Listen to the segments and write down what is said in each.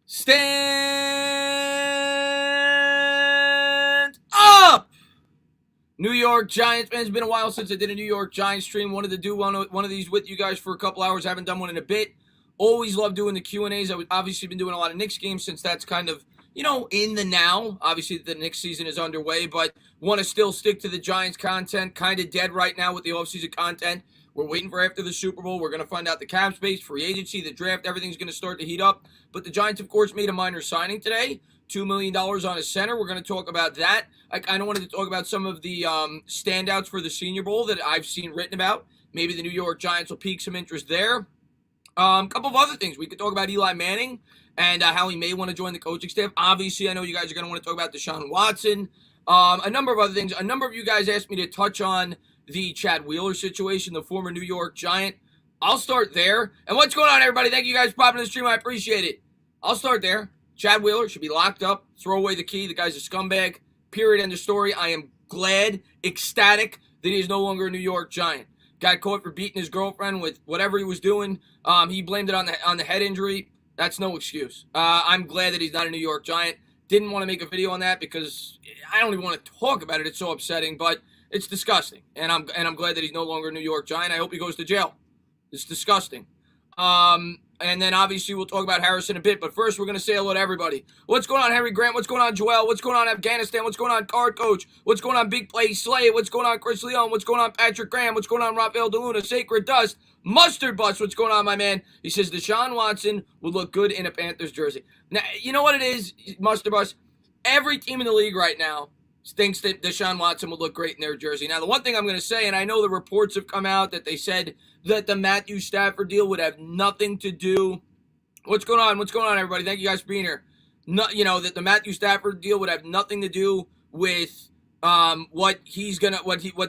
Stand up! New York Giants fans. It's been a while since I did a New York Giants stream. Wanted to do one of these with you guys for a couple hours. Haven't done one in a bit. Always love doing the Q&As. I've obviously been doing a lot of Knicks games since that's kind of, in the now. Obviously, the Knicks season is underway, but want to still stick to the Giants content. Kind of dead right now with the offseason content. We're waiting for after the Super Bowl. We're going to find out the cap space, free agency, the draft. Everything's going to start to heat up. But the Giants, of course, made a minor signing today. $2 million on a center. We're going to talk about that. I kind of wanted to talk about some of the standouts for the Senior Bowl that I've seen written about. Maybe the New York Giants will pique some interest there. A couple of other things. We could talk about Eli Manning and how he may want to join the coaching staff. Obviously, I know you guys are going to want to talk about Deshaun Watson. A number of other things. A number of you guys asked me to touch on the Chad Wheeler situation, the former New York Giant. I'll start there. And what's going on, everybody? Thank you guys for popping in the stream. I appreciate it. I'll start there. Chad Wheeler should be locked up. Throw away the key. The guy's a scumbag. Period. End of story. I am glad, ecstatic that he is no longer a New York Giant. Got caught for beating his girlfriend with whatever he was doing. He blamed it on the head injury. That's no excuse. I'm glad that he's not a New York Giant. Didn't want to make a video on that because I don't even want to talk about it. It's so upsetting, but it's disgusting. And I'm glad that he's no longer a New York Giant. I hope he goes to jail. It's disgusting. And then obviously we'll talk about Harris in a bit. But first we're going to say hello to everybody. What's going on, Henry Grant? What's going on, Joel? What's going on, Afghanistan? What's going on, Card Coach? What's going on, Big Play Slay? What's going on, Chris Leon? What's going on, Patrick Graham? What's going on, Rafael DeLuna? Sacred Dust. Mustard Bust. What's going on, my man? He says Deshaun Watson would look good in a Panthers jersey. Now, you know what it is, Mustard Bust? Every team in the league right now thinks that Deshaun Watson would look great in their jersey. Now, the one thing I'm going to say, and I know the reports have come out that they said that the Matthew Stafford deal would have nothing to do. What's going on? What's going on, everybody? Thank you guys for being here. No, that the Matthew Stafford deal would have nothing to do with what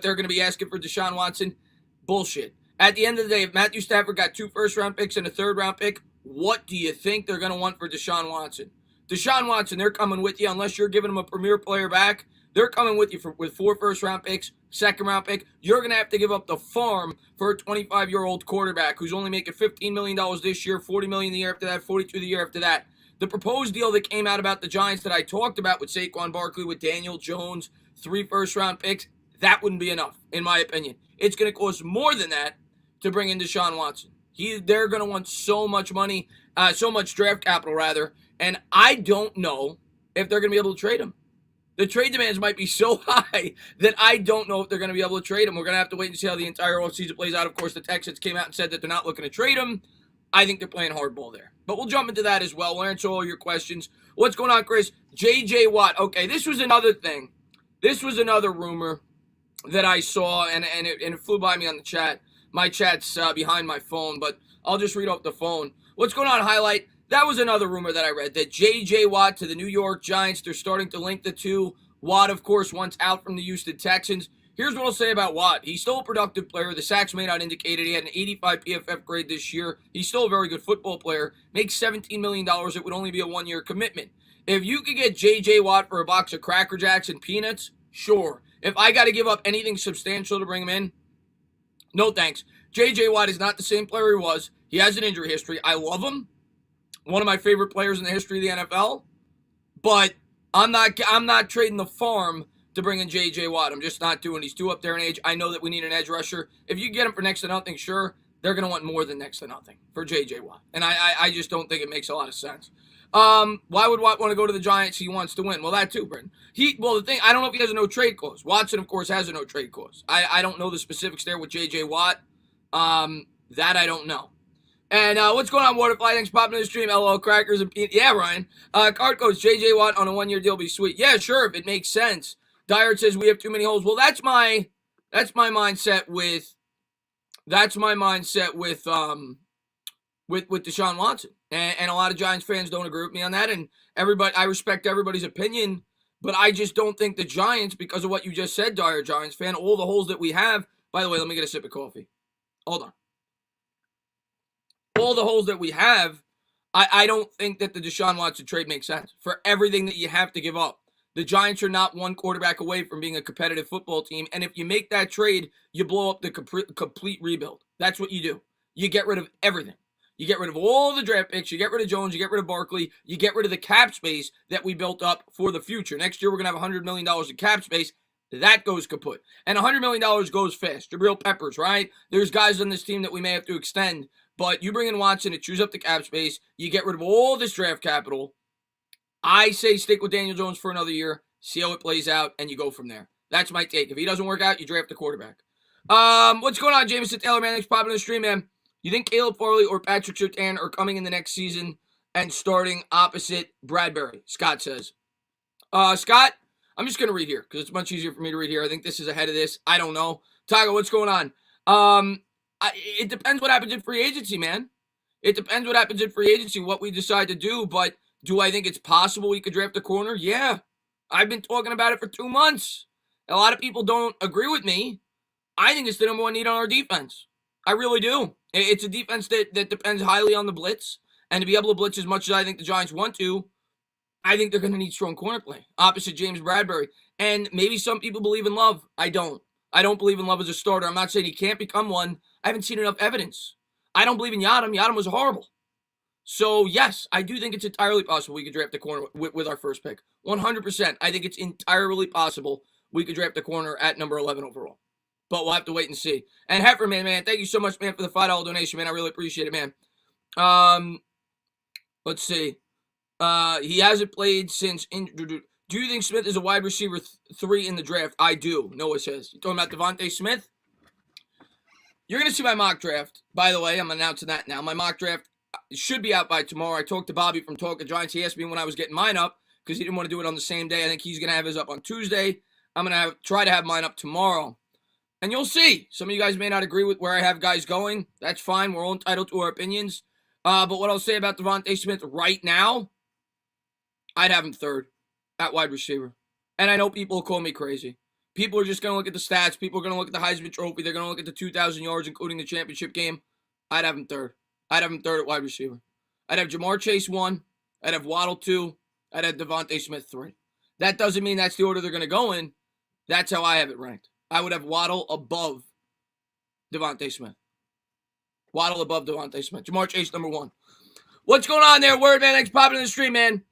they're gonna be asking for Deshaun Watson. Bullshit. At the end of the day, if Matthew Stafford got 2 first-round picks and a third-round pick, what do you think they're gonna want for Deshaun Watson? Deshaun Watson, they're coming with you unless you're giving them a premier player back. They're coming with you with 4 first-round picks, second-round pick. You're going to have to give up the farm for a 25-year-old quarterback who's only making $15 million this year, $40 million the year after that, $42 the year after that. The proposed deal that came out about the Giants that I talked about with Saquon Barkley, with Daniel Jones, 3 first-round picks, that wouldn't be enough, in my opinion. It's going to cost more than that to bring in Deshaun Watson. They're going to want so much money, so much draft capital, rather, and I don't know if they're going to be able to trade him. The trade demands might be so high that I don't know if they're going to be able to trade him. We're going to have to wait and see how the entire offseason plays out. Of course, the Texans came out and said that they're not looking to trade him. I think they're playing hardball there. But we'll jump into that as well. We'll answer all your questions. What's going on, Chris? J.J. Watt. Okay, this was another thing. This was another rumor that I saw, and it flew by me on the chat. My chat's behind my phone, but I'll just read off the phone. What's going on, Highlight? That was another rumor that I read, that J.J. Watt to the New York Giants. They're starting to link the two. Watt, of course, once out from the Houston Texans. Here's what I'll say about Watt. He's still a productive player. The sacks may not indicate it. He had an 85 PFF grade this year. He's still a very good football player. Makes $17 million. It would only be a 1-year commitment. If you could get J.J. Watt for a box of Cracker Jacks and peanuts, sure. If I got to give up anything substantial to bring him in, no thanks. J.J. Watt is not the same player he was. He has an injury history. I love him. One of my favorite players in the history of the NFL, but I'm not trading the farm to bring in J.J. Watt. I'm just not doing. He's too up there in age. I know that we need an edge rusher. If you get him for next to nothing, sure, they're going to want more than next to nothing for J.J. Watt, and I just don't think it makes a lot of sense. Why would Watt want to go to the Giants? He wants to win. Well, that too, Brenton. The thing, I don't know if he has a no-trade clause. Watson, of course, has a no-trade clause. I don't know the specifics there with J.J. Watt. That I don't know. And what's going on, Waterfly? Thanks for popping in the stream. LOL, crackers and peanuts. Yeah, Ryan. Card coach, J.J. Watt on a 1-year deal be sweet. Yeah, sure, if it makes sense. Dyer says we have too many holes. Well, that's my mindset with Deshaun Watson. And a lot of Giants fans don't agree with me on that. And I respect everybody's opinion, but I just don't think the Giants, because of what you just said, Dyer Giants fan, all the holes that we have. By the way, let me get a sip of coffee. Hold on. All the holes that we have, I don't think that the Deshaun Watson trade makes sense for everything that you have to give up. The Giants are not one quarterback away from being a competitive football team, and if you make that trade, you blow up the complete rebuild. That's what you do. You get rid of everything. You get rid of all the draft picks. You get rid of Jones. You get rid of Barkley. You get rid of the cap space that we built up for the future. Next year, we're going to have $100 million in cap space. That goes kaput. And $100 million goes fast. Jabril Peppers, right? There's guys on this team that we may have to extend. But you bring in Watson to chews up the cap space. You get rid of all this draft capital. I say stick with Daniel Jones for another year. See how it plays out. And you go from there. That's my take. If he doesn't work out, you draft a quarterback. What's going on, Jameson Taylor, man? Thanks for popping in the stream, man. You think Caleb Farley or Patrick Surtain are coming in the next season and starting opposite Bradbury? Scott says. Scott, I'm just going to read here because it's much easier for me to read here. I think this is ahead of this. I don't know. Tiger, what's going on? It depends what happens in free agency, man. It depends what happens in free agency, what we decide to do. But do I think it's possible we could draft a corner? Yeah. I've been talking about it for 2 months. A lot of people don't agree with me. I think it's the number one need on our defense. I really do. It's a defense that depends highly on the blitz. And to be able to blitz as much as I think the Giants want to, I think they're going to need strong corner play opposite James Bradbury. And maybe some people believe in Love. I don't. I don't believe in Love as a starter. I'm not saying he can't become one. I haven't seen enough evidence. I don't believe in Yadam. Yadam was horrible. So, yes, I do think it's entirely possible we could draft a corner with our first pick. 100%. I think it's entirely possible we could draft a corner at number 11 overall. But we'll have to wait and see. And Hefferman, man, thank you so much, man, for the $5 donation, man. I really appreciate it, man. Let's see. He hasn't played since... Do you think Smith is a wide receiver 3 in the draft? I do, Noah says. You talking about Devontae Smith? You're going to see my mock draft. By the way, I'm announcing that now. My mock draft should be out by tomorrow. I talked to Bobby from Talk of Giants. He asked me when I was getting mine up because he didn't want to do it on the same day. I think he's going to have his up on Tuesday. I'm going to try to have mine up tomorrow. And you'll see. Some of you guys may not agree with where I have guys going. That's fine. We're all entitled to our opinions. But what I'll say about Devontae Smith right now, I'd have him 3rd at wide receiver. And I know people will call me crazy. People are just going to look at the stats. People are going to look at the Heisman Trophy. They're going to look at the 2,000 yards, including the championship game. I'd have him 3rd. I'd have him 3rd at wide receiver. I'd have Jamar Chase 1. I'd have Waddle 2. I'd have Devontae Smith 3. That doesn't mean that's the order they're going to go in. That's how I have it ranked. I would have Waddle above Devontae Smith. Waddle above Devontae Smith. Jamar Chase, number 1. What's going on there, Word, man? Thanks for popping in the stream, man.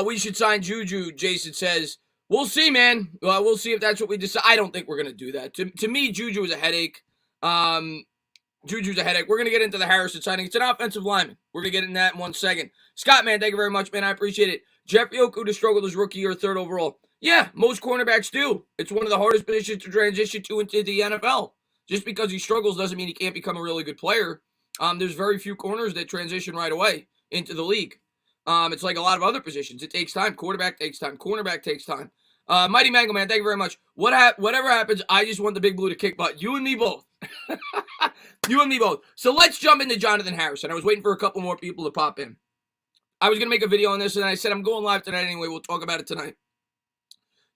We should sign Juju, Jason says. We'll see, man. We'll see if that's what we decide. I don't think we're going to do that. To me, Juju is a headache. Juju's a headache. We're going to get into the Harrison signing. It's an offensive lineman. We're going to get into that in 1 second. Scott, man, thank you very much, man. I appreciate it. Jeffrey Okudah struggled as rookie or 3rd overall. Yeah, most cornerbacks do. It's one of the hardest positions to transition to into the NFL. Just because he struggles doesn't mean he can't become a really good player. There's very few corners that transition right away into the league. It's like a lot of other positions. It takes time. Quarterback takes time. Cornerback takes time. Mighty Mango, man, thank you very much. Whatever happens, I just want the Big Blue to kick butt. You and me both. You and me both. So let's jump into Jonathan Harrison. I was waiting for a couple more people to pop in. I was going to make a video on this, and I said I'm going live tonight anyway. We'll talk about it tonight.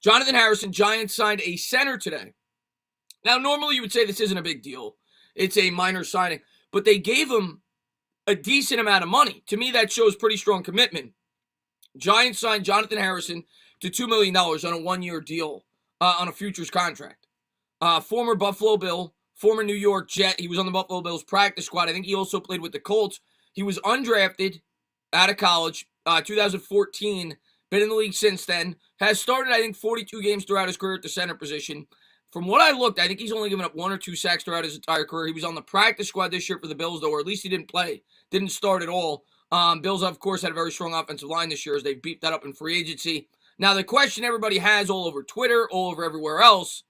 Jonathan Harrison, Giants signed a center today. Now, normally you would say this isn't a big deal. It's a minor signing. But they gave him a decent amount of money. To me, that shows pretty strong commitment. Giants signed Jonathan Harrison to $2 million on a 1-year deal on a futures contract. Former Buffalo Bill, former New York Jet. He was on the Buffalo Bills practice squad. I think he also played with the Colts. He was undrafted out of college, 2014. Been in the league since then. Has started, I think, 42 games throughout his career at the center position. From what I looked, I think he's only given up 1 or 2 sacks throughout his entire career. He was on the practice squad this year for the Bills, though, or at least he didn't play. Didn't start at all. Bills, of course, had a very strong offensive line this year as they beefed that up in free agency. Now, the question everybody has all over Twitter, all over everywhere else,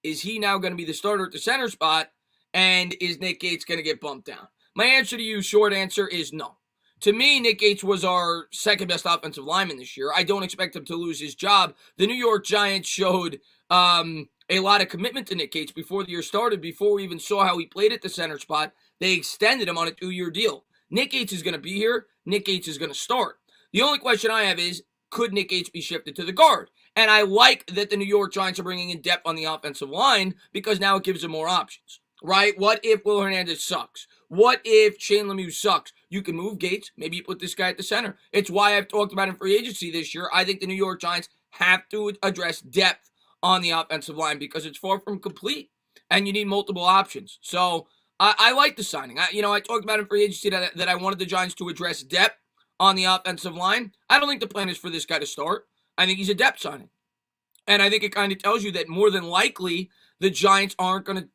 is he now going to be the starter at the center spot, and is Nick Gates going to get bumped down? My answer to you, short answer, is no. To me, Nick Gates was our second-best offensive lineman this year. I don't expect him to lose his job. The New York Giants showed a lot of commitment to Nick Gates before the year started, before we even saw how he played at the center spot. They extended him on a 2-year deal. Nick Gates is going to be here. Nick Gates is going to start. The only question I have is, could Nick Gates be shifted to the guard? And I like that the New York Giants are bringing in depth on the offensive line because now it gives them more options, right? What if Will Hernandez sucks? What if Shane Lemieux sucks? You can move Gates. Maybe you put this guy at the center. It's why I've talked about in free agency this year. I think the New York Giants have to address depth on the offensive line because it's far from complete and you need multiple options. So I like the signing. I talked about in free agency that I wanted the Giants to address depth on the offensive line. I don't think the plan is for this guy to start. I think he's a depth signing. And I think it kind of tells you that more than likely the Giants aren't going to,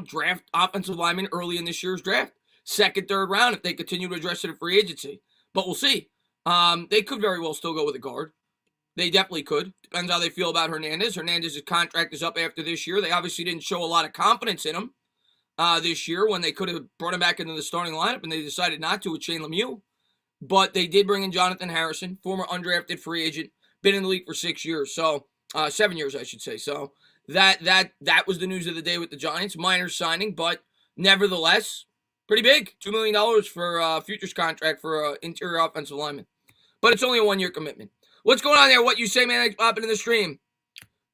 draft offensive linemen early in this year's draft. Second, third round if they continue to address it in free agency. But we'll see. They could very well still go with a guard. They definitely could. Depends how they feel about Hernandez. Hernandez's contract is up after this year. They obviously didn't show a lot of confidence in him this year when they could have brought him back into the starting lineup, and they decided not to with Shane Lemieux. But they did bring in Jonathan Harrison, former undrafted free agent, been in the league for 6 years, so 7 years, I should say. So that was the news of the day with the Giants. Minor signing, but nevertheless, pretty big. $2 million for a futures contract for an interior offensive lineman. But it's only a 1-year commitment. What's going on there? What you say, man? Thanks for popping in the stream.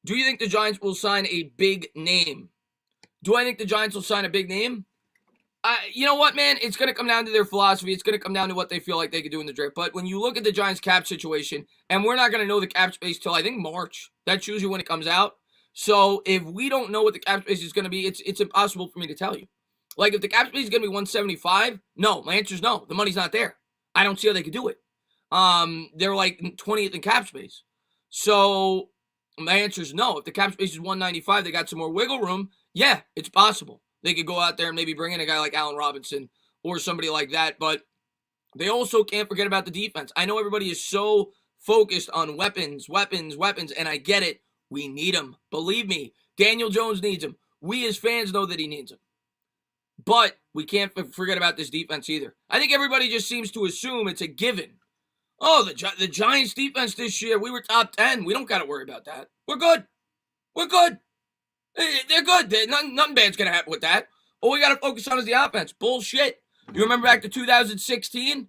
Do you think the Giants will sign a big name? Do I think the Giants will sign a big name? You know what, man? It's going to come down to their philosophy. It's going to come down to what they feel like they could do in the draft. But when you look at the Giants' cap situation, and we're not going to know the cap space till I think March. That's usually when it comes out. So if we don't know what the cap space is going to be, it's impossible for me to tell you. Like if the cap space is going to be 175, no. My answer is no. The money's not there. I don't see how they could do it. They're like 20th in cap space. So my answer is no. If the cap space is 195, they got some more wiggle room. Yeah, it's possible. They could go out there and maybe bring in a guy like Allen Robinson or somebody like that. But they also can't forget about the defense. I know everybody is so focused on weapons, and I get it. We need them. Believe me, Daniel Jones needs them. We as fans know that he needs them. But we can't forget about this defense either. I think everybody just seems to assume it's a given. Oh, the Giants defense this year, we were top 10. We don't got to worry about that. We're good. We're good. They're good. Nothing bad's going to happen with that. All we got to focus on is the offense. Bullshit. You remember back to 2016?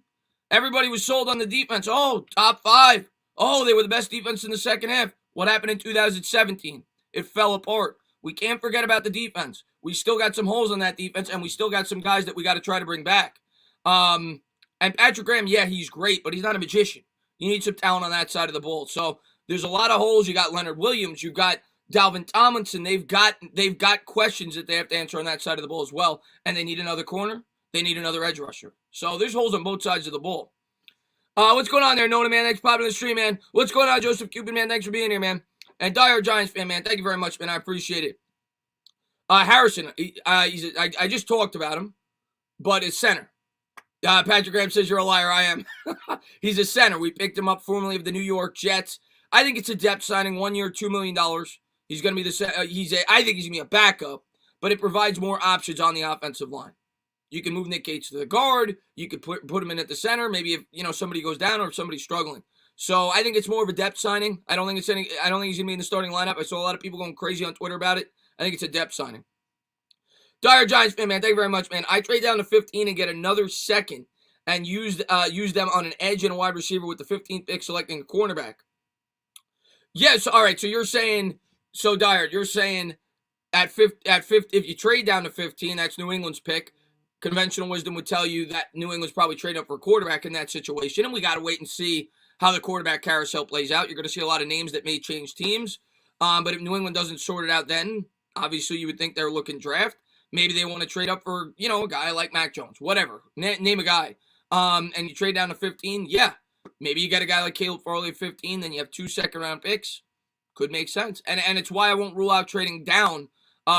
Everybody was sold on the defense. Oh, top 5. Oh, they were the best defense in the second half. What happened in 2017? It fell apart. We can't forget about the defense. We still got some holes on that defense, and we still got some guys that we got to try to bring back. And Patrick Graham, yeah, he's great, but he's not a magician. You need some talent on that side of the ball. So there's a lot of holes. You got Leonard Williams. You got Dalvin Tomlinson. They've got questions that they have to answer on that side of the ball as well. And they need another corner. They need another edge rusher. So there's holes on both sides of the ball. What's going on there, Nona, man? Thanks for popping in the stream, man. What's going on, Joseph Cupid, man? Thanks for being here, man. And diehard Giants fan, man. Thank you very much, man. I appreciate it. Harrison, I just talked about him, but it's center. Patrick Graham says you're a liar. I am. He's a center. We picked him up formerly of the New York Jets. I think it's a depth signing, 1 year, $2 million. He's going to be I think he's going to be a backup, but it provides more options on the offensive line. You can move Nick Gates to the guard. You could put him in at the center. Maybe if somebody goes down or if somebody's struggling. So I think it's more of a depth signing. I don't think he's going to be in the starting lineup. I saw a lot of people going crazy on Twitter about it. I think it's a depth signing. Diehard Giants fan, man. Thank you very much, man. I trade down to 15 and get another second and use them on an edge and a wide receiver with the 15th pick selecting a cornerback. Yes, all right. So you're saying, Diehard, you're saying at 50, if you trade down to 15, that's New England's pick. Conventional wisdom would tell you that New England's probably trading up for a quarterback in that situation, and we got to wait and see how the quarterback carousel plays out. You're going to see a lot of names that may change teams, but if New England doesn't sort it out then, obviously you would think they're looking draft. Maybe they want to trade up for, a guy like Mac Jones, whatever. Name a guy. And you trade down to 15, yeah. Maybe you get a guy like Caleb Farley at 15, then you have 2 second-round picks. Could make sense. And it's why I won't rule out trading down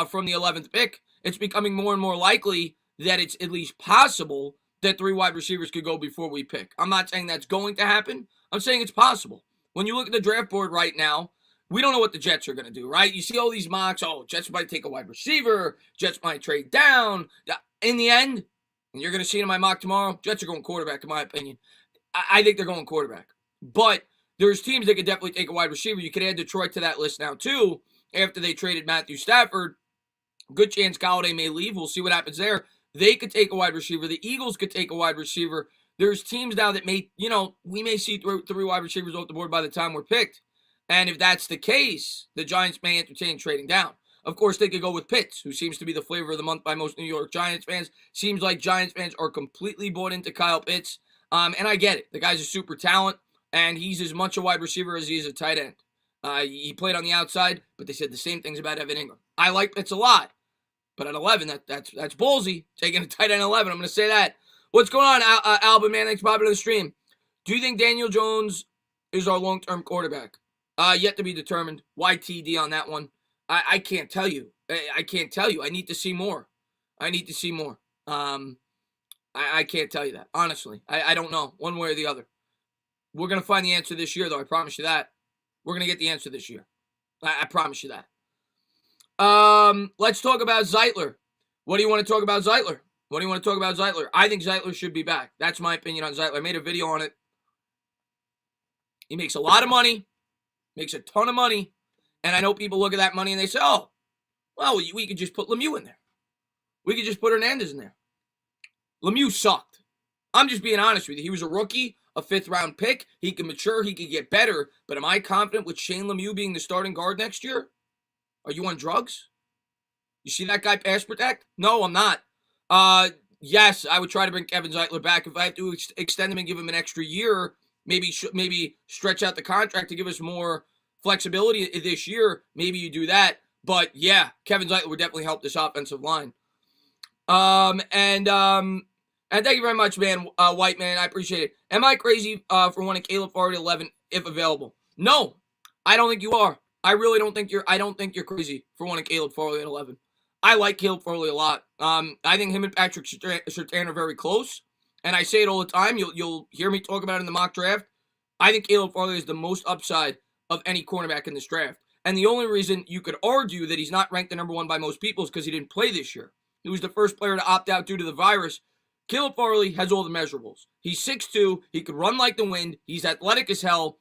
from the 11th pick. It's becoming more and more likely that it's at least possible that 3 wide receivers could go before we pick. I'm not saying that's going to happen. I'm saying it's possible. When you look at the draft board right now, we don't know what the Jets are going to do, right? You see all these mocks, Jets might take a wide receiver, Jets might trade down. In the end, and you're going to see it in my mock tomorrow, Jets are going quarterback, in my opinion. I think they're going quarterback. But there's teams that could definitely take a wide receiver. You could add Detroit to that list now, too, after they traded Matthew Stafford. Good chance Golladay may leave. We'll see what happens there. They could take a wide receiver. The Eagles could take a wide receiver. There's teams now that may, we may see 3 wide receivers off the board by the time we're picked. And if that's the case, the Giants may entertain trading down. Of course, they could go with Pitts, who seems to be the flavor of the month by most New York Giants fans. Seems like Giants fans are completely bought into Kyle Pitts. And I get it. The guy's a super talent, and he's as much a wide receiver as he is a tight end. He played on the outside, but they said the same things about Evan Engram. I like Pitts a lot, But at 11, that's ballsy. Taking a tight end 11, I'm going to say that. What's going on, Alvin, man? Thanks for popping on the stream. Do you think Daniel Jones is our long-term quarterback? Yet to be determined. YTD on that one. I can't tell you. I can't tell you. I need to see more. I can't tell you that, honestly. I don't know, one way or the other. We're going to find the answer this year, though. I promise you that. We're going to get the answer this year. I promise you that. Let's talk about Zeitler. What do you want to talk about Zeitler? I think Zeitler should be back. That's my opinion on Zeitler. I made a video on it. He makes a lot of money. Makes a ton of money. And I know people look at that money and they say, oh, well, we could just put Lemieux in there. We could just put Hernandez in there. Lemieux sucked. I'm just being honest with you. He was a rookie, a 5th-round pick. He can mature. He can get better. But am I confident with Shane Lemieux being the starting guard next year? Are you on drugs? You see that guy pass protect? No, I'm not. Yes, I would try to bring Kevin Zeitler back. If I have to extend him and give him an extra year, maybe stretch out the contract to give us more flexibility this year, maybe you do that. But yeah, Kevin Zeitler would definitely help this offensive line. And thank you very much, man, White Man. I appreciate it. Am I crazy for wanting Caleb Farley at 11 if available? No, I don't think you are. I really don't think you're. I don't think you're crazy for wanting Caleb Farley at 11. I like Caleb Farley a lot. I think him and Patrick Surtain are very close, and I say it all the time. You'll hear me talk about it in the mock draft. I think Caleb Farley is the most upside of any cornerback in this draft. And the only reason you could argue that he's not ranked the number 1 by most people is because he didn't play this year. He was the first player to opt out due to the virus. Caleb Farley has all the measurables. He's 6'2". He could run like the wind. He's athletic as hell.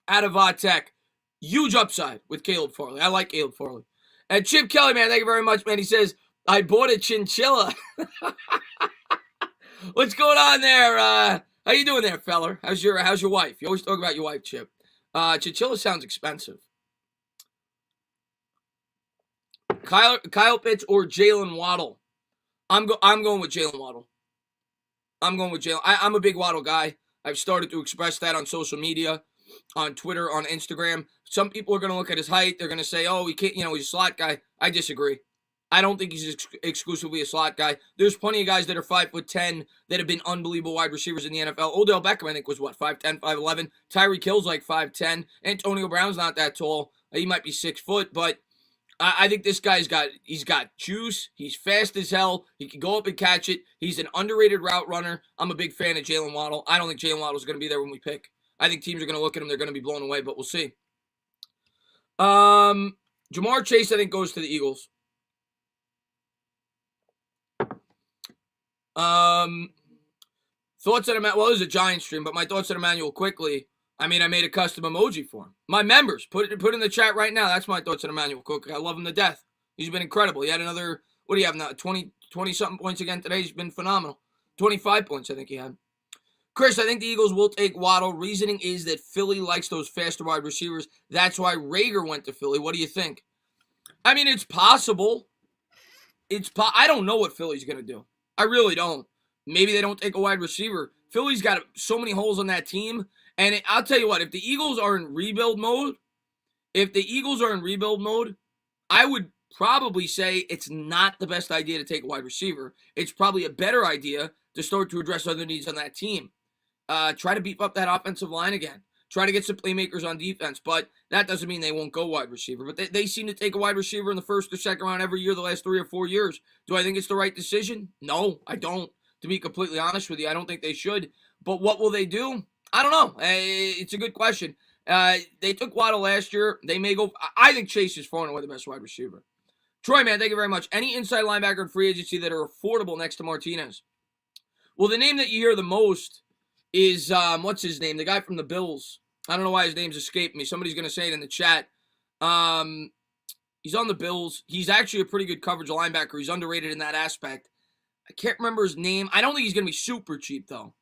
Out of Tech. Huge upside with Caleb Farley. I like Caleb Farley. And Chip Kelly, man, thank you very much, man. He says, I bought a chinchilla. What's going on there? How you doing there, feller? How's your wife? You always talk about your wife, Chip. Chinchilla sounds expensive. Kyle Pitts or Jalen Waddle? I'm going with Jalen Waddle. I'm a big Waddle guy. I've started to express that on social media, on Twitter, on Instagram. Some people are going to look at his height. They're going to say, oh, he can't, he's a slot guy. I disagree. I don't think he's exclusively a slot guy. There's plenty of guys that are 5'10" that have been unbelievable wide receivers in the NFL. Odell Beckham, I think, was 5'10", 5'11". Tyreek Hill's like 5'10". Antonio Brown's not that tall. He might be 6 foot, but I think this guy's got juice. He's fast as hell. He can go up and catch it. He's an underrated route runner. I'm a big fan of Jalen Waddle. I don't think Jalen Waddle's going to be there when we pick. I think teams are going to look at him. They're going to be blown away, but we'll see. Jamar Chase, I think, goes to the Eagles. Thoughts on Emmanuel? Well, this is a Giant stream, but my thoughts on Emmanuel quickly. I mean, I made a custom emoji for him. My members, put it in the chat right now. That's my thoughts on Emmanuel quickly. I love him to death. He's been incredible. He had another, what do you have now? 20-something points again today. He's been phenomenal. 25 points, I think he had. Chris, I think the Eagles will take Waddle. Reasoning is that Philly likes those faster wide receivers. That's why Rager went to Philly. What do you think? I mean, it's possible. I don't know what Philly's going to do. I really don't. Maybe they don't take a wide receiver. Philly's got so many holes on that team. And I'll tell you what, if the Eagles are in rebuild mode, I would probably say it's not the best idea to take a wide receiver. It's probably a better idea to start to address other needs on that team. Try to beef up that offensive line again. Try to get some playmakers on defense. But that doesn't mean they won't go wide receiver. But they seem to take a wide receiver in the first or second round every year the last 3 or 4 years. Do I think it's the right decision? No, I don't. To be completely honest with you, I don't think they should. But what will they do? I don't know. It's a good question. They took Waddle last year. They may go. I think Chase is far and away the best wide receiver. Troy, man, thank you very much. Any inside linebacker in free agency that are affordable next to Martinez? Well, the name that you hear the most is, what's his name? The guy from the Bills. I don't know why his name's escaped me. Somebody's going to say it in the chat. He's on the Bills. He's actually a pretty good coverage linebacker. He's underrated in that aspect. I can't remember his name. I don't think he's going to be super cheap, though.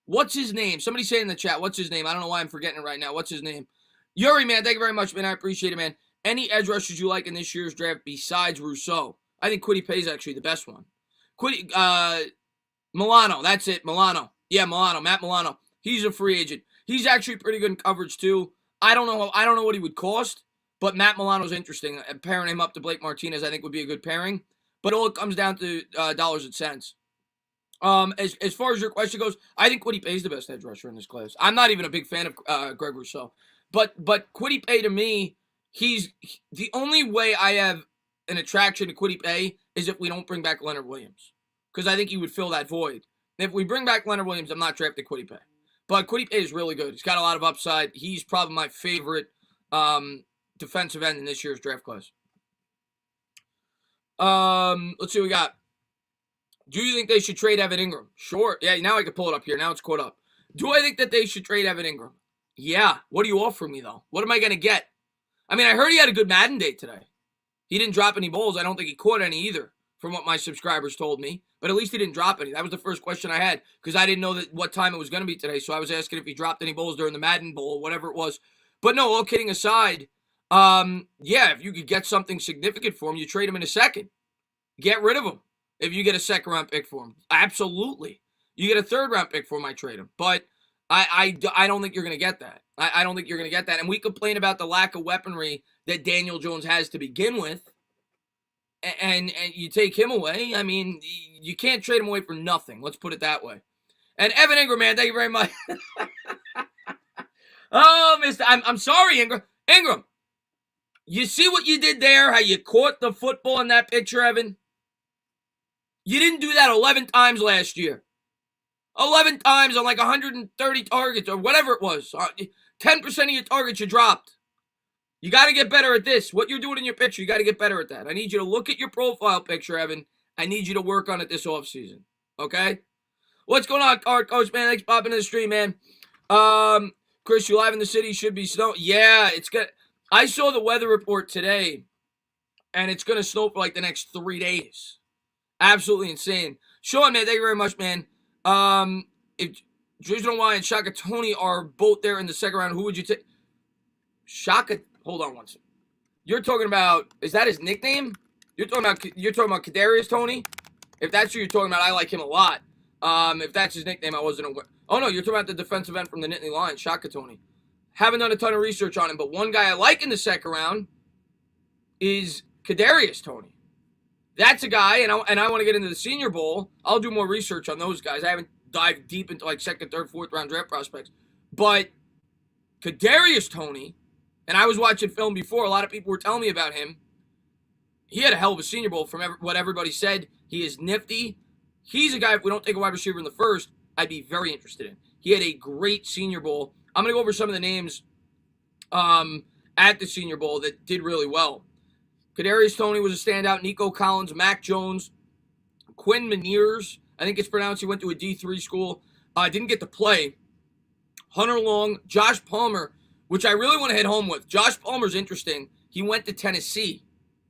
What's his name? Somebody say in the chat, what's his name? I don't know why I'm forgetting it right now. What's his name? Yuri, man, thank you very much, man. I appreciate it, man. Any edge rushers you like in this year's draft besides Rousseau? I think Kwity Paye is actually the best one. Milano, that's it, Milano. Yeah, Milano, Matt Milano. He's a free agent. He's actually pretty good in coverage, too. I don't know what he would cost, but Matt Milano's interesting. Pairing him up to Blake Martinez, I think, would be a good pairing. But all it comes down to dollars and cents. As far as your question goes, I think Kwity Paye is the best edge rusher in this class. I'm not even a big fan of Greg Rousseau, but Kwity Paye to me, he's the only way I have an attraction to Kwity Paye is if we don't bring back Leonard Williams, because I think he would fill that void. If we bring back Leonard Williams, I'm not drafting Kwity Paye, but Kwity Paye is really good. He's got a lot of upside. He's probably my favorite defensive end in this year's draft class. Let's see what we got. Do you think they should trade Evan Engram? Sure. Yeah, now I can pull it up here. Now it's caught up. Do I think that they should trade Evan Engram? Yeah. What do you offer me, though? What am I going to get? I mean, I heard he had a good Madden day today. He didn't drop any balls. I don't think he caught any either, from what my subscribers told me. But at least he didn't drop any. That was the first question I had, because I didn't know what time it was going to be today. So I was asking if he dropped any balls during the Madden Bowl, whatever it was. But no, all kidding aside, yeah, if you could get something significant for him, you trade him in a second. Get rid of him. If you get a second-round pick for him, absolutely. You get a third-round pick for him, I trade him. But I don't think you're going to get that. I don't think you're going to get that. And we complain about the lack of weaponry that Daniel Jones has to begin with, and you take him away. I mean, you can't trade him away for nothing. Let's put it that way. And Evan Engram, man, thank you very much. Oh, Mister, I'm sorry, Engram. Engram, you see what you did there? How you caught the football in that picture, Evan? You didn't do that 11 times last year. 11 times on like 130 targets or whatever it was. 10% of your targets you dropped. You got to get better at this. What you're doing in your picture, you got to get better at that. I need you to look at your profile picture, Evan. I need you to work on it this offseason. Okay? What's going on, Coach, man? Thanks for popping in the stream, man. Chris, you live in the city. Should be snow. Yeah, it's good. I saw the weather report today, and it's going to snow for like the next 3 days. Absolutely insane. Sean, man, thank you very much, man. If Jason Y and Shaka Tony are both there in the second round, who would you take? Shaka, hold on one second. You're talking about, is that his nickname? You're talking about Kadarius Toney? If that's who you're talking about, I like him a lot. If that's his nickname, I wasn't aware. Oh no, you're talking about the defensive end from the Nittany Lions, Shaka Tony. Haven't done a ton of research on him, but one guy I like in the second round is Kadarius Toney. That's a guy, and I want to get into the Senior Bowl. I'll do more research on those guys. I haven't dived deep into like second, third, fourth round draft prospects. But Kadarius Toney, and I was watching film before. A lot of people were telling me about him. He had a hell of a Senior Bowl from what everybody said. He is nifty. He's a guy, if we don't take a wide receiver in the first, I'd be very interested in. He had a great Senior Bowl. I'm going to go over some of the names at the Senior Bowl that did really well. Kadarius Toney was a standout. Nico Collins, Mac Jones, Quinn Meniers, I think it's pronounced. He went to a D3 school. Didn't get to play. Hunter Long, Josh Palmer, which I really want to hit home with. Josh Palmer's interesting. He went to Tennessee,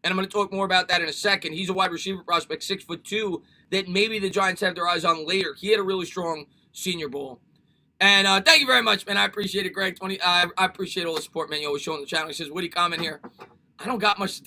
and I'm going to talk more about that in a second. He's a wide receiver prospect, 6'2", that maybe the Giants have their eyes on later. He had a really strong Senior Bowl. And thank you very much, man. I appreciate it, Greg. I appreciate all the support, man. You always show on the channel. He says, "Witty comment here." I don't got much.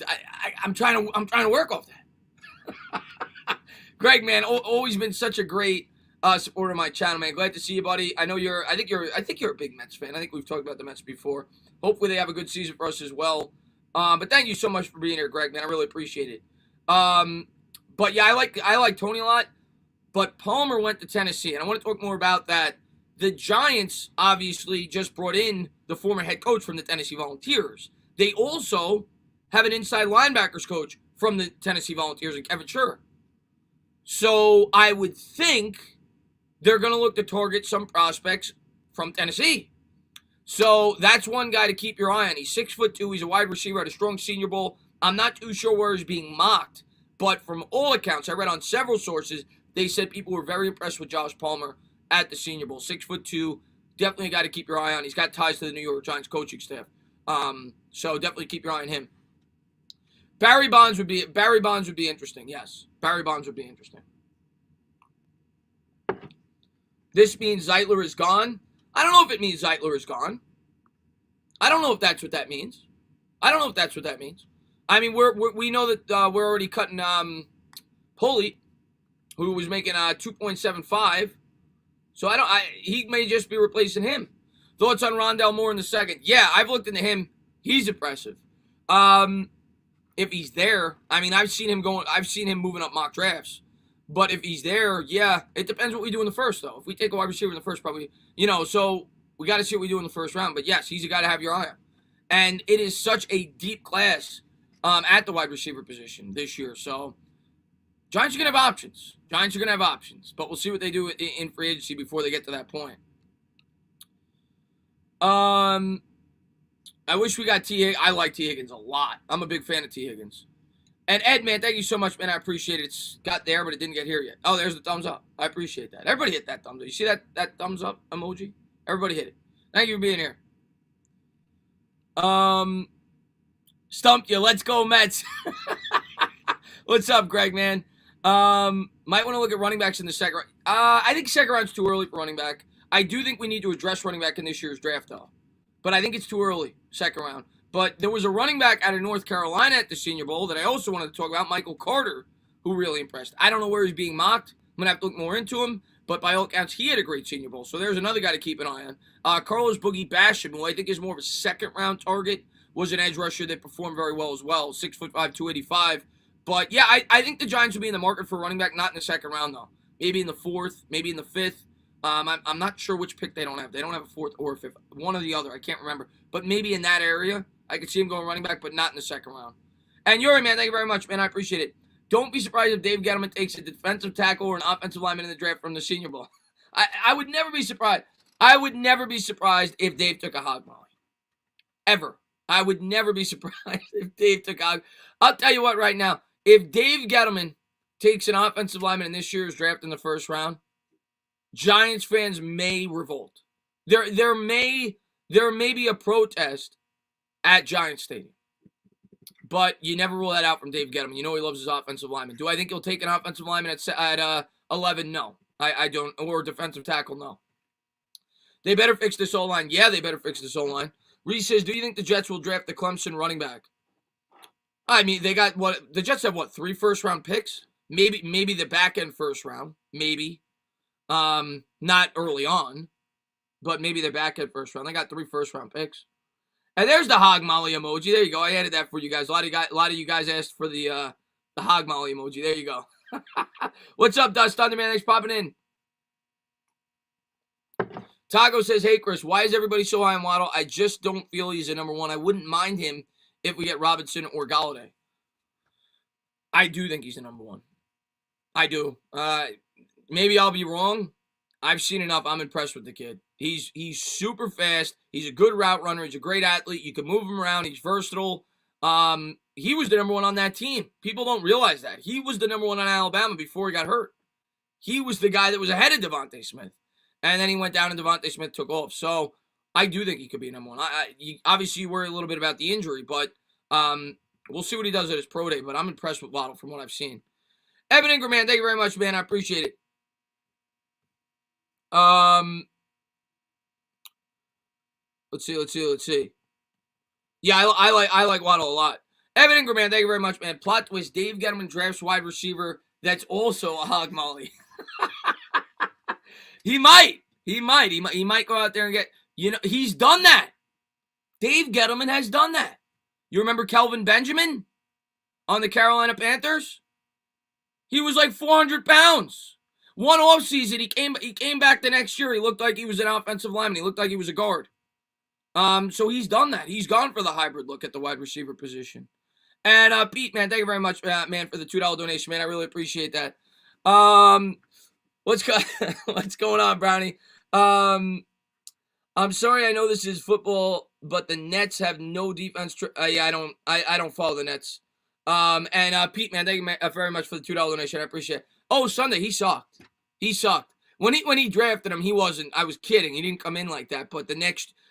I'm trying to work off that. Greg, man, always been such a great supporter of my channel, man. Glad to see you, buddy. I know I think you're a big Mets fan. I think we've talked about the Mets before. Hopefully they have a good season for us as well. But thank you so much for being here, Greg, man. I really appreciate it. But yeah, I like Tony a lot. But Palmer went to Tennessee, and I want to talk more about that. The Giants obviously just brought in the former head coach from the Tennessee Volunteers. They also have an inside linebackers coach from the Tennessee Volunteers, and Kevin Sure. So I would think they're going to look to target some prospects from Tennessee. So that's one guy to keep your eye on. He's 6'2". He's a wide receiver, had a strong Senior Bowl. I'm not too sure where he's being mocked, but from all accounts, I read on several sources, they said people were very impressed with Josh Palmer at the Senior Bowl. 6'2", definitely a guy to keep your eye on. He's got ties to the New York Giants coaching staff. So definitely keep your eye on him. Barry Bonds would be interesting. Yes, Barry Bonds would be interesting. This means Zeitler is gone. I don't know if it means Zeitler is gone. I don't know if that's what that means. I mean, we know that we're already cutting Pulley, who was making 2.75. So he may just be replacing him. Thoughts on Rondell Moore in the second? Yeah, I've looked into him. He's impressive. if he's there, I mean, I've seen him moving up mock drafts. But if he's there, yeah, it depends what we do in the first, though. If we take a wide receiver in the first, probably, so we got to see what we do in the first round. But yes, he's a guy to have your eye on. And it is such a deep class at the wide receiver position this year. So Giants are going to have options. But we'll see what they do in free agency before they get to that point. I wish we got T. I like T. Higgins a lot. I'm a big fan of T. Higgins. And Ed, man, thank you so much, man. I appreciate it. It's got there, but it didn't get here yet. Oh, there's the thumbs up. I appreciate that. Everybody hit that thumbs up. You see that thumbs up emoji? Everybody hit it. Thank you for being here. Stumped you. Let's go, Mets. What's up, Greg, man? Might want to look at running backs in the second round. I think second round's too early for running back. I do think we need to address running back in this year's draft, though. But I think it's too early, second round. But there was a running back out of North Carolina at the Senior Bowl that I also wanted to talk about, Michael Carter, who really impressed. I don't know where he's being mocked. I'm going to have to look more into him. But by all accounts, he had a great Senior Bowl. So there's another guy to keep an eye on. Carlos Boogie Basham, who I think is more of a second-round target, was an edge rusher that performed very well as well, 6'5", 285. But, yeah, I think the Giants will be in the market for running back, not in the second round, though. Maybe in the fourth, maybe in the fifth. I'm not sure which pick they don't have. They don't have a fourth or a fifth. One or the other. I can't remember. But maybe in that area, I could see him going running back, but not in the second round. And Yuri, man, thank you very much, man. I appreciate it. Don't be surprised if Dave Gettleman takes a defensive tackle or an offensive lineman in the draft from the Senior Bowl. I would never be surprised. I would never be surprised if Dave took a hog molly. Ever. I would never be surprised if Dave took a hog. I'll tell you what right now. If Dave Gettleman takes an offensive lineman in this year's draft in the first round, Giants fans may revolt. There may be a protest at Giants Stadium. But you never rule that out from Dave Gettleman. You know he loves his offensive lineman. Do I think he'll take an offensive lineman at 11? No. I don't. Or defensive tackle? No. They better fix this O-line. Yeah, they better fix this O-line. Reese says, do you think the Jets will draft the Clemson running back? I mean, they got what? The Jets have what? 3 first-round picks? Maybe the back-end first round. Maybe. Not early on, but maybe the back end first round. They got 3 first-round picks. And there's the hog molly emoji. There you go. I added that for you guys. A lot of you guys asked for the hog molly emoji. There you go. What's up, Dust Thunder, man? Thanks for popping in. Taco says, hey, Chris, why is everybody so high on Waddle? I just don't feel he's a number one. I wouldn't mind him if we get Robinson or Galladay. I do think he's a number one. I do. Maybe I'll be wrong. I've seen enough. I'm impressed with the kid. He's super fast. He's a good route runner. He's a great athlete. You can move him around. He's versatile. He was the number one on that team. People don't realize that. He was the number one on Alabama before he got hurt. He was the guy that was ahead of Devontae Smith. And then he went down and Devontae Smith took off. So I do think he could be a number one. Obviously, you worry a little bit about the injury, but we'll see what he does at his pro day. But I'm impressed with Waddle from what I've seen. Evan Engram, man, thank you very much, man. I appreciate it. Let's see. Yeah, I like Waddle a lot. Evan Engram, man, thank you very much, man. Plot twist: Dave Gettleman drafts wide receiver that's also a hog molly. He might go out there and get. He's done that. Dave Gettleman has done that. You remember Kelvin Benjamin on the Carolina Panthers? He was like 400 pounds. One offseason, he came back the next year. He looked like he was an offensive lineman. He looked like he was a guard. So he's done that. He's gone for the hybrid look at the wide receiver position. And Pete, man, thank you very much, man, for the $2 donation, man. I really appreciate that. What's going on, Brownie? I'm sorry, I know this is football, but the Nets have no defense. Yeah, I don't follow the Nets. And Pete, man, thank you very much for the $2 donation. I appreciate it. Oh, Sunday, he sucked. He sucked. When he drafted him, he wasn't. I was kidding. He didn't come in like that. But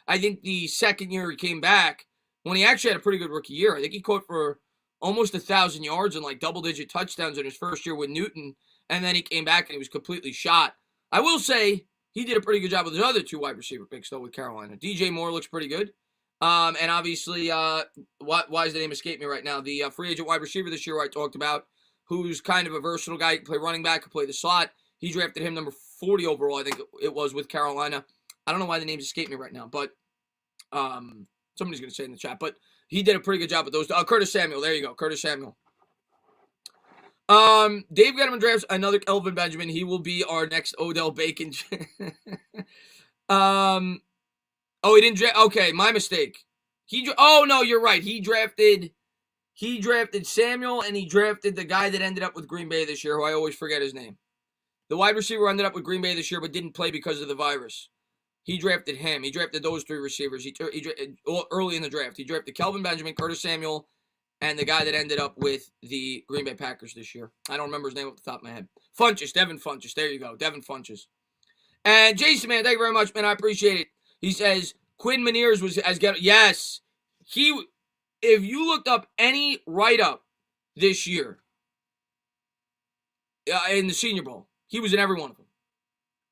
I think the second year he came back, when he actually had a pretty good rookie year, I think he caught for almost 1,000 yards and like double-digit touchdowns in his first year with Newton. And then he came back and he was completely shot. I will say he did a pretty good job with his other 2 wide receiver picks, though, with Carolina. DJ Moore looks pretty good. And obviously, why does the name escape me right now? The free agent wide receiver this year I talked about, who's kind of a versatile guy. He can play running back, can play the slot. He drafted him number 40 overall, I think it was, with Carolina. I don't know why the names escape me right now, but somebody's going to say in the chat. But, he did a pretty good job with those. Curtis Samuel, there you go, Curtis Samuel. Dave Gettleman drafts another Kelvin Benjamin. He will be our next Odell Bacon. Oh, he didn't draft. Okay, my mistake. Oh no, you're right. He drafted Samuel, and he drafted the guy that ended up with Green Bay this year, who I always forget his name. The wide receiver ended up with Green Bay this year, but didn't play because of the virus. He drafted him. He drafted those three receivers. Early in the draft. He drafted Kelvin Benjamin, Curtis Samuel, and the guy that ended up with the Green Bay Packers this year. I don't remember his name off the top of my head. Funchess, Devin Funchess. There you go, Devin Funchess. And Jason, man, thank you very much, man. I appreciate it. He says Quinn Meinerz was as good. Yes, if you looked up any write-up this year in the Senior Bowl, he was in every one of them.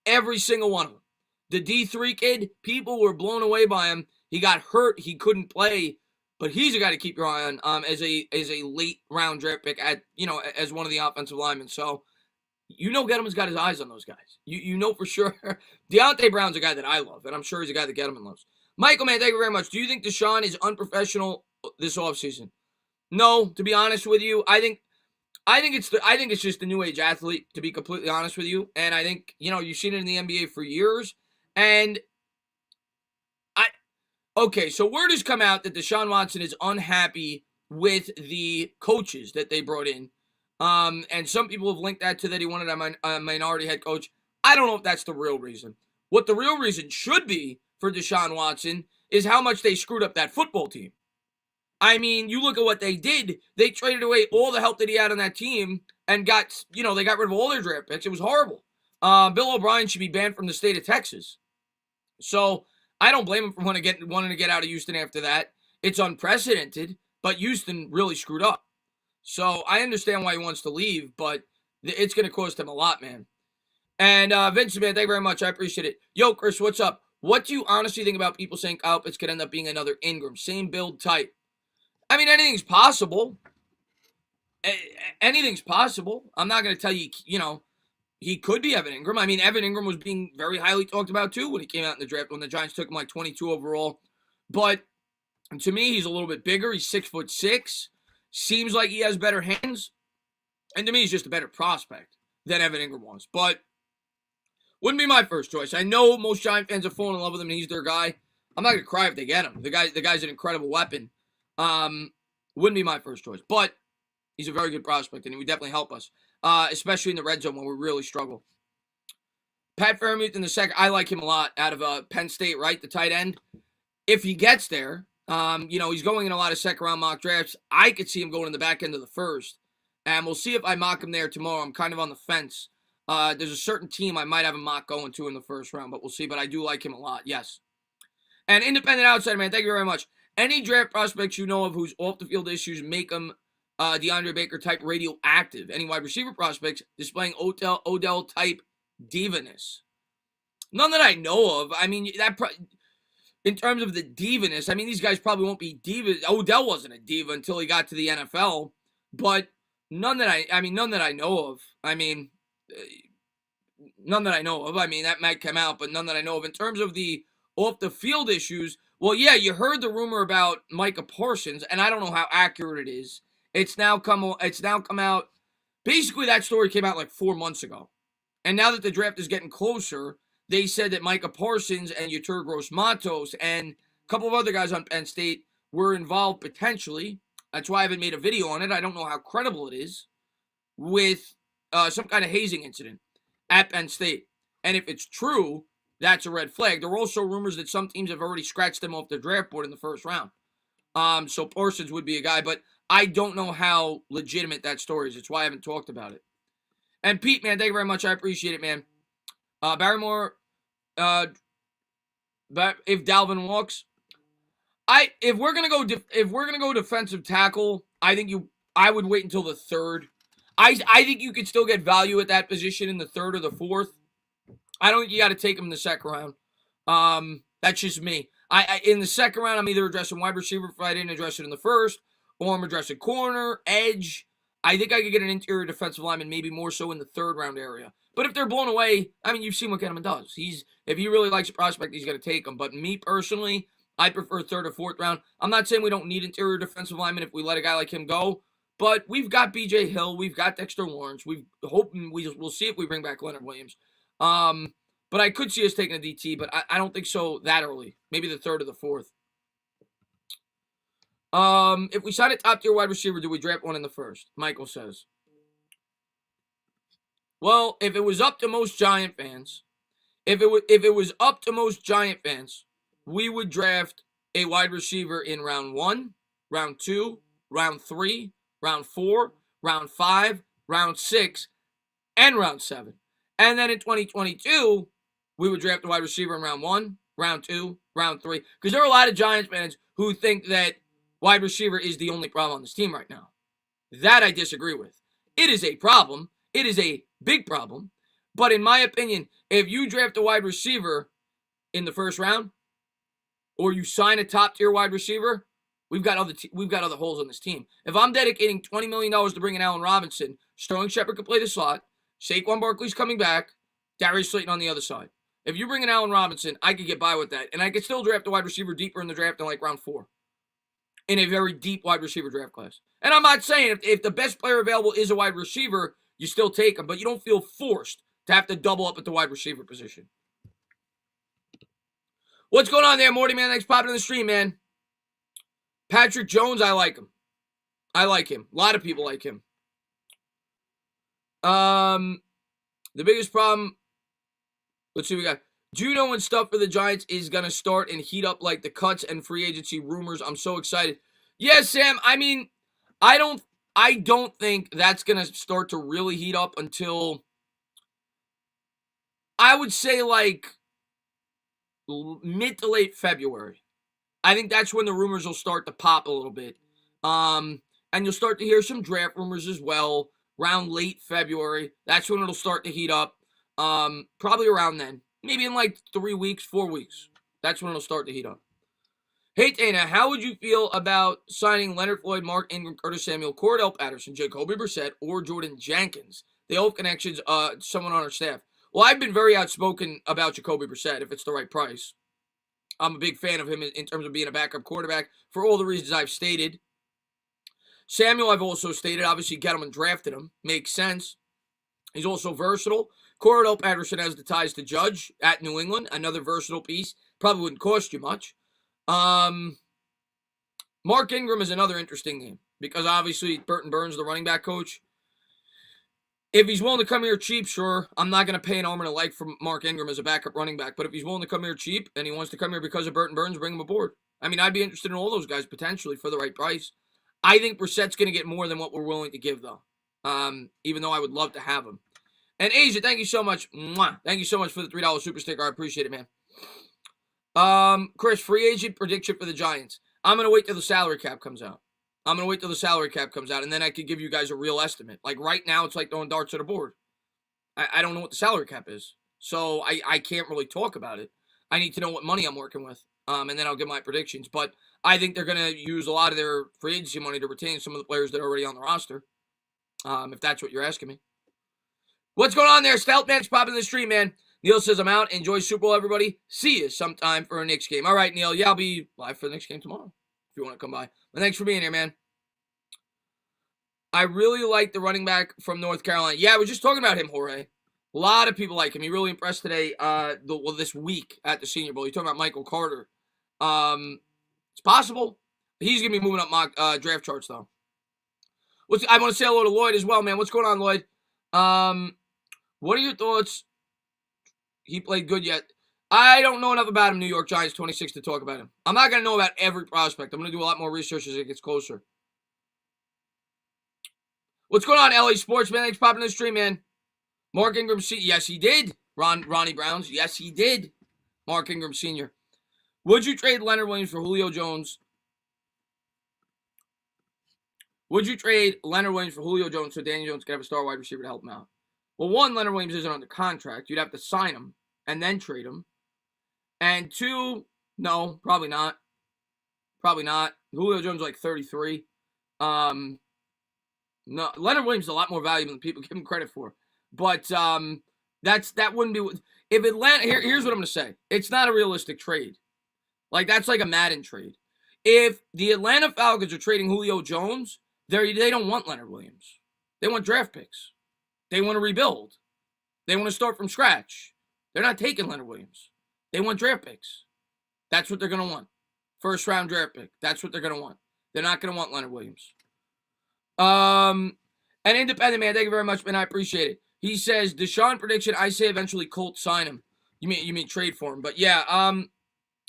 Every single one of them. The D3 kid, people were blown away by him. He got hurt. He couldn't play. But he's a guy to keep your eye on as a late round draft pick as one of the offensive linemen. So Gettleman's got his eyes on those guys. You know for sure. Deontay Brown's a guy that I love, and I'm sure he's a guy that Gettleman loves. Michael, man, thank you very much. Do you think Deshaun is unprofessional this offseason? No, to be honest with you, I think it's just the new age athlete, to be completely honest with you. And I think, you've seen it in the NBA for years. And okay, so word has come out that Deshaun Watson is unhappy with the coaches that they brought in. And some people have linked that to that he wanted a minority head coach. I don't know if that's the real reason. What the real reason should be for Deshaun Watson is how much they screwed up that football team. I mean, you look at what they did. They traded away all the help that he had on that team and they got rid of all their draft picks. It was horrible. Bill O'Brien should be banned from the state of Texas. So I don't blame him for wanting to get out of Houston after that. It's unprecedented, but Houston really screwed up. So I understand why he wants to leave, but it's going to cost him a lot, man. And Vincent, man, thank you very much. I appreciate it. Yo, Chris, what's up? What do you honestly think about people saying Kyle Pitts could end up being another Engram? Same build type. I mean, anything's possible. Anything's possible. I'm not going to tell you, he could be Evan Engram. I mean, Evan Engram was being very highly talked about, too, when he came out in the draft, when the Giants took him like 22 overall. But to me, he's a little bit bigger. He's 6'6". Seems like he has better hands. And to me, he's just a better prospect than Evan Engram was. But wouldn't be my first choice. I know most Giant fans have fallen in love with him, and he's their guy. I'm not going to cry if they get him. The guy's an incredible weapon. Wouldn't be my first choice. But he's a very good prospect, and he would definitely help us. Especially in the red zone when we really struggle. Pat Freiermuth in the second, I like him a lot out of Penn State, right? The tight end. If he gets there, he's going in a lot of second-round mock drafts. I could see him going in the back end of the first. And we'll see if I mock him there tomorrow. I'm kind of on the fence. There's a certain team I might have a mock going to in the first round, but we'll see. But I do like him a lot, yes. And independent outsider, man, thank you very much. Any draft prospects you know of whose off-the-field issues make them DeAndre Baker type radioactive? Any wide receiver prospects displaying Odell type divaness? None that I know of. I mean, in terms of the divaness, I mean, these guys probably won't be divas. Odell wasn't a diva until he got to the NFL, but none that I know of. I mean, none that I know of. I mean, that might come out, but none that I know of. In terms of the off-the-field issues, well, yeah, you heard the rumor about Micah Parsons, and I don't know how accurate it is. It's now come out. Basically, that story came out like 4 months ago. And now that the draft is getting closer, they said that Micah Parsons and Yetur Gross-Matos and a couple of other guys on Penn State were involved potentially. That's why I haven't made a video on it. I don't know how credible it is with some kind of hazing incident at Penn State. And if it's true, that's a red flag. There were also rumors that some teams have already scratched them off the draft board in the first round. So Parsons would be a guy, but I don't know how legitimate that story is. It's why I haven't talked about it. And Pete, man, thank you very much. I appreciate it, man. Barrymore, but if Dalvin walks, if we're gonna go defensive tackle, I would wait until the third. I think you could still get value at that position in the third or the fourth. I don't think you got to take him in the second round. That's just me. In the second round, I'm either addressing wide receiver if I didn't address it in the first, or I'm addressing corner, edge. I think I could get an interior defensive lineman, maybe more so in the third round area. But if they're blown away, I mean, you've seen what Gettleman does. If he really likes a prospect, he's going to take him. But me personally, I prefer third or fourth round. I'm not saying we don't need interior defensive linemen if we let a guy like him go, but we've got B.J. Hill, we've got Dexter Lawrence. We'll see if we bring back Leonard Williams. But I could see us taking a DT, but I don't think so that early. Maybe the third or the fourth. If we sign a top-tier wide receiver, do we draft one in the first? Michael says. Well, if it was up to most Giant fans, if it was up to most Giant fans, we would draft a wide receiver in round 1, round 2, round 3, round 4, round 5, round 6, and round 7. And then in 2022, we would draft a wide receiver in round 1, round 2, round 3. Because there are a lot of Giants fans who think that wide receiver is the only problem on this team right now. That I disagree with. It is a problem. It is a big problem. But in my opinion, if you draft a wide receiver in the first round, or you sign a top-tier wide receiver, we've got other holes on this team. If I'm dedicating $20 million to bring in Allen Robinson, Sterling Shepard can play the slot, Saquon Barkley's coming back, Darius Slayton on the other side. If you bring in Allen Robinson, I could get by with that. And I could still draft a wide receiver deeper in the draft than like round 4. In a very deep wide receiver draft class. And I'm not saying if the best player available is a wide receiver, you still take him, but you don't feel forced to have to double up at the wide receiver position. What's going on there, Morty, man? Thanks for popping in the stream, man. Patrick Jones, I like him. I like him. A lot of people like him. The biggest problem, let's see what we got. Judo and stuff for the Giants is going to start and heat up like the cuts and free agency rumors. I'm so excited. Yeah, Sam, I mean, I don't think that's going to start to really heat up until, I would say, like, mid to late February. I think that's when the rumors will start to pop a little bit. And you'll start to hear some draft rumors as well around late February. That's when it'll start to heat up. Probably around then. Maybe in like 3 weeks, 4 weeks. That's when it'll start to heat up. Hey, Dana, how would you feel about signing Leonard Floyd, Mark Ingram, Curtis Samuel, Cordell Patterson, Jacoby Brissett, or Jordan Jenkins? They all have connections, someone on our staff. Well, I've been very outspoken about Jacoby Brissett if it's the right price. I'm a big fan of him in terms of being a backup quarterback for all the reasons I've stated. Samuel, I've also stated. Obviously, Gettleman drafted him. Makes sense. He's also versatile. Cordell Patterson has the ties to Judge at New England. Another versatile piece. Probably wouldn't cost you much. Mark Ingram is another interesting name because obviously Burton Burns, the running back coach. If he's willing to come here cheap, sure. I'm not going to pay an arm and a leg for Mark Ingram as a backup running back. But if he's willing to come here cheap and he wants to come here because of Burton Burns, bring him aboard. I mean, I'd be interested in all those guys potentially for the right price. I think Brissett's going to get more than what we're willing to give, though. Even though I would love to have him. And Asia, thank you so much. Mwah. Thank you so much for the $3 super sticker. I appreciate it, man. Chris, free agent prediction for the Giants. I'm going to wait till the salary cap comes out. And then I could give you guys a real estimate. Like right now, it's like throwing darts at a board. I don't know what the salary cap is. So I can't really talk about it. I need to know what money I'm working with. And then I'll give my predictions. But I think they're going to use a lot of their free agency money to retain some of the players that are already on the roster. If that's what you're asking me. What's going on there? Stealth Man's popping in the stream, man. Neil says, I'm out. Enjoy Super Bowl, everybody. See you sometime for a Knicks game. All right, Neil. Yeah, I'll be live for the Knicks game tomorrow if you want to come by. But thanks for being here, man. I really like the running back from North Carolina. Yeah, I was just talking about him, Jorge. A lot of people like him. He really impressed today, this week at the Senior Bowl. You're talking about Michael Carter. It's possible. He's going to be moving up mock draft charts, though. I want to say hello to Lloyd as well, man. What's going on, Lloyd? What are your thoughts? He played good yet. I don't know enough about him, New York Giants 26, to talk about him. I'm not going to know about every prospect. I'm going to do a lot more research as it gets closer. What's going on, LA Sports, man? Thanks for popping in the stream, man. Mark Ingram, yes, he did. Ronnie Browns, yes, he did. Mark Ingram Sr. Would you trade Leonard Williams for Julio Jones? Would you trade Leonard Williams for Julio Jones so Daniel Jones could have a star wide receiver to help him out? Well, one, Leonard Williams isn't under contract. You'd have to sign him and then trade him. And two, no, probably not. Probably not. Julio Jones is like 33. No, Leonard Williams is a lot more valuable than people give him credit for. But that wouldn't be. If Atlanta, here's what I'm going to say. It's not a realistic trade. Like, that's like a Madden trade. If the Atlanta Falcons are trading Julio Jones, they don't want Leonard Williams. They want draft picks. They want to rebuild. They want to start from scratch. They're not taking Leonard Williams. They want draft picks. That's what they're going to want. First round draft pick. That's what they're going to want. They're not going to want Leonard Williams. An independent man, thank you very much, man. I appreciate it. He says, Deshaun prediction, I say eventually Colts sign him. You mean trade for him. But yeah,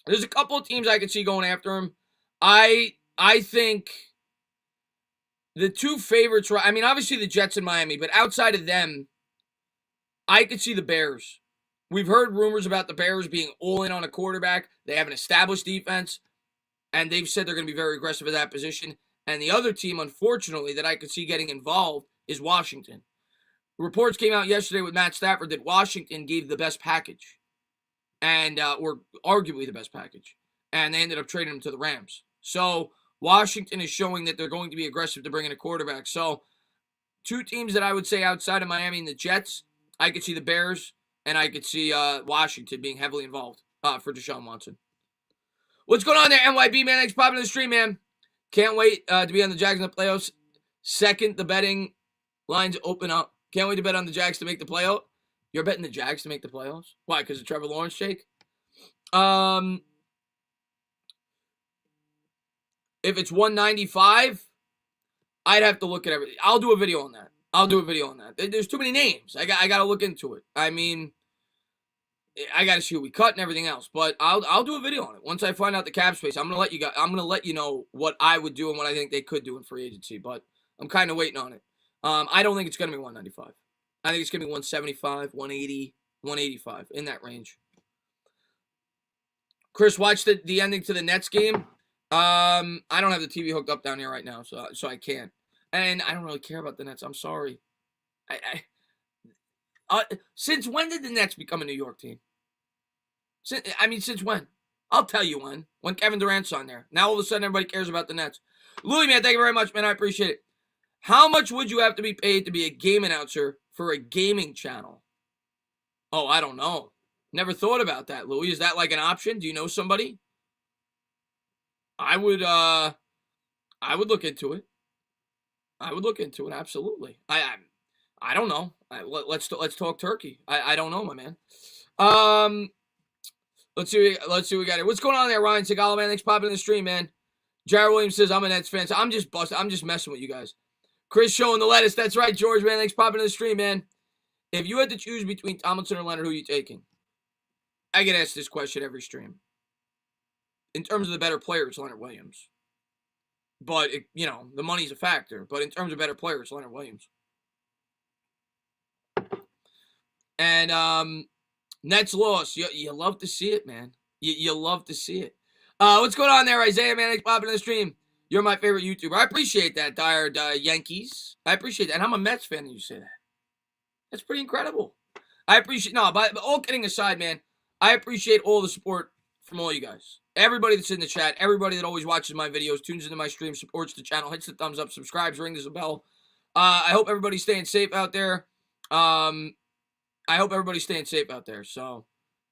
there's a couple of teams I could see going after him. I think the two favorites, I mean, obviously the Jets and Miami, but outside of them, I could see the Bears. We've heard rumors about the Bears being all in on a quarterback. They have an established defense, and they've said they're going to be very aggressive at that position. And the other team, unfortunately, that I could see getting involved is Washington. Reports came out yesterday with Matt Stafford that Washington gave the best package, and or arguably the best package, and they ended up trading him to the Rams. So Washington is showing that they're going to be aggressive to bring in a quarterback. So two teams that I would say outside of Miami and the Jets, I could see the Bears, and I could see Washington being heavily involved for Deshaun Watson. What's going on there, NYB, man? Thanks for popping in the stream, man. Can't wait to be on the Jags in the playoffs. Second, the betting lines open up. Can't wait to bet on the Jags to make the playoff. You're betting the Jags to make the playoffs? Why? Because of Trevor Lawrence, Jake? If it's 195, I'd have to look at everything. I'll do a video on that. There's too many names. I got to look into it. I mean, I got to see who we cut and everything else. But I'll do a video on it once I find out the cap space. I'm gonna let you know what I would do and what I think they could do in free agency. But I'm kind of waiting on it. I don't think it's gonna be 195. I think it's gonna be 175, 180, 185 in that range. Chris, watch the ending to the Nets game. I don't have the TV hooked up down here right now, so I can't. And I don't really care about the Nets. I'm sorry. Since when did the Nets become a New York team? Since when? I'll tell you when. When Kevin Durant's on there. Now all of a sudden everybody cares about the Nets. Louis, man, thank you very much, man. I appreciate it. How much would you have to be paid to be a game announcer for a gaming channel? Oh, I don't know. Never thought about that, Louis. Is that like an option? Do you know somebody? I would look into it. Absolutely. I don't know. Let's talk turkey. I don't know, my man. Let's see what we got here. What's going on there, Ryan Segala, man? Thanks for popping in the stream, man. Jared Williams says I'm a Nets fan, so I'm just busting. I'm just messing with you guys. Chris showing the lettuce. That's right, George, man. Thanks for popping in the stream, man. If you had to choose between Tomlinson or Leonard, who are you taking? I get asked this question every stream. In terms of the better player, it's Leonard Williams. But, the money's a factor. But in terms of better player, it's Leonard Williams. And Nets lost. You love to see it, man. You love to see it. What's going on there, Isaiah, man? Thanks for popping in the stream. You're my favorite YouTuber. I appreciate that, Dire Yankees. I appreciate that. And I'm a Mets fan, and you say that. That's pretty incredible. But all kidding aside, man, I appreciate all the support from all you guys. Everybody that's in the chat, everybody that always watches my videos, tunes into my stream, supports the channel, hits the thumbs up, subscribes, rings the bell. I hope everybody's staying safe out there. So,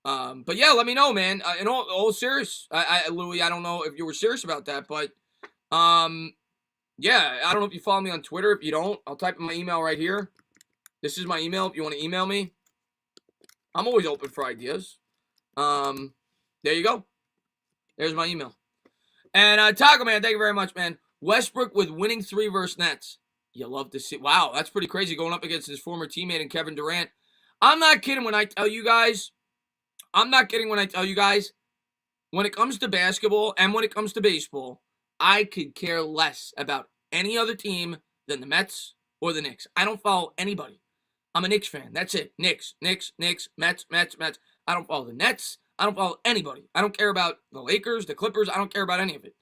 but yeah, let me know, man. In all serious, Louis, I don't know if you were serious about that, but yeah, I don't know if you follow me on Twitter. If you don't, I'll type in my email right here. This is my email. If you want to email me, I'm always open for ideas. There you go. There's my email. And Taco Man, thank you very much, man. Westbrook with winning 3 versus Nets. You love to see. Wow, that's pretty crazy going up against his former teammate and Kevin Durant. I'm not kidding when I tell you guys. When it comes to basketball and when it comes to baseball, I could care less about any other team than the Mets or the Knicks. I don't follow anybody. I'm a Knicks fan. That's it. Knicks, Mets. I don't follow the Nets. I don't follow anybody. I don't care about the Lakers, the Clippers. I don't care about any of it.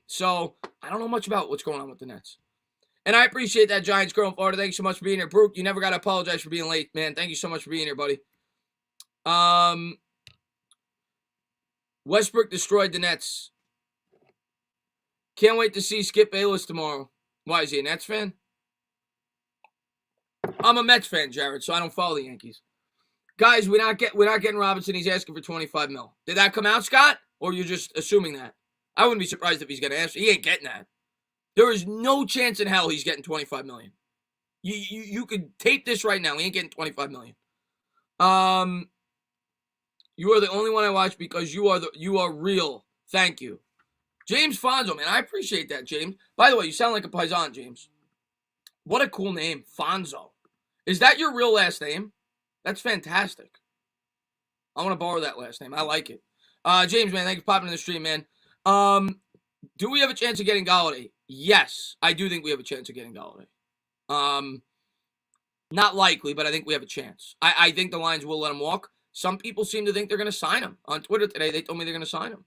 So I don't know much about what's going on with the Nets. And I appreciate that, Giants girl in Florida. Thank you so much for being here. Brooke, you never got to apologize for being late, man. Thank you so much for being here, buddy. Westbrook destroyed the Nets. Can't wait to see Skip Bayless tomorrow. Why, is he a Nets fan? I'm a Mets fan, Jared, so I don't follow the Yankees. Guys, we're not getting Robinson. He's asking for $25 million. Did that come out, Scott? Or you're just assuming that? I wouldn't be surprised if he's going to answer. He ain't getting that. There is no chance in hell he's getting $25 million. You could tape this right now. He ain't getting $25 million. You are the only one I watch because you are real. Thank you. James Fonzo, man. I appreciate that, James. By the way, you sound like a paisan, James. What a cool name, Fonzo. Is that your real last name? That's fantastic. I want to borrow that last name. I like it. James, man, thanks for popping in the stream, man. Do we have a chance of getting Golladay? Yes, I do think we have a chance of getting Golladay. Not likely, but I think we have a chance. I think the Lions will let him walk. Some people seem to think they're going to sign him. On Twitter today, they told me they're going to sign him.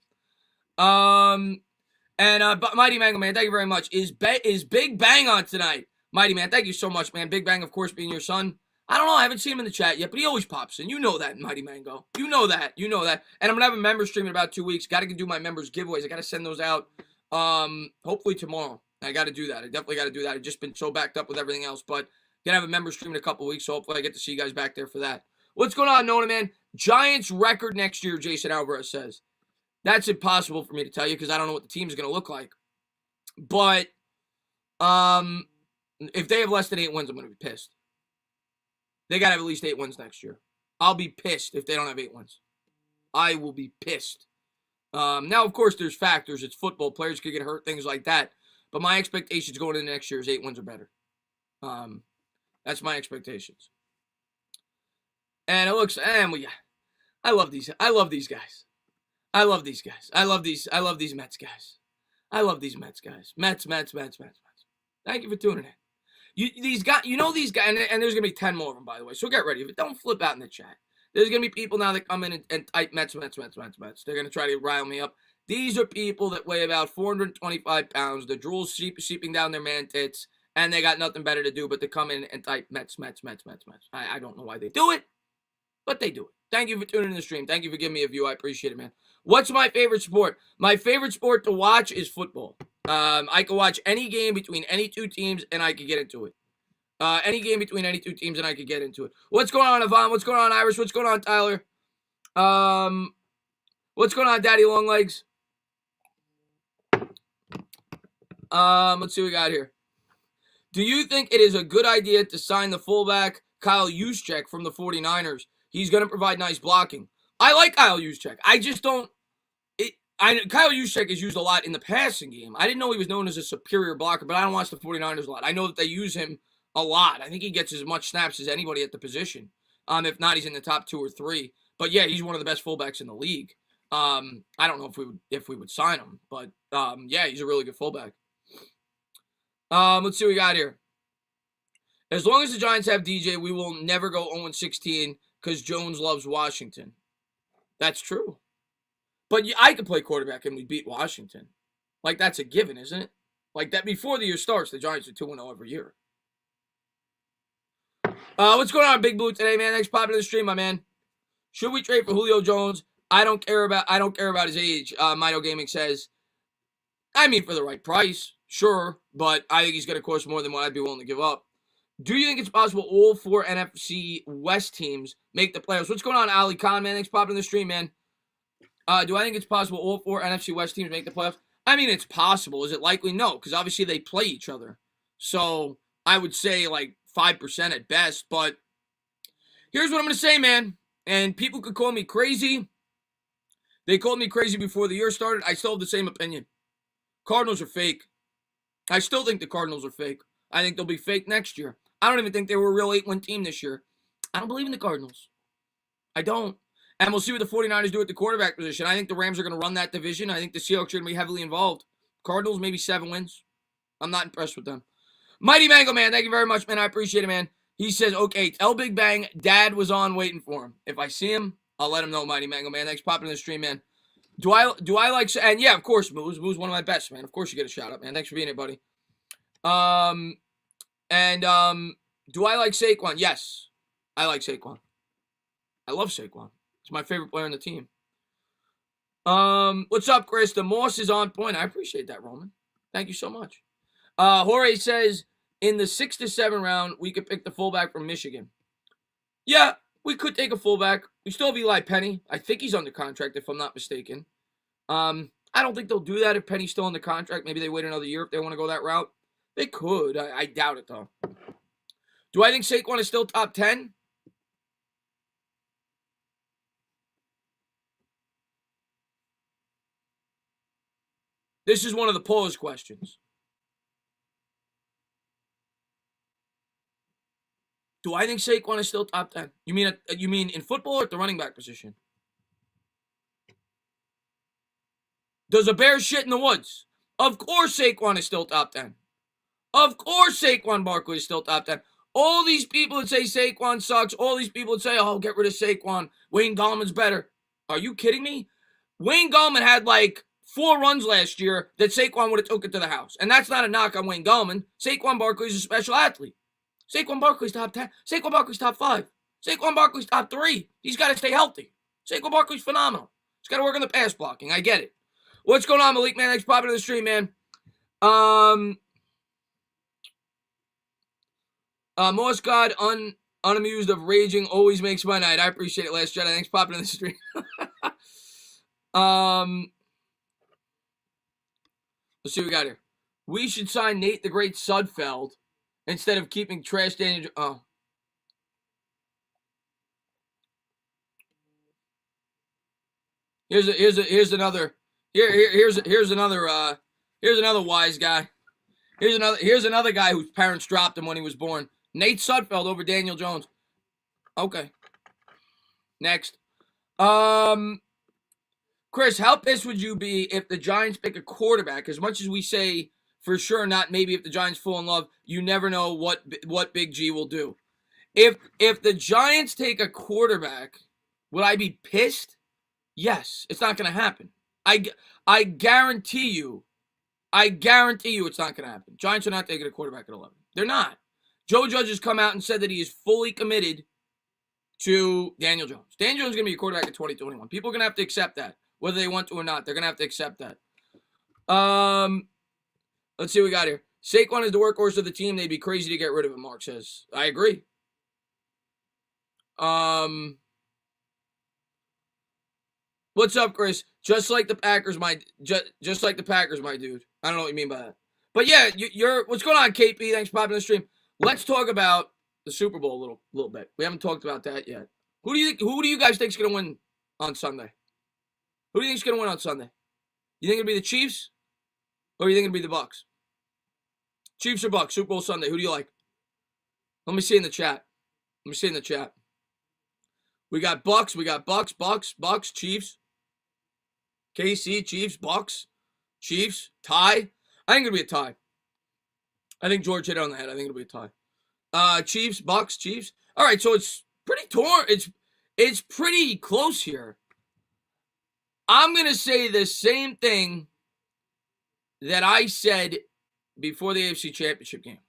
But Mighty Mango, man, thank you very much. Is Big Bang on tonight? Mighty Man, thank you so much, man. Big Bang, of course, being your son. I don't know. I haven't seen him in the chat yet, but he always pops in. You know that, Mighty Mango. You know that. And I'm going to have a member stream in about 2 weeks. Got to do my members giveaways. I got to send those out hopefully tomorrow. I got to do that. I definitely got to do that. I've just been so backed up with everything else, but going to have a member stream in a couple weeks, so hopefully I get to see you guys back there for that. What's going on, Nona, man? Giants record next year, Jason Alvarez says. That's impossible for me to tell you because I don't know what the team's going to look like. But if they have less than 8 wins, I'm going to be pissed. They got to have at least 8 wins next year. I'll be pissed if they don't have 8 wins. I will be pissed. Now, of course, there's factors. It's football. Players could get hurt, things like that. But my expectations going into next year is 8 wins or better. That's my expectations. And it looks, I love these guys. I love these Mets guys. I love these Mets guys. Mets. Thank you for tuning in. These guys, these guys, and there's going to be 10 more of them, by the way. So get ready. But don't flip out in the chat. There's going to be people now that come in and type Mets. They're going to try to rile me up. These are people that weigh about 425 pounds. The drool's seeping down their man tits, and they got nothing better to do but to come in and type Mets. I don't know why they do it, but they do it. Thank you for tuning in the stream. Thank you for giving me a view. I appreciate it, man. What's my favorite sport? My favorite sport to watch is football. I can watch any game between any two teams, and I can get into it. Any game between any two teams, and I could get into it. What's going on, Yvonne? What's going on, Irish? What's going on, Tyler? What's going on, Daddy Longlegs? Let's see what we got here. Do you think it is a good idea to sign the fullback Kyle Juszczyk from the 49ers? He's going to provide nice blocking. I like Kyle Juszczyk. I just don't. Kyle Juszczyk is used a lot in the passing game. I didn't know he was known as a superior blocker, but I don't watch the 49ers a lot. I know that they use him a lot. I think he gets as much snaps as anybody at the position. If not, he's in the top 2 or 3. But yeah, he's one of the best fullbacks in the league. I don't know if we would sign him, but yeah, he's a really good fullback. Let's see what we got here. As long as the Giants have DJ, we will never go 0-16 because Jones loves Washington. That's true. But I could play quarterback and we beat Washington. Like, that's a given, isn't it? Like, that before the year starts, the Giants are 2-0 every year. What's going on, Big Blue, today, man? Thanks for popping in the stream, my man. Should we trade for Julio Jones? I don't care about his age, Mito Gaming says. I mean, for the right price, sure, but I think he's going to cost more than what I'd be willing to give up. Do you think it's possible all 4 NFC West teams make the playoffs? What's going on, Ali Khan, man? Thanks for popping in the stream, man. Do I think it's possible all 4 NFC West teams make the playoffs? I mean, it's possible. Is it likely? No, because obviously they play each other. So I would say like 5% at best. But here's what I'm going to say, man. And people could call me crazy. They called me crazy before the year started. I still have the same opinion. Cardinals are fake. I still think the Cardinals are fake. I think they'll be fake next year. I don't even think they were a real 8-win team this year. I don't believe in the Cardinals. I don't. And we'll see what the 49ers do at the quarterback position. I think the Rams are going to run that division. I think the Seahawks are going to be heavily involved. Cardinals, maybe 7 wins. I'm not impressed with them. Mighty Mango, man. Thank you very much, man. I appreciate it, man. He says, okay, tell Big Bang Dad was on waiting for him. If I see him, I'll let him know, Mighty Mango, man. Thanks for popping in the stream, man. Do I like, and yeah, of course, Moose. Moose one of my best, man. Of course you get a shout out, man. Thanks for being here, buddy. Do I like Saquon? Yes. I like Saquon. I love Saquon. He's my favorite player on the team. What's up, Chris? The Moss is on point. I appreciate that, Roman. Thank you so much. Jorge says, in the 6 to 7 round, we could pick the fullback from Michigan. Yeah, we could take a fullback. We still have Eli Penny. I think he's under contract, if I'm not mistaken. I don't think they'll do that if Penny's still in the contract. Maybe they wait another year if they want to go that route. They could. I doubt it, though. Do I think Saquon is still top 10? This is one of the pause questions. Do I think Saquon is still top 10? You mean in football or at the running back position? Does a bear shit in the woods? Of course Saquon is still top 10. Of course Saquon Barkley is still top 10. All these people that say Saquon sucks, all these people that say, oh, get rid of Saquon, Wayne Gallman's better. Are you kidding me? Wayne Gallman had like 4 runs last year that Saquon would have took it to the house. And that's not a knock on Wayne Gallman. Saquon Barkley is a special athlete. Saquon Barkley's top 10. Saquon Barkley's top 5. Saquon Barkley's top 3. He's got to stay healthy. Saquon Barkley's phenomenal. He's got to work on the pass blocking. I get it. What's going on, Malik, man? Thanks for popping to the stream, man. Morse God, unamused of raging, always makes my night. I appreciate it, Last Jedi. Thanks for popping to the stream. Let's see what we got here. We should sign Nate the Great Sudfeld instead of keeping trash Daniel. Oh. Here's another wise guy. Here's another guy whose parents dropped him when he was born. Nate Sudfeld over Daniel Jones. Okay. Next. Chris, how pissed would you be if the Giants pick a quarterback? As much as we say for sure not maybe if the Giants fall in love, you never know what Big G will do. If the Giants take a quarterback, would I be pissed? Yes, it's not going to happen. I guarantee you it's not going to happen. Giants are not taking a quarterback at 11. They're not. Joe Judge has come out and said that he is fully committed to Daniel Jones. Daniel Jones is going to be a quarterback in 2021. People are going to have to accept that. Whether they want to or not, they're going to have to accept that. Let's see what we got here. Saquon is the workhorse of the team. They'd be crazy to get rid of him, Mark says. I agree. What's up, Chris? Just like the Packers, my dude. I don't know what you mean by that. But yeah, you're what's going on, KP? Thanks for popping the stream. Let's talk about the Super Bowl a little bit. We haven't talked about that yet. Who do you guys think is going to win on Sunday? Who do you think is going to win on Sunday? You think it'll be the Chiefs? Or you think it'll be the Bucks? Chiefs or Bucks, Super Bowl Sunday. Who do you like? Let me see in the chat. We got Bucks, Bucks, Chiefs. KC, Chiefs, Bucks, Chiefs, tie. I think it'll be a tie. I think George hit it on the head. I think it'll be a tie. Chiefs, Bucks, Chiefs. All right, so it's pretty torn. It's pretty close here. I'm going to say the same thing that I said before the AFC Championship game.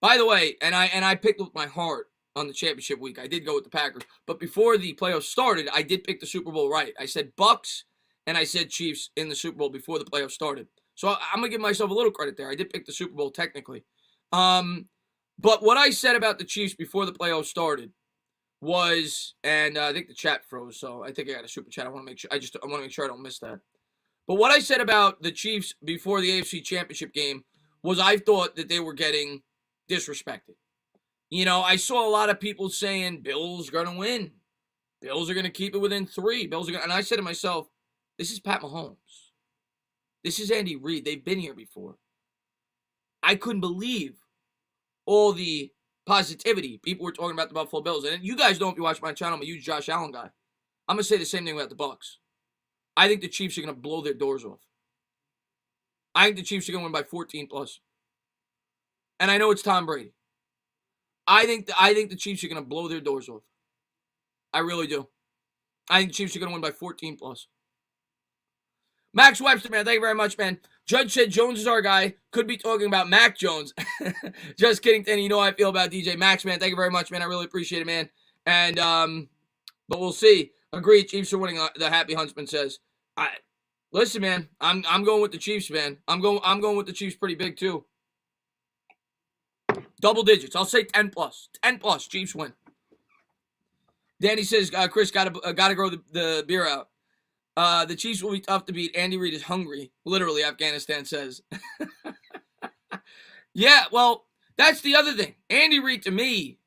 By the way, and I picked with my heart on the championship week. I did go with the Packers. But before the playoffs started, I did pick the Super Bowl right. I said Bucks and I said Chiefs in the Super Bowl before the playoffs started. So I'm going to give myself a little credit there. I did pick the Super Bowl technically. But what I said about the Chiefs before the playoffs started was, and I think the chat froze, so I think I got a super chat. I want to make sure I don't miss that. But what I said about the Chiefs before the AFC Championship game was I thought that they were getting disrespected. You know, I saw a lot of people saying Bills are going to win. Bills are going to keep it within 3. And I said to myself, this is Pat Mahomes. This is Andy Reid. They've been here before. I couldn't believe all the positivity people were talking about the Buffalo Bills. And you guys know if you watch my channel, I'm a huge Josh Allen guy. I'm going to say the same thing about the Bucks. I think the Chiefs are going to blow their doors off. I think the Chiefs are going to win by 14 plus. And I know it's Tom Brady. I think the Chiefs are going to blow their doors off. I really do. I think the Chiefs are going to win by 14 plus. Max Webster, man, thank you very much, man. Judge said Jones is our guy. Could be talking about Mac Jones. Just kidding, Danny. You know how I feel about DJ Max, man. Thank you very much, man. I really appreciate it, man. And but we'll see. Agreed. Chiefs are winning. The Happy Huntsman says. Listen, man. I'm going with the Chiefs, man. I'm going with the Chiefs pretty big too. Double digits. I'll say 10 plus. 10 plus. Chiefs win. Danny says, Chris, gotta grow the beer out. The Chiefs will be tough to beat. Andy Reid is hungry. Literally, Afghanistan says. Yeah, well, that's the other thing. Andy Reid, to me,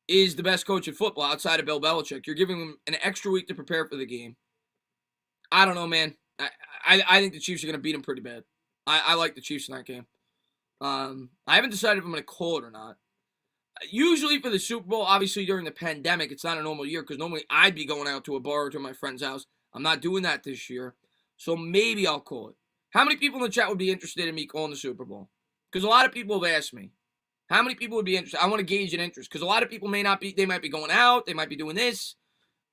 is the best coach in football outside of Bill Belichick. You're giving him an extra week to prepare for the game. I don't know, man. I think the Chiefs are going to beat him pretty bad. I like the Chiefs in that game. I haven't decided if I'm going to call it or not. Usually for the Super Bowl, obviously during the pandemic, it's not a normal year because normally I'd be going out to a bar or to my friend's house. I'm not doing that this year. So maybe I'll call it. How many people in the chat would be interested in me calling the Super Bowl? Because a lot of people have asked me. How many people would be interested? I want to gauge an interest because a lot of people may not be. They might be going out. They might be doing this.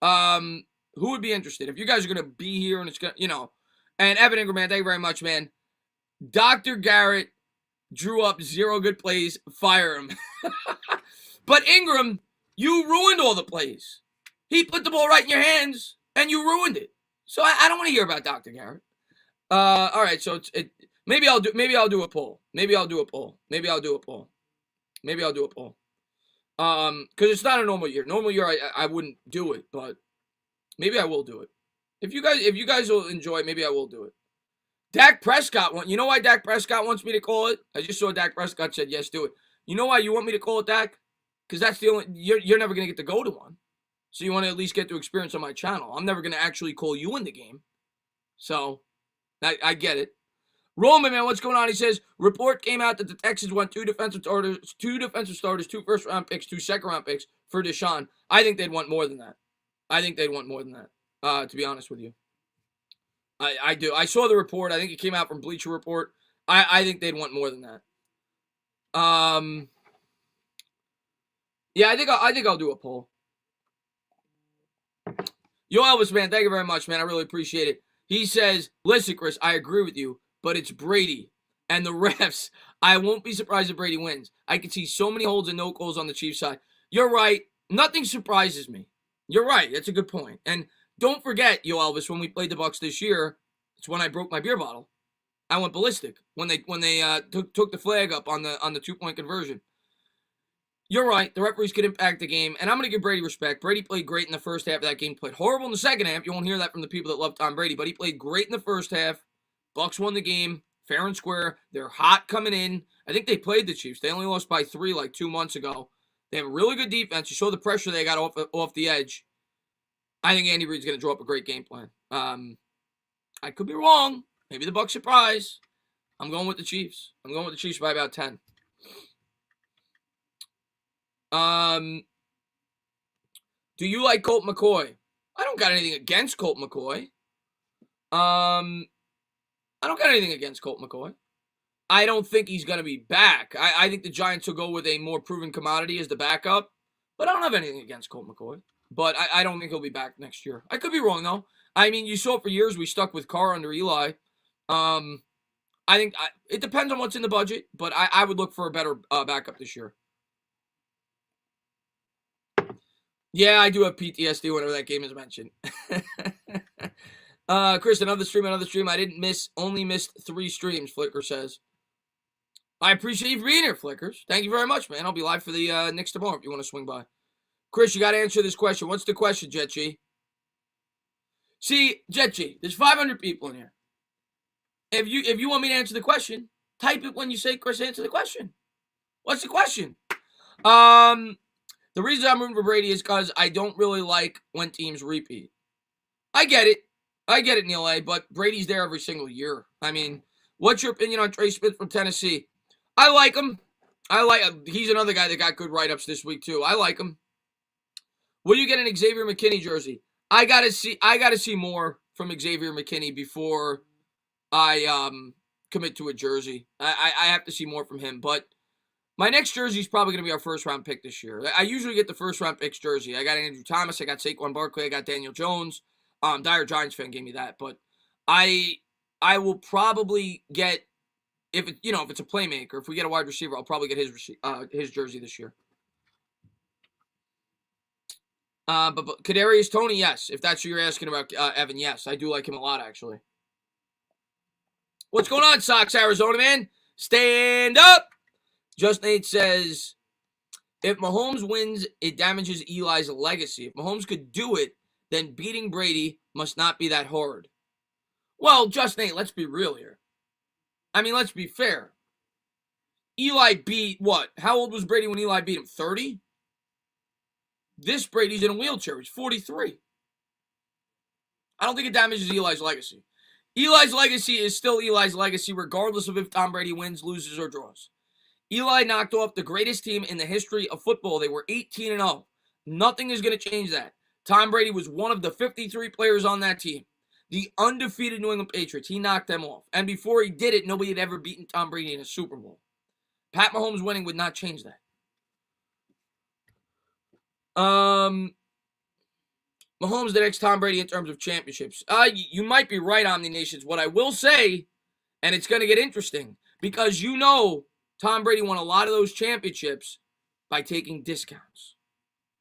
Who would be interested? If you guys are going to be here and it's going to, And Evan Engram, man, thank you very much, man. Dr. Garrett drew up 0 good plays. Fire him. But Engram, you ruined all the plays. He put the ball right in your hands, and you ruined it. So I don't want to hear about Dr. Garrett. All right, so maybe I'll do a poll. Because it's not a normal year. Normal year, I wouldn't do it, but maybe I will do it. If you guys will enjoy it, maybe I will do it. Dak Prescott you know why Dak Prescott wants me to call it? I just saw Dak Prescott said yes, do it. You know why you want me to call it, Dak? Because that's the only you're never gonna get to go to one. So you want to at least get to experience on my channel. I'm never gonna actually call you in the game. So I get it. Roman, man, what's going on? He says, report came out that the Texans want 2 defensive starters, 2 first-round picks, 2 second-round picks for Deshaun. I think they'd want more than that. To be honest with you. I do. I saw the report. I think it came out from Bleacher Report. I think they'd want more than that. Yeah, I think I'll do a poll. Yo, Elvis, man, thank you very much, man. I really appreciate it. He says, listen, Chris, I agree with you, but it's Brady and the refs. I won't be surprised if Brady wins. I can see so many holds and no calls on the Chiefs side. You're right. Nothing surprises me. You're right. That's a good point. And don't forget, yo, Elvis, when we played the Bucs this year, it's when I broke my beer bottle. I went ballistic when they took the flag up on the 2-point conversion. You're right. The referees could impact the game, and I'm going to give Brady respect. Brady played great in the first half of that game. Played horrible in the second half. You won't hear that from the people that love Tom Brady, but he played great in the first half. Bucs won the game, fair and square. They're hot coming in. I think they played the Chiefs. They only lost by 3 like 2 months ago. They have a really good defense. You saw the pressure they got off the edge. I think Andy Reid's going to draw up a great game plan. I could be wrong. Maybe the Bucs surprise. I'm going with the Chiefs. I'm going with the Chiefs by about 10. Do you like Colt McCoy? I don't got anything against Colt McCoy. I don't got anything against Colt McCoy. I don't think he's going to be back. I think the Giants will go with a more proven commodity as the backup. But I don't have anything against Colt McCoy. But I don't think he'll be back next year. I could be wrong, though. I mean, you saw for years we stuck with Carr under Eli. I think it depends on what's in the budget. But I would look for a better backup this year. Yeah, I do have PTSD whenever that game is mentioned. Chris, another stream. I only missed 3 streams, Flicker says. I appreciate you for being here, Flickers. Thank you very much, man. I'll be live for the Knicks tomorrow if you want to swing by. Chris, you got to answer this question. What's the question, Jet G? See, Jet G, there's 500 people in here. If you want me to answer the question, type it when you say, Chris, answer the question. What's the question? The reason I'm rooting for Brady is because I don't really like when teams repeat. I get it, Neil A., but Brady's there every single year. I mean, what's your opinion on Trey Smith from Tennessee? I like him. He's another guy that got good write-ups this week, too. I like him. Will you get an Xavier McKinney jersey? I gotta see more from Xavier McKinney before I commit to a jersey. I have to see more from him, but my next jersey is probably going to be our first-round pick this year. I usually get the first-round picks jersey. I got Andrew Thomas. I got Saquon Barkley. I got Daniel Jones. Dire Giants fan gave me that. But I will probably get, if it's a playmaker, if we get a wide receiver, I'll probably get his jersey this year. But Kadarius Toney, yes. If that's what you're asking about, Evan, yes. I do like him a lot, actually. What's going on, Sox, Arizona, man? Stand up! Just Nate says, if Mahomes wins, it damages Eli's legacy. If Mahomes could do it, then beating Brady must not be that hard. Well, just Nate, let's be real here. I mean, let's be fair. Eli beat what? How old was Brady when Eli beat him? 30? This Brady's in a wheelchair. He's 43. I don't think it damages Eli's legacy. Eli's legacy is still Eli's legacy, regardless of if Tom Brady wins, loses, or draws. Eli knocked off the greatest team in the history of football. They were 18-0. Nothing is going to change that. Tom Brady was one of the 53 players on that team. The undefeated New England Patriots. He knocked them off. And before he did it, nobody had ever beaten Tom Brady in a Super Bowl. Pat Mahomes winning would not change that. Mahomes the next Tom Brady in terms of championships. You might be right, Omni Nations. What I will say, and it's going to get interesting, because you know Tom Brady won a lot of those championships by taking discounts,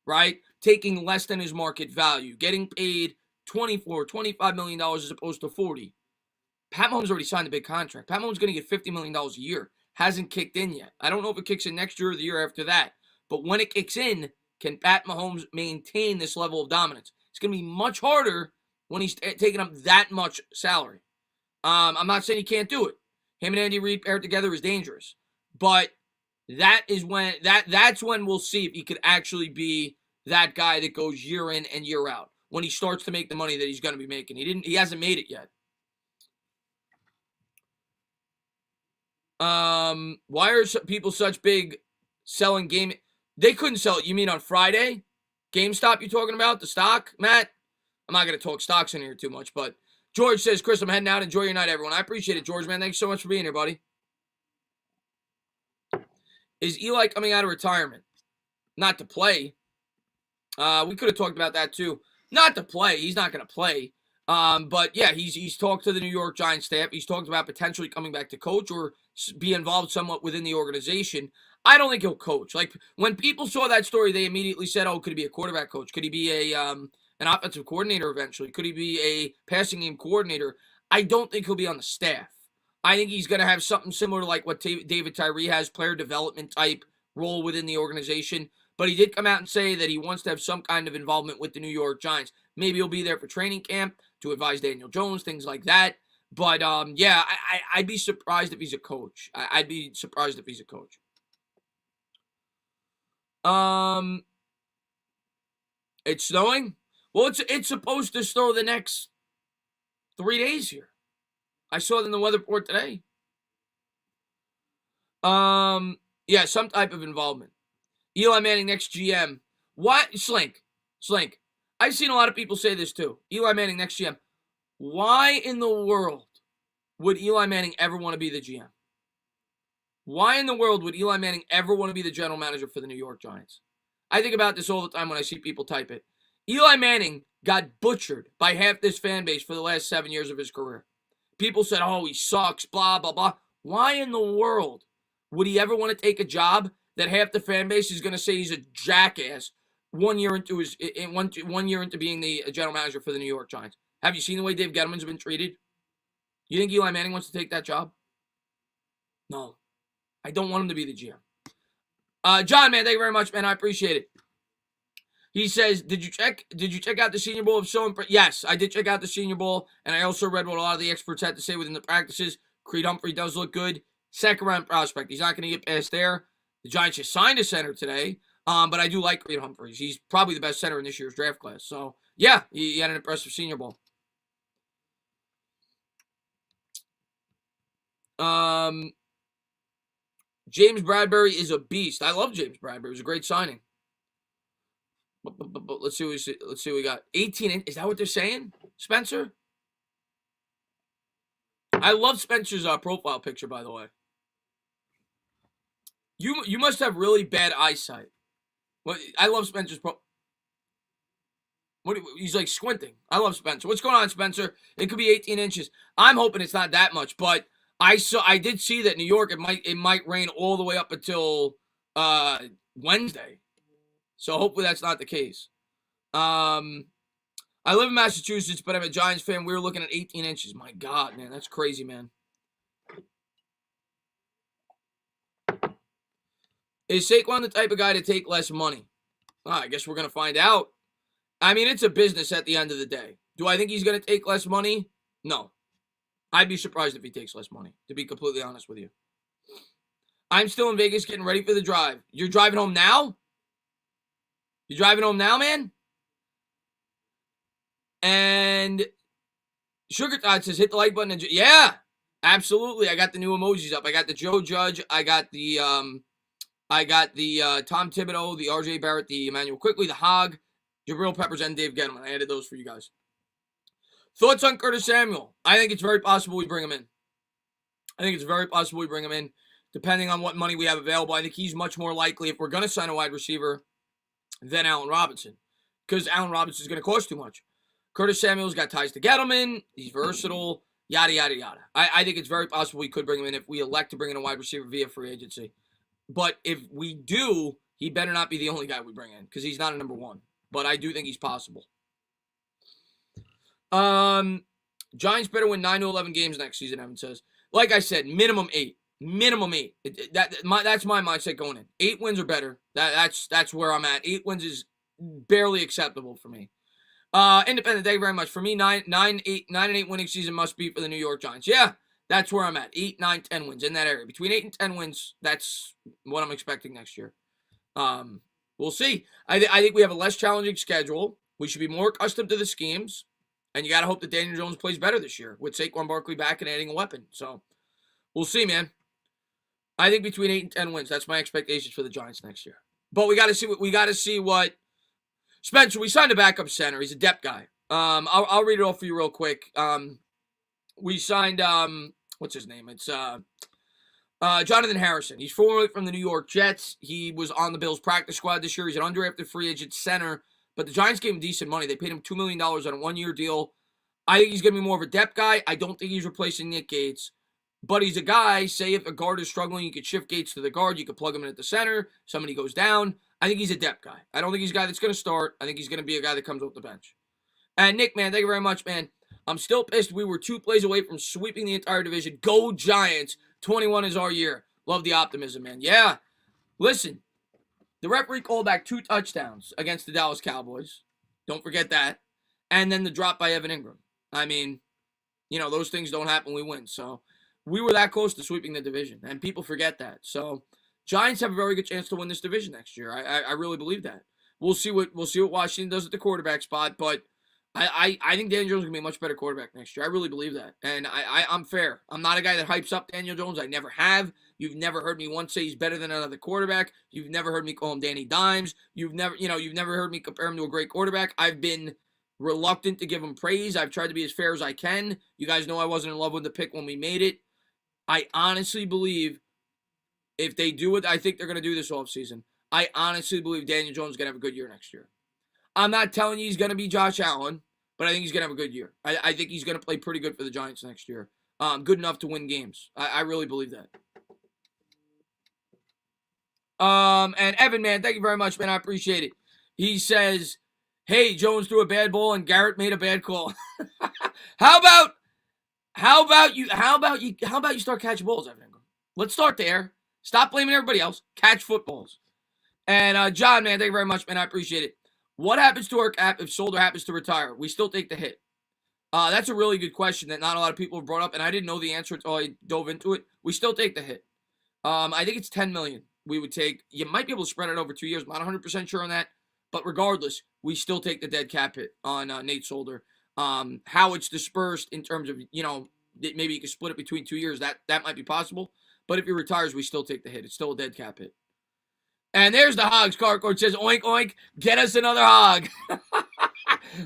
right? Taking less than his market value, getting paid $24, $25 million as opposed to $40. Pat Mahomes already signed a big contract. Pat Mahomes going to get $50 million a year. Hasn't kicked in yet. I don't know if it kicks in next year or the year after that. But when it kicks in, can Pat Mahomes maintain this level of dominance? It's going to be much harder when he's taking up that much salary. I'm not saying he can't do it. Him and Andy Reid paired together is dangerous. But that's when we'll see if he could actually be that guy that goes year in and year out. When he starts to make the money that he's going to be making. He hasn't made it yet. Why are people such big selling game? They couldn't sell it. You mean on Friday? GameStop you talking about? The stock, Matt? I'm not going to talk stocks in here too much, but George says, Chris, I'm heading out. Enjoy your night, everyone. I appreciate it, George, man. Thanks so much for being here, buddy. Is Eli coming out of retirement? Not to play. We could have talked about that too. Not to play. He's not going to play. But yeah, he's talked to the New York Giants staff. He's talked about potentially coming back to coach or be involved somewhat within the organization. I don't think he'll coach. Like, when people saw that story, they immediately said, oh, could he be a quarterback coach? Could he be an offensive coordinator eventually? Could he be a passing game coordinator? I don't think he'll be on the staff. I think he's going to have something similar to like what David Tyree has, player development type role within the organization. But he did come out and say that he wants to have some kind of involvement with the New York Giants. Maybe he'll be there for training camp to advise Daniel Jones, things like that. But, yeah, I'd be surprised if he's a coach. I'd be surprised if he's a coach. It's snowing? Well, it's supposed to snow the next 3 days here. I saw it in the weather report today. Yeah, some type of involvement. Eli Manning next GM. What? Slink. I've seen a lot of people say this too. Eli Manning next GM. Why in the world would Eli Manning ever want to be the GM? Why in the world would Eli Manning ever want to be the general manager for the New York Giants? I think about this all the time when I see people type it. Eli Manning got butchered by half this fan base for the last 7 years of his career. People said, oh, he sucks, blah, blah, blah. Why in the world would he ever want to take a job that half the fan base is going to say he's a jackass 1 year into being the general manager for the New York Giants? Have you seen the way Dave Gettleman's been treated? You think Eli Manning wants to take that job? No. I don't want him to be the GM. John, man, thank you very much, man. I appreciate it. He says, did you check out the Senior Bowl of so Yes, I did check out the Senior Bowl, and I also read what a lot of the experts had to say within the practices. Creed Humphrey does look good. Second-round prospect. He's not going to get past there. The Giants just signed a center today, but I do like Creed Humphreys. He's probably the best center in this year's draft class. So, yeah, he had an impressive Senior Bowl. James Bradbury is a beast. I love James Bradbury. It was a great signing. But let's see what we got. 18. Is that what they're saying, Spencer? I love Spencer's profile picture, by the way. You must have really bad eyesight. I love Spencer's he's like squinting. I love Spencer. What's going on, Spencer? It could be 18 inches. I'm hoping it's not that much, but I did see that New York it might rain all the way up until Wednesday. So hopefully that's not the case. I live in Massachusetts, but I'm a Giants fan. We were looking at 18 inches. My God, man, that's crazy, man. Is Saquon the type of guy to take less money? I guess we're going to find out. I mean, it's a business at the end of the day. Do I think he's going to take less money? No. I'd be surprised if he takes less money, to be completely honest with you. I'm still in Vegas getting ready for the drive. You're driving home now? You driving home now, man? And Sugar Todd says, hit the like button. Yeah, absolutely. I got the new emojis up. I got the Joe Judge. I got the Tom Thibodeau, the RJ Barrett, the Emmanuel Quickly, the Hog, Jabril Peppers, and Dave Gettleman. I added those for you guys. Thoughts on Curtis Samuel? I think it's very possible we bring him in. Depending on what money we have available. I think he's much more likely, if we're going to sign a wide receiver, than Allen Robinson. Because Allen Robinson is going to cost too much. Curtis Samuel's got ties to Gettleman. He's versatile. Yada, yada, yada. I think it's very possible we could bring him in if we elect to bring in a wide receiver via free agency. But if we do, he better not be the only guy we bring in. Because he's not a number one. But I do think he's possible. Giants better win 9 to 11 games next season, Evan says. Like I said, minimum 8. Minimum 8. That's my mindset going in. 8 wins or better. That's where I'm at. 8 wins is barely acceptable for me. Independent, thank you very much. For me, 9 and 8 winning season must be for the New York Giants. Yeah, that's where I'm at. 8, 9, 10 wins in that area. Between 8 and 10 wins, that's what I'm expecting next year. We'll see. I think we have a less challenging schedule. We should be more accustomed to the schemes. And you got to hope that Daniel Jones plays better this year with Saquon Barkley back and adding a weapon. So, we'll see, man. I think between 8 and 10 wins. That's my expectations for the Giants next year. But we got to see what Spencer. We signed a backup center. He's a depth guy. I'll read it all for you real quick. We signed what's his name? It's Jonathan Harrison. He's formerly from the New York Jets. He was on the Bills practice squad this year. He's an undrafted free agent center. But the Giants gave him decent money. They paid him $2 million on a 1-year deal. I think he's going to be more of a depth guy. I don't think he's replacing Nick Gates. But he's a guy, say if a guard is struggling, you could shift Gates to the guard. You could plug him in at the center. Somebody goes down. I think he's a depth guy. I don't think he's a guy that's going to start. I think he's going to be a guy that comes off the bench. And Nick, man, thank you very much, man. I'm still pissed. We were 2 plays away from sweeping the entire division. Go Giants. 21 is our year. Love the optimism, man. Yeah. Listen, the referee called back 2 touchdowns against the Dallas Cowboys. Don't forget that. And then the drop by Evan Engram. I mean, those things don't happen. We win. So we were that close to sweeping the division. And people forget that. So Giants have a very good chance to win this division next year. I really believe that. We'll see what Washington does at the quarterback spot. But I think Daniel Jones is going to be a much better quarterback next year. I really believe that. And I'm fair. I'm not a guy that hypes up Daniel Jones. I never have. You've never heard me once say he's better than another quarterback. You've never heard me call him Danny Dimes. You've never heard me compare him to a great quarterback. I've been reluctant to give him praise. I've tried to be as fair as I can. You guys know I wasn't in love with the pick when we made it. I honestly believe if they do what I think they're going to do this offseason, I honestly believe Daniel Jones is going to have a good year next year. I'm not telling you he's going to be Josh Allen, but I think he's going to have a good year. I think he's going to play pretty good for the Giants next year. Good enough to win games. I really believe that. And Evan, man, thank you very much, man. I appreciate it. He says, hey, Jones threw a bad ball and Garrett made a bad call. How about you start catching balls, Evan Engram? Let's start there. Stop blaming everybody else. Catch footballs. And John, man, thank you very much, man. I appreciate it. What happens to our cap if Solder happens to retire? We still take the hit. That's a really good question that not a lot of people have brought up, and I didn't know the answer until I dove into it. We still take the hit. I think it's $10 million we would take. You might be able to spread it over 2 years. I'm not 100% sure on that. But regardless, we still take the dead cap hit on Nate Solder. How it's dispersed in terms of, maybe you could split it between 2 years. That might be possible. But if he retires, we still take the hit. It's still a dead cap hit. And there's the Hogs card. It says, oink, oink, get us another hog.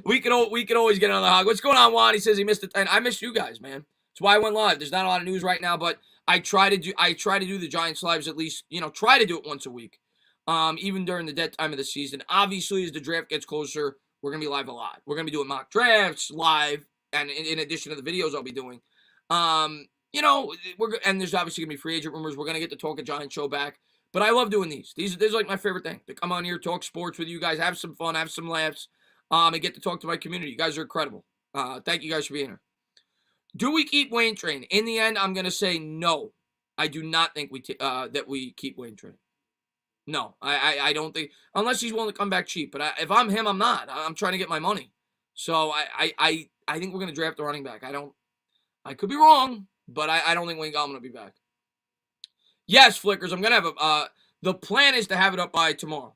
we can always get another hog. What's going on, Juan? He says he missed the 10. I missed you guys, man. That's why I went live. There's not a lot of news right now, but I try to do the Giants lives at least, try to do it once a week. Even during the dead time of the season. Obviously, as the draft gets closer, we're going to be live a lot. We're going to be doing mock drafts live, and in addition to the videos I'll be doing. And there's obviously going to be free agent rumors. We're going to get the Talk of Giants show back. But I love doing these. These are like my favorite thing. To come on here, talk sports with you guys, have some fun, have some laughs, and get to talk to my community. You guys are incredible. Thank you guys for being here. Do we keep Wayne Train? In the end, I'm going to say no. I do not think that we keep Wayne Train. No, I don't think, unless he's willing to come back cheap. But if I'm him, I'm not. I'm trying to get my money. So I think we're going to draft a running back. I could be wrong, but I don't think Wayne Gallman will be back. Yes, Flickers, I'm going to have the plan is to have it up by tomorrow.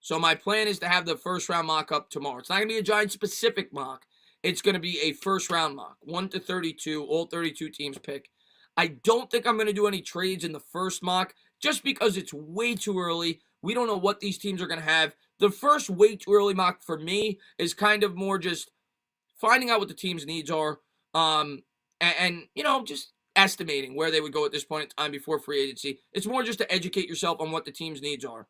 So my plan is to have the first round mock up tomorrow. It's not going to be a Giants specific mock. It's going to be a first round mock. 1 to 32, all 32 teams pick. I don't think I'm going to do any trades in the first mock just because it's way too early. We don't know what these teams are going to have. The first way too early mock for me is kind of more just finding out what the team's needs are and just estimating where they would go at this point in time before free agency. It's more just to educate yourself on what the team's needs are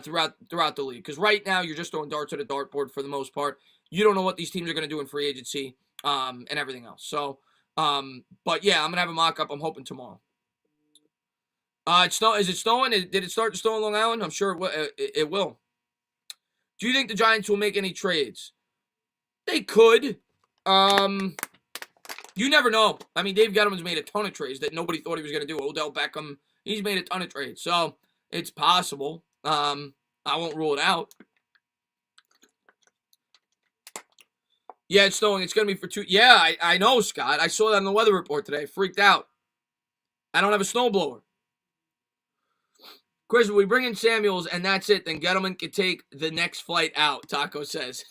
throughout the league. Because right now, you're just throwing darts at a dartboard for the most part. You don't know what these teams are going to do in free agency and everything else. So, but yeah, I'm going to have a mock-up. I'm hoping tomorrow. Is it snowing? Did it start to snow in Long Island? I'm sure it will. Do you think the Giants will make any trades? They could. You never know. I mean, Dave Gettleman's made a ton of trades that nobody thought he was going to do. Odell Beckham, he's made a ton of trades. So, it's possible. I won't rule it out. Yeah, it's snowing. It's going to be for 2. Yeah, I know, Scott. I saw that on the weather report today. Freaked out. I don't have a snowblower. Chris, we bring in Samuels and that's it, then Gettleman can take the next flight out, Taco says.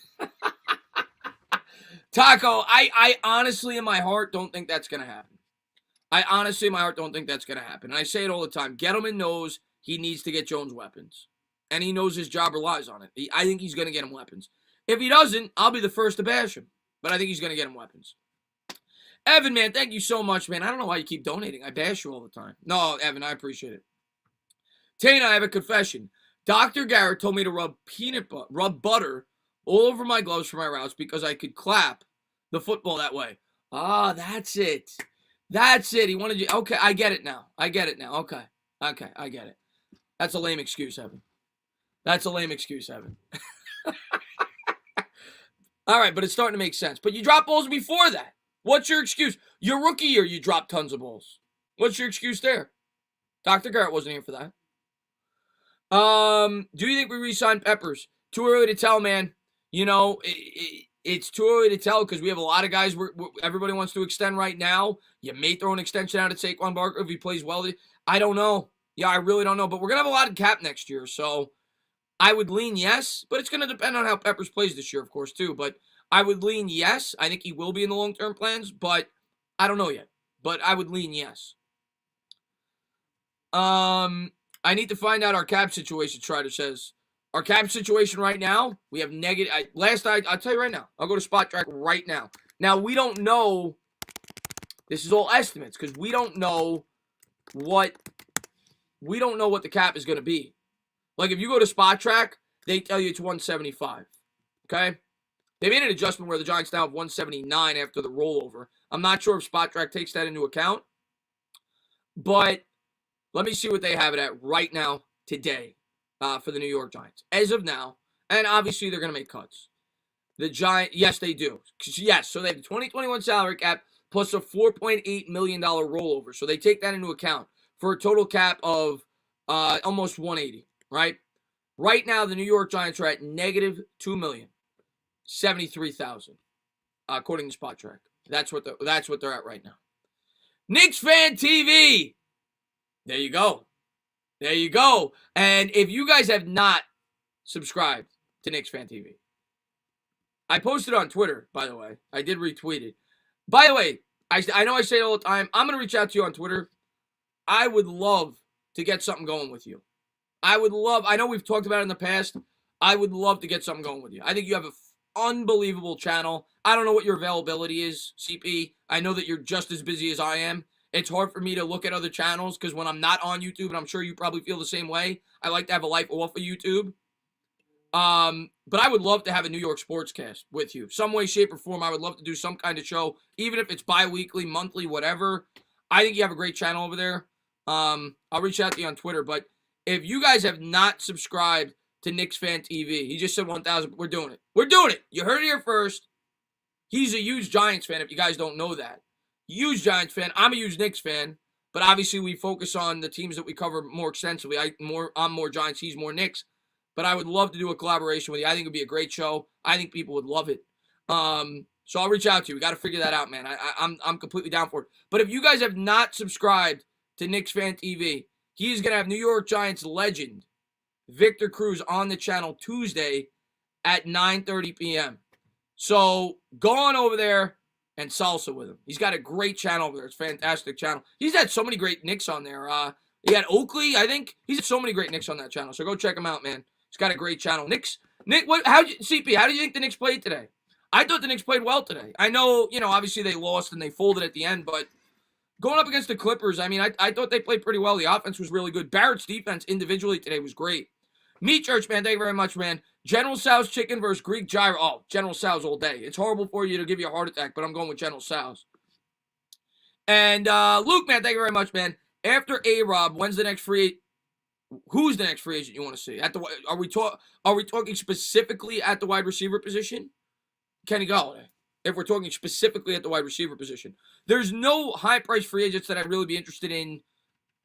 Taco, I honestly in my heart don't think that's going to happen. I honestly in my heart don't think that's going to happen. And I say it all the time. Gettleman knows he needs to get Jones weapons. And he knows his job relies on it. I think he's going to get him weapons. If he doesn't, I'll be the first to bash him. But I think he's going to get him weapons. Evan, man, thank you so much, man. I don't know why you keep donating. I bash you all the time. No, Evan, I appreciate it. Tana, I have a confession. Dr. Garrett told me to rub butter all over my gloves for my routes because I could clap the football that way. Ah, that's it. That's it. He wanted you. Okay, I get it now. Okay, I get it. That's a lame excuse, Evan. All right, but it's starting to make sense. But you dropped balls before that. What's your excuse? Your rookie year, you dropped tons of balls. What's your excuse there? Dr. Garrett wasn't here for that. Do you think we re-sign Peppers? Too early to tell, man. You know, it's too early to tell because we have a lot of guys everybody wants to extend right now. You may throw an extension out at Saquon Barkley if he plays well. I don't know. Yeah, I really don't know. But we're going to have a lot of cap next year, so I would lean yes. But it's going to depend on how Peppers plays this year, of course, too. But I would lean yes. I think he will be in the long-term plans, but I don't know yet. But I would lean yes. I need to find out our cap situation, Strider says. Our cap situation right now, we have negative. I'll tell you right now. I'll go to Spot Track right now. Now, we don't know. This is all estimates because we don't know what the cap is going to be. Like, if you go to Spot Track, they tell you it's 175. Okay? They made an adjustment where the Giants now have 179 after the rollover. I'm not sure if Spot Track takes that into account. But let me see what they have it at right now, today, for the New York Giants. As of now, and obviously they're going to make cuts. The Giants, yes, they do. Yes, so they have the 2021 salary cap plus a $4.8 million rollover. So they take that into account for a total cap of almost 180, right? Right now, the New York Giants are at negative $2,073,000, according to Spot Track. That's what they're at right now. Knicks Fan TV. There you go. And if you guys have not subscribed to Knicks Fan TV, I posted on Twitter, by the way. I did retweet it. By the way, I know I say it all the time. I'm going to reach out to you on Twitter. I would love to get something going with you. I know we've talked about it in the past. I would love to get something going with you. I think you have an unbelievable channel. I don't know what your availability is, CP. I know that you're just as busy as I am. It's hard for me to look at other channels because when I'm not on YouTube, and I'm sure you probably feel the same way, I like to have a life off of YouTube. But I would love to have a New York Sportscast with you. Some way, shape, or form, I would love to do some kind of show, even if it's bi-weekly, monthly, whatever. I think you have a great channel over there. I'll reach out to you on Twitter. But if you guys have not subscribed to Knicks Fan TV, he just said 1,000. We're doing it. You heard it here first. He's a huge Giants fan, if you guys don't know that. Huge Giants fan. I'm a huge Knicks fan. But obviously, we focus on the teams that we cover more extensively. I'm more Giants, he's more Knicks. But I would love to do a collaboration with you. I think it would be a great show. I think people would love it. So I'll reach out to you. We got to figure that out, man. I'm completely down for it. But if you guys have not subscribed to Knicks Fan TV, he's going to have New York Giants legend Victor Cruz on the channel Tuesday at 9:30 p.m. So go on over there and salsa with him. He's got a great channel over there. It's a fantastic channel. He's had so many great Knicks on there. He had Oakley, I think. He's had so many great Knicks on that channel. So go check him out, man. He's got a great channel. Nick, CP, how do you think the Knicks played today? I thought the Knicks played well today. I know, obviously they lost and they folded at the end, but going up against the Clippers, I mean, I thought they played pretty well. The offense was really good. Barrett's defense individually today was great. Meat Church, man, thank you very much, man. General Tso's chicken versus Greek gyro. Oh, General Tso's all day. It's horrible for you to give you a heart attack, but I'm going with General Tso's. And Luke, man, thank you very much, man. After A-Rob, who's the next free agent you want to see? Are we talking specifically at the wide receiver position? Kenny Golladay. If we're talking specifically at the wide receiver position, there's no high-priced free agents that I'd really be interested in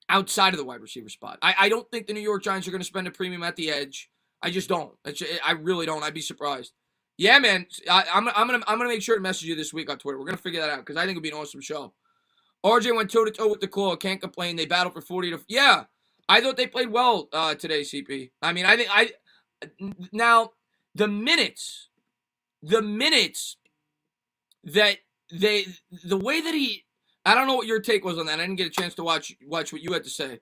outside of the wide receiver spot. I don't think the New York Giants are going to spend a premium at the edge. I just don't. I really don't. I'd be surprised. Yeah, man. I'm gonna make sure to message you this week on Twitter. We're gonna figure that out because I think it'd be an awesome show. RJ went toe to toe with the Claw. Can't complain. They battled for 40 to. Yeah, I thought they played well today. CP. I mean, now the minutes that the way that he. I don't know what your take was on that. I didn't get a chance to watch what you had to say.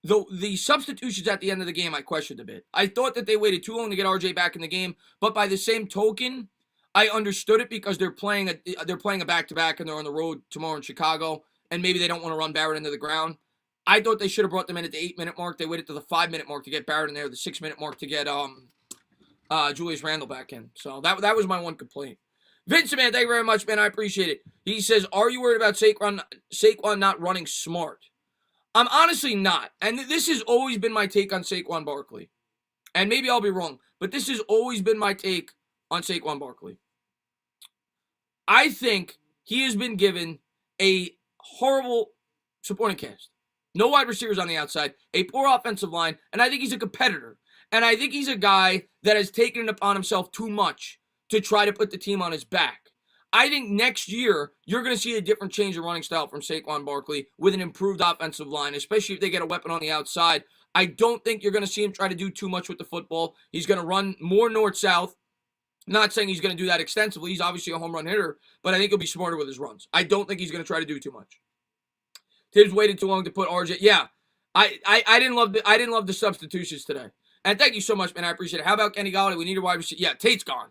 The substitutions at the end of the game, I questioned a bit. I thought that they waited too long to get RJ back in the game, but by the same token, I understood it because they're playing a back-to-back and they're on the road tomorrow in Chicago, and maybe they don't want to run Barrett into the ground. I thought they should have brought them in at the 8-minute mark. They waited to the 5-minute mark to get Barrett in there, the 6-minute mark to get Julius Randle back in. So that was my one complaint. Vincent, man, thank you very much, man. I appreciate it. He says, are you worried about Saquon not running smart? I'm honestly not. And this has always been my take on Saquon Barkley. And maybe I'll be wrong, but this has always been my take on Saquon Barkley. I think he has been given a horrible supporting cast. No wide receivers on the outside, a poor offensive line, and I think he's a competitor. And I think he's a guy that has taken it upon himself too much to try to put the team on his back. I think next year, you're going to see a different change in running style from Saquon Barkley with an improved offensive line, especially if they get a weapon on the outside. I don't think you're going to see him try to do too much with the football. He's going to run more north-south. Not saying he's going to do that extensively. He's obviously a home run hitter, but I think he'll be smarter with his runs. I don't think he's going to try to do too much. Tibbs waited too long to put RJ. Yeah, I didn't love the substitutions today. And thank you so much, man. I appreciate it. How about Kenny Golladay? We need a wide receiver. Yeah, Tate's gone.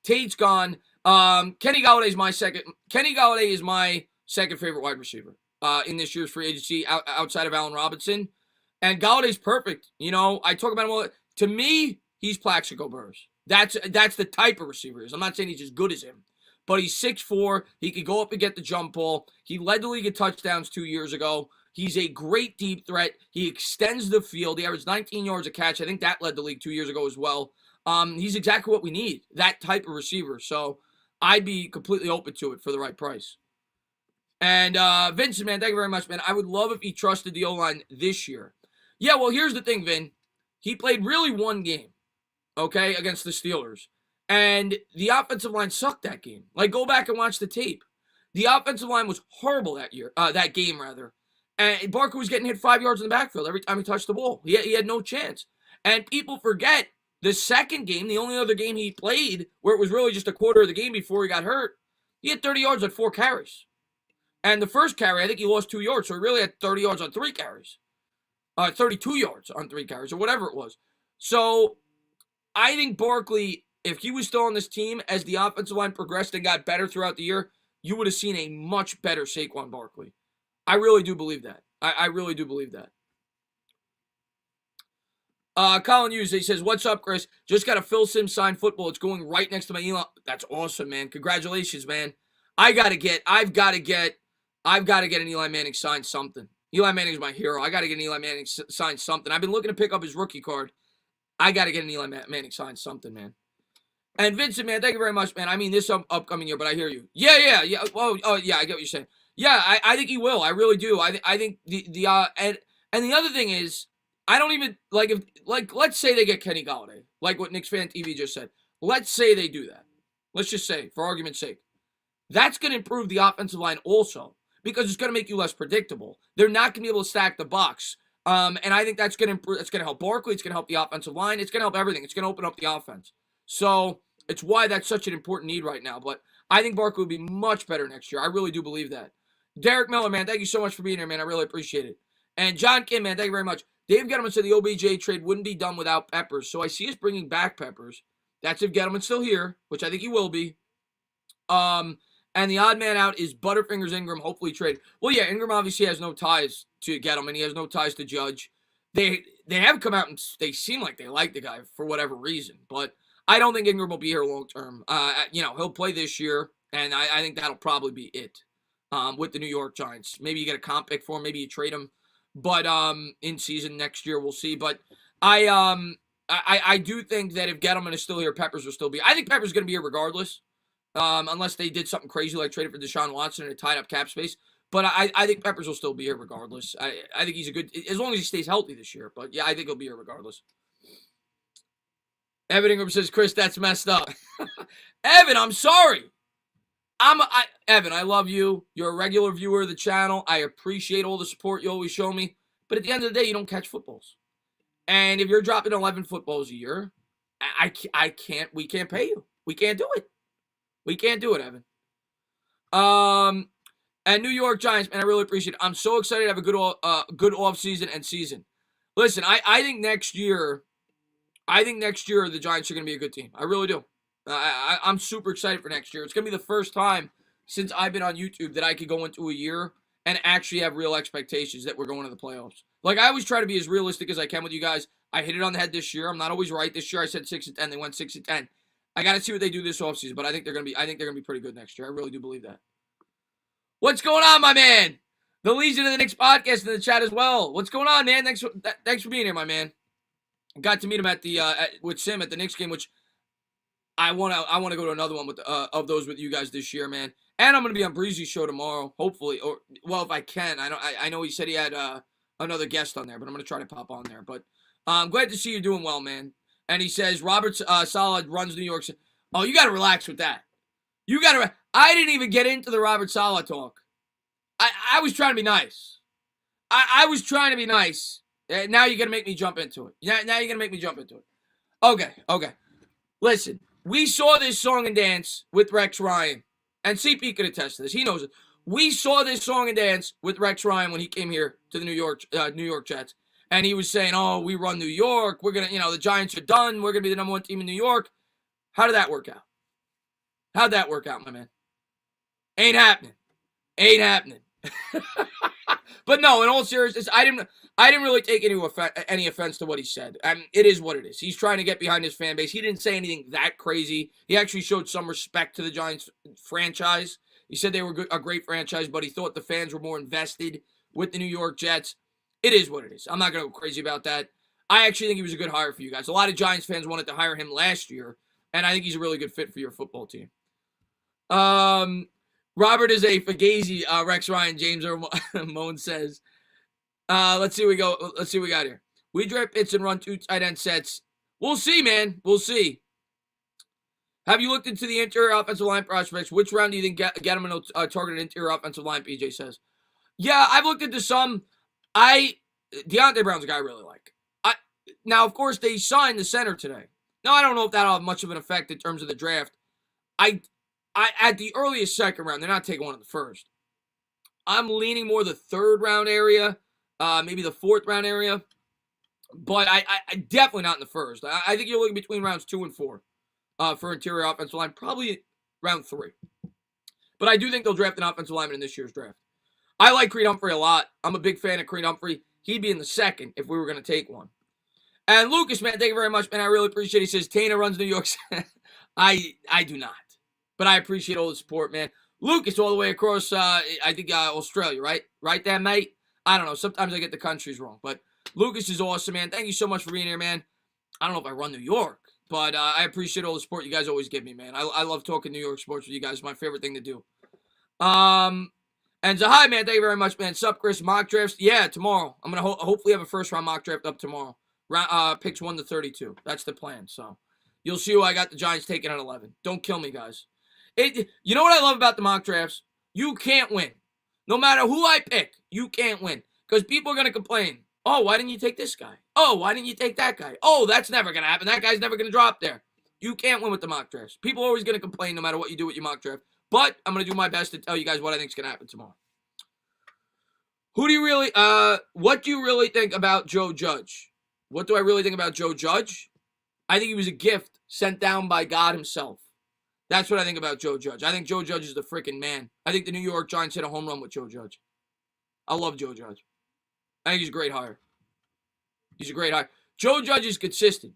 Kenny Golladay is my second. Kenny Golladay is my second favorite wide receiver in this year's free agency outside of Allen Robinson. And Galladay's perfect. I talk about him all. To me, he's Plaxico Burress. That's the type of receiver he is. I'm not saying he's as good as him, but he's 6'4". He could go up and get the jump ball. He led the league in touchdowns 2 years ago. He's a great deep threat. He extends the field. He averaged 19 yards a catch. I think that led the league 2 years ago as well. He's exactly what we need, that type of receiver. So I'd be completely open to it for the right price. And Vincent, man, thank you very much, man. I would love if he trusted the O-line this year. Yeah, well, here's the thing, Vin. He played really one game, okay, against the Steelers. And the offensive line sucked that game. Go back and watch the tape. The offensive line was horrible that game. And Barker was getting hit 5 yards in the backfield every time he touched the ball. He had no chance. And people forget the second game, the only other game he played, where it was really just a quarter of the game before he got hurt, he had 30 yards on 4 carries. And the first carry, I think he lost 2 yards, so he really had 30 yards on 3 carries. 32 yards on 3 carries, or whatever it was. So I think Barkley, if he was still on this team, as the offensive line progressed and got better throughout the year, you would have seen a much better Saquon Barkley. I really do believe that. I really do believe that. Colin Hughes, he says, what's up, Chris? Just got a Phil Simms signed football. It's going right next to my Eli. That's awesome, man. Congratulations, man. I've got to get an Eli Manning signed something. Eli Manning's my hero. I got to get an Eli Manning signed something. I've been looking to pick up his rookie card. I got to get an Eli Manning signed something, man. And Vincent, man, thank you very much, man. I mean, this upcoming year, but I hear you. Yeah. Oh, yeah, I get what you're saying. Yeah, I think he will. I really do. I think and the other thing is, I don't even like if let's say they get Kenny Golladay, like what Knicks Fan TV just said. Let's say they do that. Let's just say, for argument's sake, that's going to improve the offensive line also because it's going to make you less predictable. They're not going to be able to stack the box. And I think that's going to improve. It's going to help Barkley. It's going to help the offensive line. It's going to help everything. It's going to open up the offense. So it's why that's such an important need right now. But I think Barkley will be much better next year. I really do believe that. Derek Miller, man, thank you so much for being here, man. I really appreciate it. And John Kim, man, thank you very much. Dave Gettleman said the OBJ trade wouldn't be done without Peppers. So I see us bringing back Peppers. That's if Gettleman's still here, which I think he will be. And the odd man out is Butterfingers Engram, hopefully trade. Well, yeah, Engram obviously has no ties to Gettleman. He has no ties to Judge. They have come out and they seem like they like the guy for whatever reason. But I don't think Engram will be here long term. He'll play this year, and I think that'll probably be it with the New York Giants. Maybe you get a comp pick for him. Maybe you trade him. But in season next year, we'll see. But I do think that if Gettleman is still here, Peppers will still be. I think Peppers is going to be here regardless. Unless they did something crazy like traded for Deshaun Watson and it tied up cap space. But I think Peppers will still be here regardless. I think he's a good, as long as he stays healthy this year. But yeah, I think he'll be here regardless. Evan Engram says, Chris, that's messed up. Evan, I'm sorry. Evan, I love you. You're a regular viewer of the channel. I appreciate all the support you always show me. But at the end of the day, you don't catch footballs. And if you're dropping 11 footballs a year, we can't pay you. We can't do it. We can't do it, Evan. And New York Giants, man, I really appreciate it. I'm so excited to have a good offseason and season. Listen, I think next year the Giants are going to be a good team. I really do. I'm super excited for next year. It's going to be the first time since I've been on YouTube that I could go into a year and actually have real expectations that we're going to the playoffs. Like, I always try to be as realistic as I can with you guys. I hit it on the head this year. I'm not always right. This year I said 6-10. They went 6-10. I got to see what they do this offseason, but I think they're going to be pretty good next year. I really do believe that. What's going on, my man? The Legion of the Knicks podcast in the chat as well. What's going on, man? Thanks for being here, my man. Got to meet him at the with Sim at the Knicks game, which I want to go to another one with of those with you guys this year, man. And I'm going to be on Breezy's show tomorrow, hopefully, or well, if I can. I know he said he had another guest on there, but I'm going to try to pop on there. But I'm glad to see you doing well, man. And he says Robert Saleh runs New York. Oh, you got to relax with that. I didn't even get into the Robert Saleh talk. I was trying to be nice. I was trying to be nice. Now you're going to make me jump into it. Now you're going to make me jump into it. Okay. Listen, we saw this song and dance with Rex Ryan. And CP could attest to this. He knows it. We saw this song and dance with Rex Ryan when he came here to the New York Jets. And he was saying, oh, we run New York. We're going to, the Giants are done. We're going to be the number one team in New York. How did that work out? How'd that work out, my man? Ain't happening. But no, in all seriousness, I didn't really take any offense to what he said. It is what it is. He's trying to get behind his fan base. He didn't say anything that crazy. He actually showed some respect to the Giants franchise. He said they were a great franchise, but he thought the fans were more invested with the New York Jets. It is what it is. I'm not going to go crazy about that. I actually think he was a good hire for you guys. A lot of Giants fans wanted to hire him last year, and I think he's a really good fit for your football team. Robert is a Fugazi, Rex Ryan, James Moan says. Let's see what we got here. We draft Pitts and run 2 tight end sets. We'll see, man. We'll see. Have you looked into the interior offensive line prospects? Which round do you think Gettleman will target an interior offensive line, PJ says? Yeah, I've looked into some. Deontay Brown's a guy I really like. Now, of course, they signed the center today. Now, I don't know if that'll have much of an effect in terms of the draft. At the earliest second round, they're not taking one in the first. I'm leaning more the third round area, maybe the fourth round area, but I definitely not in the first. I think you're looking between rounds 2 and 4 for interior offensive line, probably round 3. But I do think they'll draft an offensive lineman in this year's draft. I like Creed Humphrey a lot. I'm a big fan of Creed Humphrey. He'd be in the second if we were going to take one. And Lucas, man, thank you very much, man. I really appreciate it. He says, Tana runs New York. I do not. But I appreciate all the support, man. Lucas all the way across, I think, Australia, right? Right there, mate? I don't know. Sometimes I get the countries wrong. But Lucas is awesome, man. Thank you so much for being here, man. I don't know if I run New York, but I appreciate all the support you guys always give me, man. I love talking New York sports with you guys. It's my favorite thing to do. And Zahai, man, thank you very much, man. Sup, Chris? Mock drafts? Yeah, tomorrow. I'm going to hopefully have a first-round mock draft up tomorrow. Picks 1 to 32. That's the plan. So you'll see who I got the Giants taking at 11. Don't kill me, guys. You know what I love about the mock drafts? You can't win. No matter who I pick, you can't win. Because people are going to complain. Oh, why didn't you take this guy? Oh, why didn't you take that guy? Oh, that's never going to happen. That guy's never going to drop there. You can't win with the mock drafts. People are always going to complain no matter what you do with your mock draft. But I'm going to do my best to tell you guys what I think is going to happen tomorrow. What do you really think about Joe Judge? What do I really think about Joe Judge? I think he was a gift sent down by God himself. That's what I think about Joe Judge. I think Joe Judge is the freaking man. I think the New York Giants hit a home run with Joe Judge. I love Joe Judge. I think he's a great hire. He's a great hire. Joe Judge is consistent.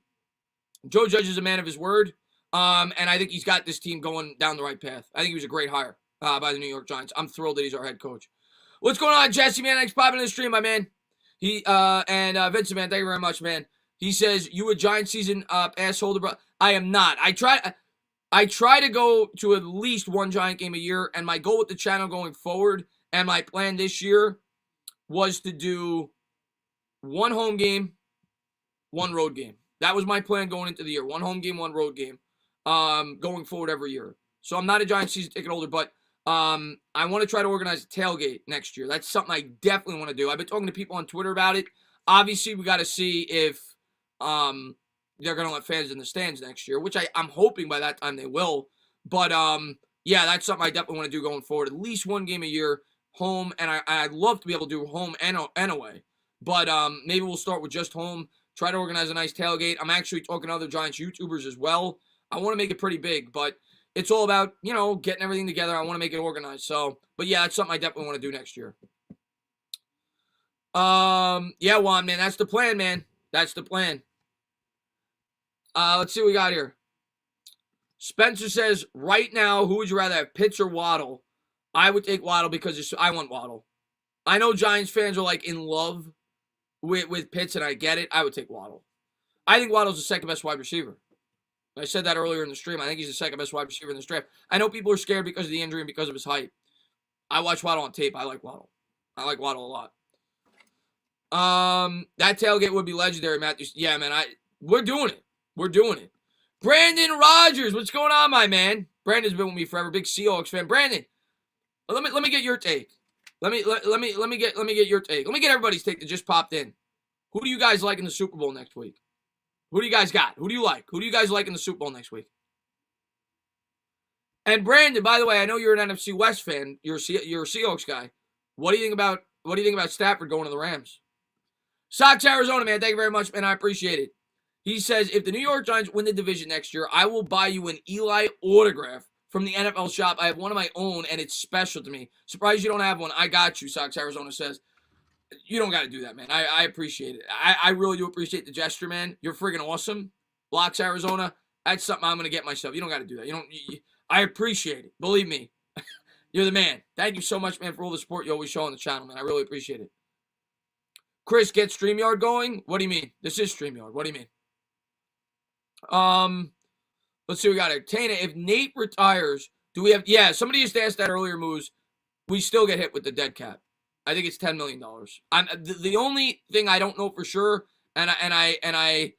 Joe Judge is a man of his word. And I think he's got this team going down the right path. I think he was a great hire by the New York Giants. I'm thrilled that he's our head coach. What's going on, Jesse, man? Thanks for popping in the stream, my man. Vincent, man, thank you very much, man. He says, you a Giant season pass holder, bro? I am not. I try to go to at least one Giant game a year, and my goal with the channel going forward and my plan this year was to do one home game, one road game. That was my plan going into the year. One home game, one road game, going forward every year. So I'm not a Giant season ticket holder, but I want to try to organize a tailgate next year. That's something I definitely want to do. I've been talking to people on Twitter about it. Obviously, we got to see if they're going to let fans in the stands next year, which I'm hoping by that time they will. But, yeah, that's something I definitely want to do going forward. At least one game a year, home, and I'd love to be able to do home and away. But maybe we'll start with just home, try to organize a nice tailgate. I'm actually talking to other Giants YouTubers as well. I want to make it pretty big, but it's all about, getting everything together. I want to make it organized. So, but yeah, that's something I definitely want to do next year. Yeah, Juan, man, that's the plan, man. That's the plan. Let's see what we got here. Spencer says, right now, who would you rather have, Pitts or Waddle? I would take Waddle because I want Waddle. I know Giants fans are like in love with Pitts, and I get it. I would take Waddle. I think Waddle's the second best wide receiver. I said that earlier in the stream. I think he's the second best wide receiver in this draft. I know people are scared because of the injury and because of his height. I watch Waddle on tape. I like Waddle. I like Waddle a lot. That tailgate would be legendary, Matthew. Yeah, man. We're doing it. We're doing it. Brandon Rogers, what's going on, my man? Brandon's been with me forever. Big Seahawks fan. Brandon, let me get your take. Let me get your take. Let me get everybody's take that just popped in. Who do you guys like in the Super Bowl next week? Who do you guys got? Who do you like? Who do you guys like in the Super Bowl next week? And Brandon, by the way, I know you're an NFC West fan. You're a Seahawks guy. What do you think about Stafford going to the Rams? Sox, Arizona, man. Thank you very much, man. I appreciate it. He says, if the New York Giants win the division next year, I will buy you an Eli autograph from the NFL shop. I have one of my own, and it's special to me. Surprised you don't have one. I got you, Sox, Arizona says. You don't got to do that, man. I appreciate it. I really do appreciate the gesture, man. You're friggin' awesome. Locks, Arizona. That's something I'm going to get myself. You don't got to do that. I appreciate it. Believe me. You're the man. Thank you so much, man, for all the support you always show on the channel, man. I really appreciate it. Chris, get StreamYard going? What do you mean? This is StreamYard. What do you mean? Let's see what we got here. Tana, if Nate retires, do we have... Yeah, somebody just asked that earlier, Moose. We still get hit with the dead cap. I think it's $10 million. The only thing I don't know for sure, and I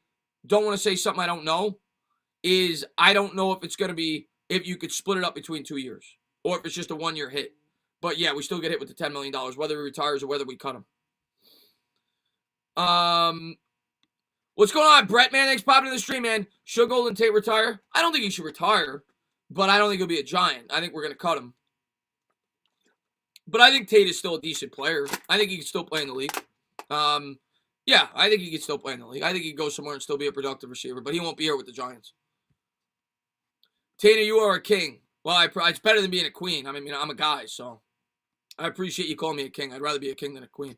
don't want to say something I don't know, is I don't know if it's going to be, if you could split it up between 2 years, or if it's just a 1 year hit. But yeah, we still get hit with the $10 million, whether he retires or whether we cut him. What's going on, Brett, man? Thanks for popping in the stream, man. Should Golden Tate retire? I don't think he should retire, but I don't think he'll be a Giant. I think we're going to cut him. But I think Tate is still a decent player. I think he can still play in the league. Yeah, I think he can still play in the league. I think he can go somewhere and still be a productive receiver, but he won't be here with the Giants. Tana, you are a king. Well, it's better than being a queen. I mean, I'm a guy, so I appreciate you calling me a king. I'd rather be a king than a queen.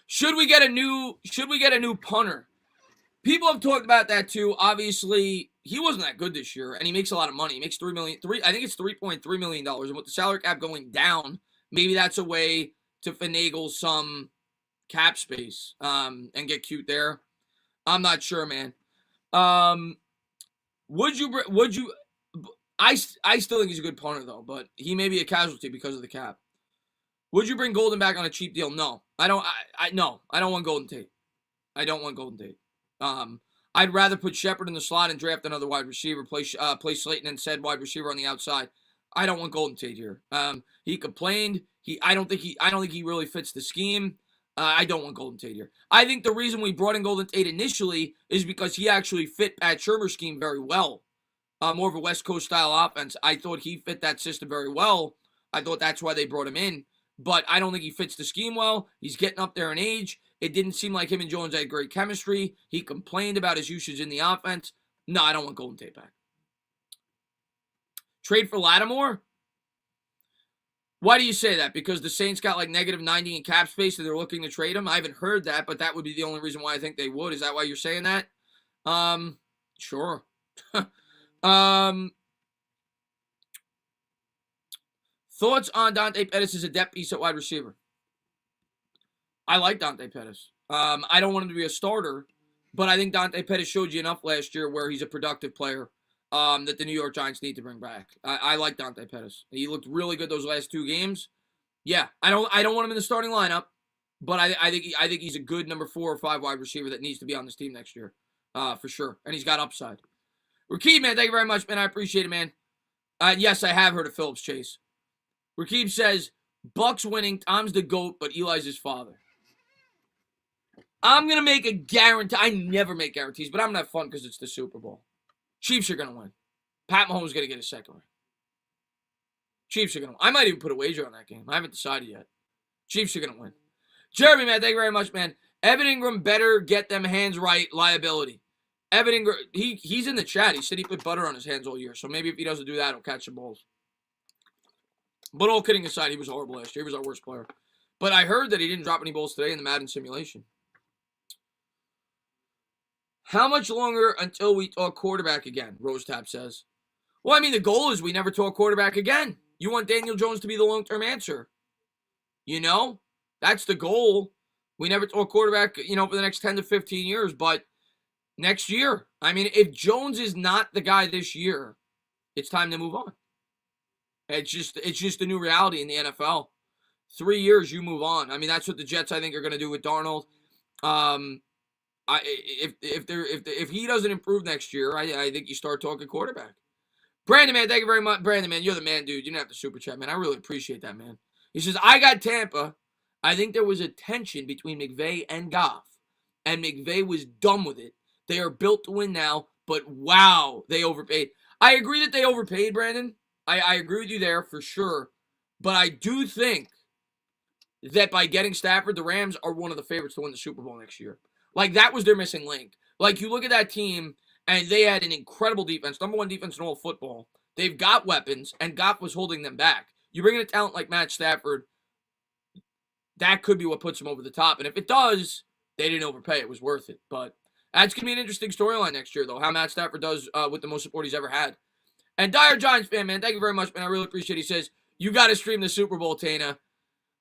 Should we get a new punter? People have talked about that too. Obviously, he wasn't that good this year, and he makes a lot of money. He makes I think it's $3.3 million. And with the salary cap going down, maybe that's a way to finagle some cap space and get cute there. I'm not sure, man. Would you? I still think he's a good punter though, but he may be a casualty because of the cap. Would you bring Golden back on a cheap deal? No. No. I don't want Golden Tate. I don't want Golden Tate. I'd rather put Shepard in the slot and draft another wide receiver, play Slayton and said wide receiver on the outside. I don't want Golden Tate here. He complained. I don't think he really fits the scheme. I don't want Golden Tate here. I think the reason we brought in Golden Tate initially is because he actually fit Pat Shurmur's scheme very well. More of a West Coast style offense. I thought he fit that system very well. I thought that's why they brought him in. But I don't think he fits the scheme well. He's getting up there in age. It didn't seem like him and Jones had great chemistry. He complained about his usage in the offense. No, I don't want Golden Tate back. Trade for Lattimore? Why do you say that? Because the Saints got like negative 90 in cap space and they're looking to trade him? I haven't heard that, but that would be the only reason why I think they would. Is that why you're saying that? Sure. Thoughts on Dante Pettis as a depth piece at wide receiver? I like Dante Pettis. I don't want him to be a starter, but I think Dante Pettis showed you enough last year where he's a productive player that the New York Giants need to bring back. I like Dante Pettis. He looked really good those last 2 games. Yeah, I don't want him in the starting lineup, but I think he's a good number 4 or 5 wide receiver that needs to be on this team next year, for sure. And he's got upside. Rakib, man, thank you very much, man. I appreciate it, man. Yes, I have heard of Phillips Chase. Rakib says, Bucks winning, Tom's the GOAT, but Eli's his father. I'm going to make a guarantee. I never make guarantees, but I'm going to have fun because it's the Super Bowl. Chiefs are going to win. Pat Mahomes is going to get a second ring. Chiefs are going to win. I might even put a wager on that game. I haven't decided yet. Chiefs are going to win. Jeremy, man, thank you very much, man. Evan Engram better get them hands right, liability. Evan Engram, he's in the chat. He said he put butter on his hands all year, so maybe if he doesn't do that, he'll catch some balls. But all kidding aside, he was horrible last year. He was our worst player. But I heard that he didn't drop any balls today in the Madden simulation. How much longer until we talk quarterback again? Rose Tap says. Well, I mean, the goal is we never talk quarterback again. You want Daniel Jones to be the long-term answer. You know? That's the goal. We never talk quarterback, for the next 10 to 15 years. But next year, I mean, if Jones is not the guy this year, it's time to move on. It's just a new reality in the NFL. 3 years, you move on. I mean, that's what the Jets, I think, are going to do with Darnold. If he doesn't improve next year, I think you start talking quarterback. Brandon, man, thank you very much. Brandon, man, you're the man, dude. You didn't have to super chat, man. I really appreciate that, man. He says, I got Tampa. I think there was a tension between McVay and Goff, and McVay was done with it. They are built to win now, but wow, they overpaid. I agree that they overpaid, Brandon. I agree with you there for sure. But I do think that by getting Stafford, the Rams are one of the favorites to win the Super Bowl next year. Like, that was their missing link. Like, you look at that team, and they had an incredible defense, number 1 defense in all of football. They've got weapons, and Goff was holding them back. You bring in a talent like Matt Stafford, that could be what puts them over the top. And if it does, they didn't overpay. It was worth it. But that's going to be an interesting storyline next year, though, how Matt Stafford does with the most support he's ever had. And Dire Giants fan, man, thank you very much, man. I really appreciate it. He says, you got to stream the Super Bowl, Tana.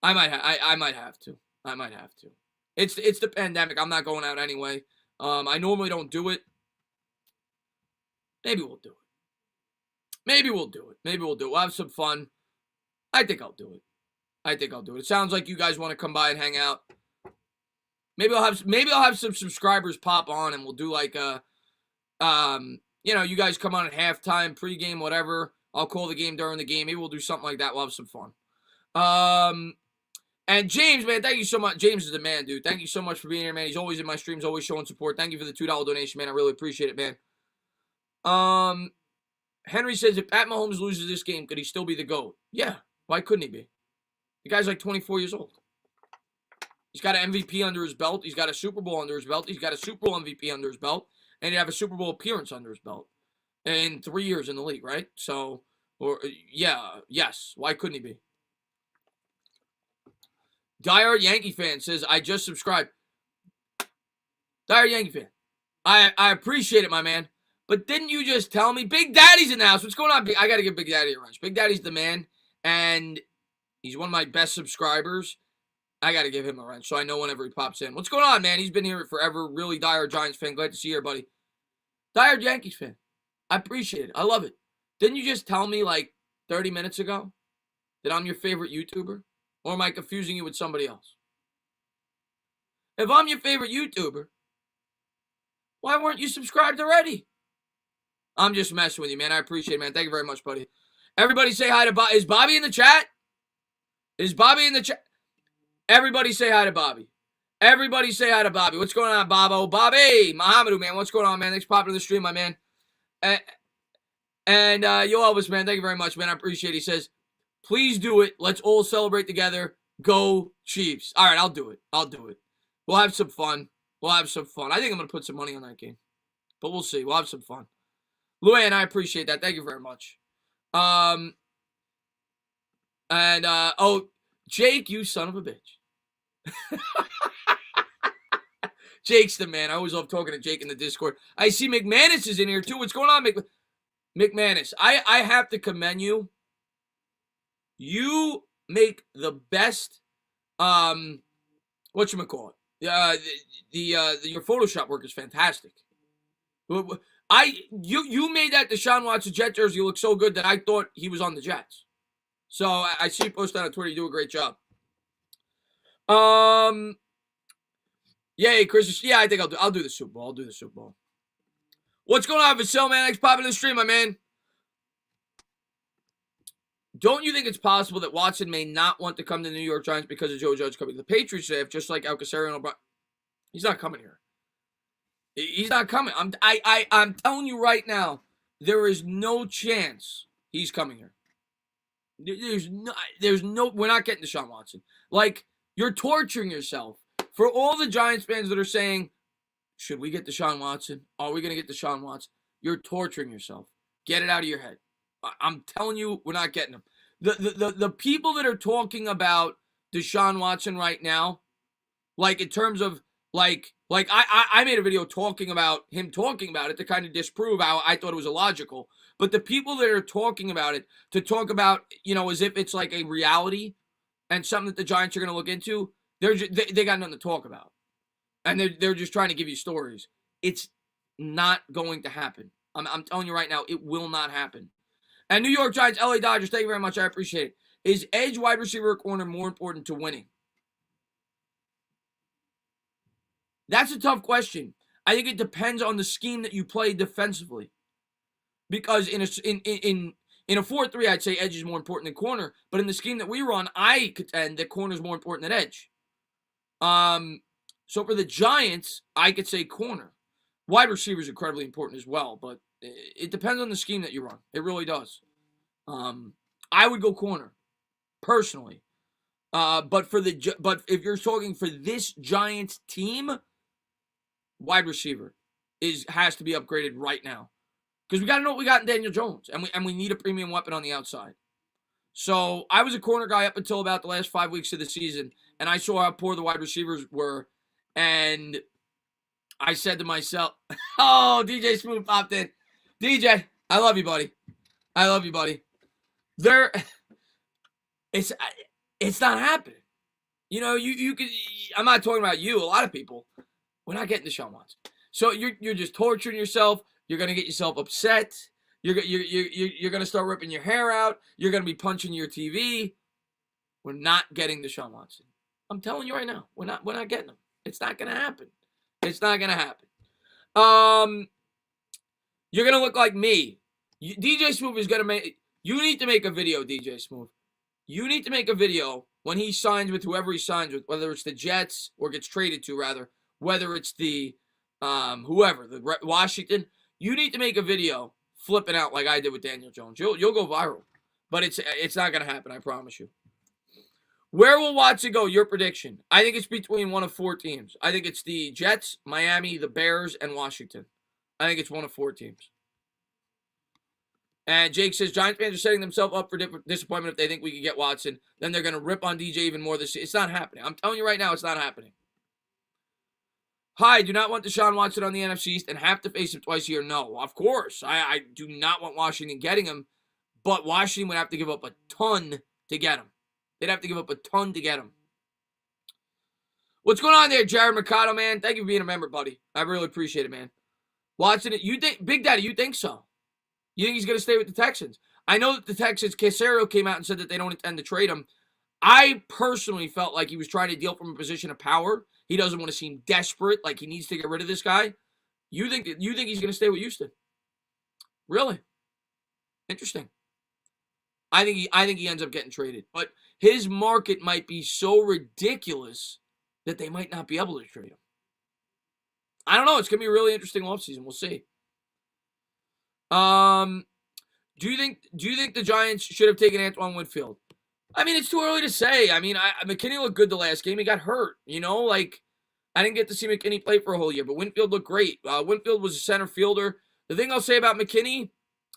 I might have to. It's the pandemic. I'm not going out anyway. I normally don't do it. Maybe we'll do it. We'll have some fun. I think I'll do it. It sounds like you guys want to come by and hang out. Maybe I'll have some subscribers pop on and we'll do like a you guys come on at halftime, pregame, whatever. I'll call the game during the game. Maybe we'll do something like that. We'll have some fun. And James, man, thank you so much. James is the man, dude. Thank you so much for being here, man. He's always in my streams, always showing support. Thank you for the $2 donation, man. I really appreciate it, man. Henry says, if Pat Mahomes loses this game, could he still be the GOAT? Yeah. Why couldn't he be? The guy's like 24 years old. He's got an MVP under his belt. He's got a Super Bowl under his belt. He's got a Super Bowl MVP under his belt. And he'd have a Super Bowl appearance under his belt. In 3 years in the league, right? So, yes. Why couldn't he be? Diehard Yankee fan says, I just subscribed. Diehard Yankee fan. I appreciate it, my man. But didn't you just tell me? Big Daddy's in the house. What's going on? I got to give Big Daddy a wrench. Big Daddy's the man. And he's one of my best subscribers. I got to give him a wrench so I know whenever he pops in. What's going on, man? He's been here forever. Really diehard Giants fan. Glad to see you here, buddy. Diehard Yankees fan. I appreciate it. I love it. Didn't you just tell me like 30 minutes ago that I'm your favorite YouTuber Or am I confusing you with somebody else? If I'm your favorite YouTuber, why weren't you subscribed already? I'm just messing with you, man. I appreciate it, man. Thank you very much, buddy. Everybody say hi to Bobby. Is Bobby in the chat? Is Bobby in the chat? Everybody say hi to Bobby. Everybody say hi to Bobby. What's going on, Bobo? Bobby! Muhammadu, man. What's going on, man? Thanks for popping to the stream, my man. And Yo Elvis, man. Thank you very much, man. I appreciate it. He says, please do it. Let's all celebrate together. Go Chiefs. All right, I'll do it. I'll do it. We'll have some fun. We'll have some fun. I think I'm going to put some money on that game. But we'll see. We'll have some fun. Luann, I appreciate that. Thank you very much. Jake, you son of a bitch. Jake's the man. I always love talking to Jake in the Discord. I see McManus is in here too. What's going on, McManus? I have to commend you. You make the best, whatchamacallit? Your Photoshop work is fantastic. You made that Deshaun Watson Jet jersey look so good that I thought he was on the Jets. So I see you post that on Twitter. You do a great job. Yay, Chris. Yeah, I think I'll do the Super Bowl. I'll do the Super Bowl. What's going on, Vasil, man? Thanks for popping in the stream, my man. Don't you think it's possible that Watson may not want to come to the New York Giants because of Joe Judge coming? The Patriots have, just like Alcacer and O'Brien. He's not coming here. He's not coming. I'm telling you right now, there is no chance he's coming here. There's no, we're not getting Deshaun Watson. Like, you're torturing yourself. For all the Giants fans that are saying, should we get Deshaun Watson? Are we going to get Deshaun Watson? You're torturing yourself. Get it out of your head. I'm telling you, we're not getting him. The people that are talking about Deshaun Watson right now, like in terms of like I made a video talking about him talking about it to kind of disprove how I thought it was illogical. But the people that are talking about it to talk about, as if it's like a reality and something that the Giants are going to look into, they got nothing to talk about. And they're just trying to give you stories. It's not going to happen. I'm telling you right now, it will not happen. And New York Giants, LA Dodgers, thank you very much. I appreciate it. Is edge, wide receiver, or corner more important to winning? That's a tough question. I think it depends on the scheme that you play defensively. Because in a 4-3, I'd say edge is more important than corner. But in the scheme that we run, I contend that corner is more important than edge. So for the Giants, I could say corner. Wide receiver is incredibly important as well, but it depends on the scheme that you run. It really does. I would go corner, personally. But if you're talking for this Giants team, wide receiver has to be upgraded right now. Because we got to know what we got in Daniel Jones, and we need a premium weapon on the outside. So I was a corner guy up until about the last 5 weeks of the season, and I saw how poor the wide receivers were, and I said to myself, oh, DJ Smooth popped in. DJ, I love you, buddy. I love you, buddy. It's not happening. You could. I'm not talking about you. A lot of people. We're not getting Deshaun Watson. So you're just torturing yourself. You're gonna get yourself upset. You're gonna start ripping your hair out. You're gonna be punching your TV. We're not getting Deshaun Watson. I'm telling you right now. We're not getting him. It's not gonna happen. It's not gonna happen. You're gonna look like me. DJ Smooth is gonna make. You need to make a video, DJ Smooth. You need to make a video when he signs with whoever he signs with, whether it's the Jets or gets traded to, rather, whether it's the whoever, the Washington. You need to make a video flipping out like I did with Daniel Jones. You'll go viral, but it's not gonna happen. I promise you. Where will Watson go? Your prediction? I think it's between one of 4 teams. I think it's the Jets, Miami, the Bears, and Washington. I think it's one of 4 teams. And Jake says, Giants fans are setting themselves up for disappointment if they think we can get Watson. Then they're going to rip on DJ even more this season. It's not happening. I'm telling you right now, it's not happening. Hi, do not want Deshaun Watson on the NFC East and have to face him twice a year. No, of course. I do not want Washington getting him, but Washington would have to give up a ton to get him. They'd have to give up a ton to get him. What's going on there, Jared Mercado, man? Thank you for being a member, buddy. I really appreciate it, man. Watson, you think, Big Daddy, you think so? You think he's going to stay with the Texans? I know that the Texans, Caserio came out and said that they don't intend to trade him. I personally felt like he was trying to deal from a position of power. He doesn't want to seem desperate, like he needs to get rid of this guy. You think he's going to stay with Houston? Really? Interesting. I think he ends up getting traded, but his market might be so ridiculous that they might not be able to trade him. I don't know. It's going to be a really interesting offseason. We'll see. Do you think the Giants should have taken Antoine Winfield? I mean, it's too early to say. I mean, McKinney looked good the last game. He got hurt. I didn't get to see McKinney play for a whole year, but Winfield looked great. Winfield was a center fielder. The thing I'll say about McKinney,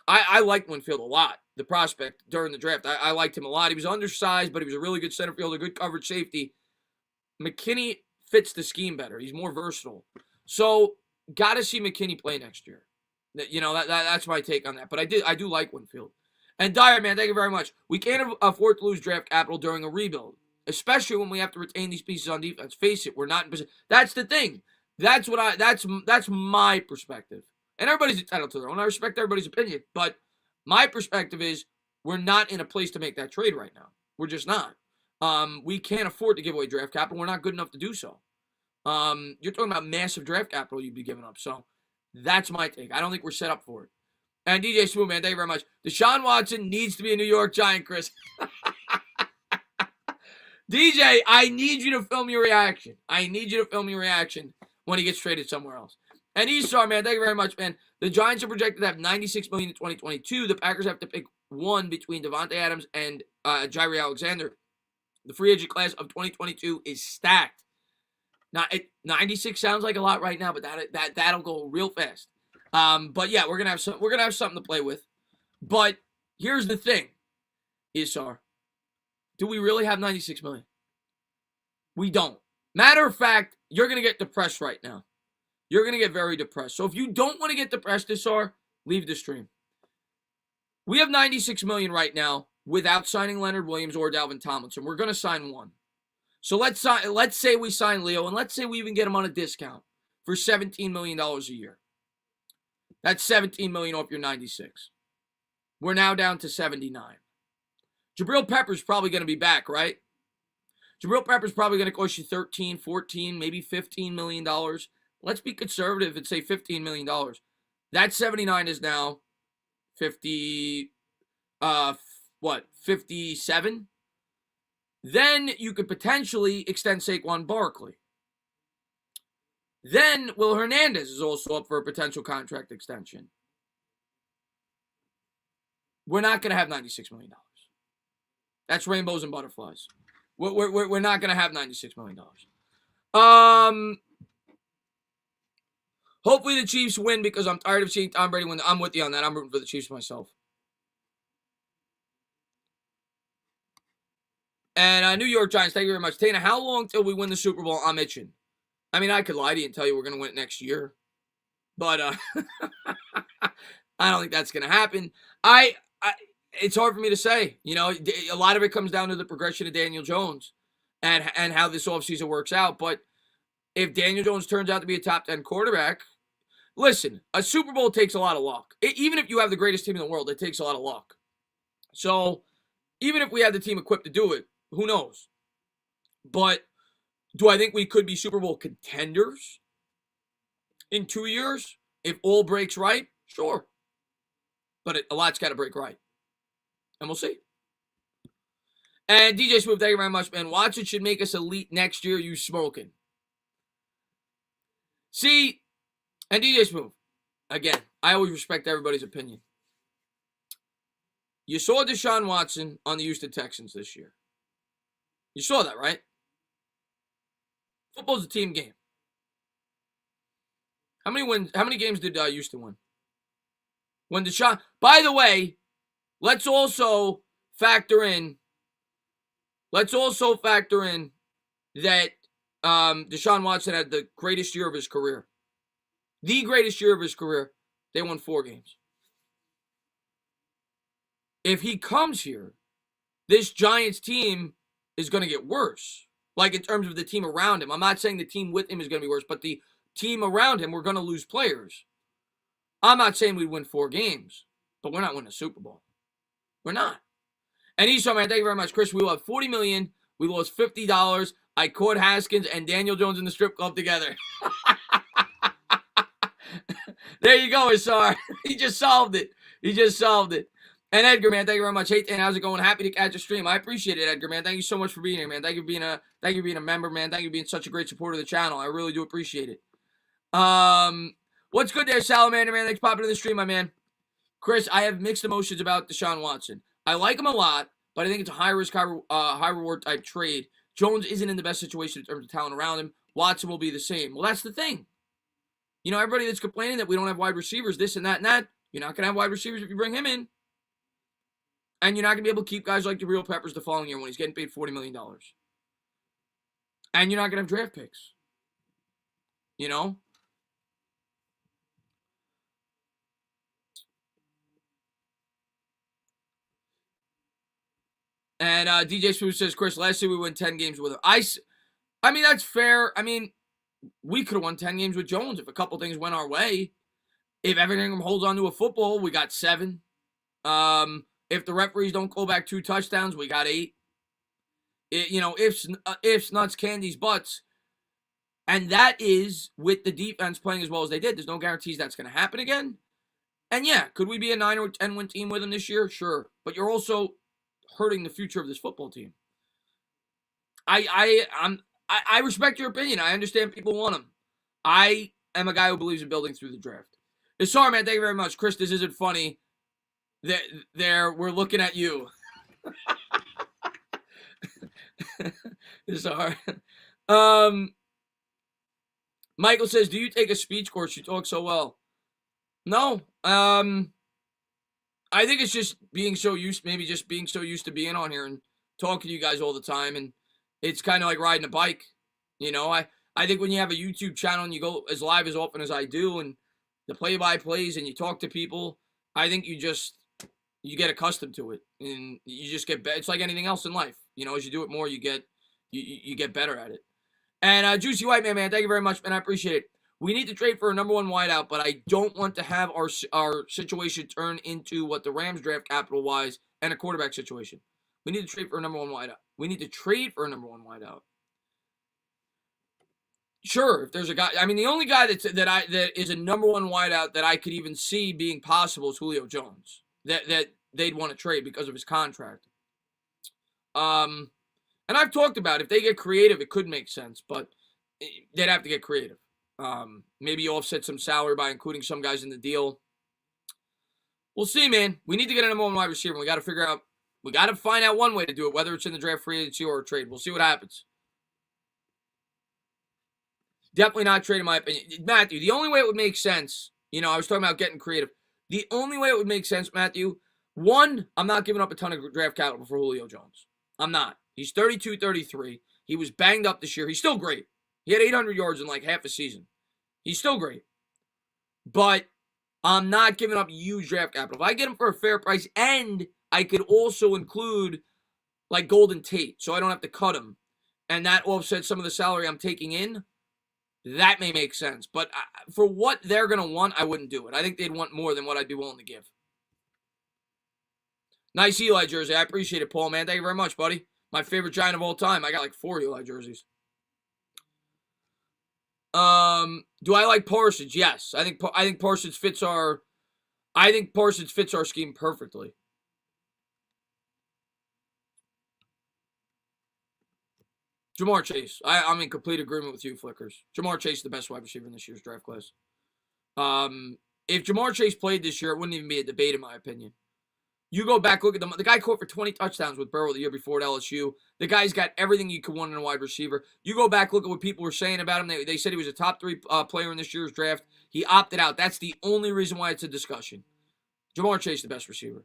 I liked Winfield a lot, the prospect, during the draft. I liked him a lot. He was undersized, but he was a really good center fielder, good coverage safety. McKinney fits the scheme better. He's more versatile. So, got to see McKinney play next year. That's my take on that. But I do like Winfield. And Dyer, man, thank you very much. We can't afford to lose draft capital during a rebuild, especially when we have to retain these pieces on defense. Face it, we're not in position. That's the thing. That's my perspective. And everybody's entitled to their own. I respect everybody's opinion, but my perspective is we're not in a place to make that trade right now. We're just not. We can't afford to give away draft capital. We're not good enough to do so. You're talking about massive draft capital you'd be giving up. So that's my take. I don't think we're set up for it. And DJ Smooth, man, thank you very much. Deshaun Watson needs to be a New York Giant, Chris. DJ, I need you to film your reaction. When he gets traded somewhere else. And Esau, man, thank you very much, man. The Giants are projected to have $96 million in 2022. The Packers have to pick one between Devontae Adams and Jaire Alexander. The free agent class of 2022 is stacked. Now, 96 sounds like a lot right now, but that'll go real fast. But yeah, we're gonna have something to play with. But here's the thing, Isar. Do we really have 96 million? We don't. Matter of fact, you're gonna get depressed right now. You're gonna get very depressed. So if you don't want to get depressed, Isar, leave the stream. We have 96 million right now without signing Leonard Williams or Dalvin Tomlinson. We're gonna sign one. So let's say we sign Leo, and let's say we even get him on a discount for $17 million a year. That's $17 million off your 96. We're now down to 79. Jabril Peppers probably going to be back, right? Jabril Peppers probably going to cost you $13, $14, maybe $15 million. Let's be conservative and say $15 million. That 79 is now 57? Then you could potentially extend Saquon Barkley. Then Will Hernandez is also up for a potential contract extension. We're not going to have $96 million. That's rainbows and butterflies. We're not going to have $96 million. Hopefully the Chiefs win because I'm tired of seeing Tom Brady win. I'm with you on that. I'm rooting for the Chiefs myself. And New York Giants, thank you very much. Tana, how long till we win the Super Bowl? I'm itching. I mean, I could lie to you and tell you we're going to win it next year. But I don't think that's going to happen. It's hard for me to say. A lot of it comes down to the progression of Daniel Jones and how this offseason works out. But if Daniel Jones turns out to be a top 10 quarterback, listen, a Super Bowl takes a lot of luck. Even if you have the greatest team in the world, it takes a lot of luck. So even if we had the team equipped to do it, who knows? But do I think we could be Super Bowl contenders in 2 years if all breaks right? Sure. But a lot's got to break right. And we'll see. And DJ Smooth, thank you very much, man. Watson should make us elite next year. You smoking. See, and DJ Smooth, again, I always respect everybody's opinion. You saw Deshaun Watson on the Houston Texans this year. You saw that, right? Football's a team game. How many games did Houston win? When Deshaun, by the way, let's also factor in that Deshaun Watson had the greatest year of his career. The greatest year of his career. They won 4 games. If he comes here, this Giants team is going to get worse. Like in terms of the team around him. I'm not saying the team with him is going to be worse, but the team around him, we're going to lose players. I'm not saying we'd win 4 games, but we're not winning a Super Bowl. We're not. And Esau, man, thank you very much. Chris, we lost $40 million. We lost $50. I caught Haskins and Daniel Jones in the strip club together. There you go, Isar. He just solved it. And Edgar, man, thank you very much. Hey, and how's it going? Happy to catch a stream. I appreciate it, Edgar, man. Thank you so much for being here, man. Thank you for being a member, man. Thank you for being such a great supporter of the channel. I really do appreciate it. What's good there, Salamander, man? Thanks for popping in the stream, my man. Chris, I have mixed emotions about Deshaun Watson. I like him a lot, but I think it's a high-risk, high-reward type trade. Jones isn't in the best situation in terms of talent around him. Watson will be the same. Well, that's the thing. You know, everybody that's complaining that we don't have wide receivers, this and that, you're not going to have wide receivers if you bring him in. And you're not going to be able to keep guys like the Real Peppers the following year when he's getting paid $40 million. And you're not going to have draft picks. You know? And DJ Smooth says, Chris, last year we won 10 games with him. I mean, that's fair. I mean, we could have won 10 games with Jones if a couple things went our way. If everything holds on to a football, we got 7. If the referees don't call back 2 touchdowns, we got 8. Ifs, nuts, candies, butts. And that is with the defense playing as well as they did. There's no guarantees that's going to happen again. And yeah, could we be a 9 or 10 win team with them this year? Sure. But you're also hurting the future of this football team. I respect your opinion. I understand people want him. I am a guy who believes in building through the draft. Sorry, man. Thank you very much. Chris, this isn't funny. We're looking at you. Sorry. Michael says, do you take a speech course? You talk so well. No. I think it's just being so used to being on here and talking to you guys all the time. And it's kind of like riding a bike. You know, I think when you have a YouTube channel and you go as live as often as I do and the play-by-plays and you talk to people, I think you get accustomed to it. And you just get better. It's like anything else in life. You know, as you do it more, you get better at it. And Juicy White Man, thank you very much, man. I appreciate it. We need to trade for a number 1 wideout, but I don't want to have our situation turn into what the Rams draft capital-wise and a quarterback situation. We need to trade for a number 1 wideout. Sure, if there's a guy. I mean, the only guy that is a number 1 wideout that I could even see being possible is Julio Jones. That they'd want to trade because of his contract. And I've talked about if they get creative, it could make sense, but they'd have to get creative. Maybe offset some salary by including some guys in the deal. We'll see, man. We need to get a number 1 wide receiver. We got to find out one way to do it, whether it's in the draft, free agency, or a trade. We'll see what happens. Definitely not trade, in my opinion. Matthew, the only way it would make sense, you know, I was talking about getting creative. The only way it would make sense, Matthew, 1, I'm not giving up a ton of draft capital for Julio Jones. I'm not. He's 32, 33. He was banged up this year. He's still great. He had 800 yards in like half a season. He's still great. But I'm not giving up huge draft capital. If I get him for a fair price, and I could also include like Golden Tate, so I don't have to cut him, and that offsets some of the salary I'm taking in, that may make sense. But for what they're going to want, I wouldn't do it. I think they'd want more than what I'd be willing to give. Nice Eli jersey. I appreciate it, Paul, man. Thank you very much, buddy. My favorite Giant of all time. I got like 4 Eli jerseys. Do I like Parsons? Yes. I think Parsons fits our scheme perfectly. Jamar Chase. I'm in complete agreement with you, Flickers. Jamar Chase is the best wide receiver in this year's draft class. If Jamar Chase played this year, it wouldn't even be a debate, in my opinion. You go back, look at the guy caught for 20 touchdowns with Burrow the year before at LSU. The guy's got everything you could want in a wide receiver. You go back, look at what people were saying about him. They said he was a top 3 player in this year's draft. He opted out. That's the only reason why it's a discussion. Jamar Chase, the best receiver.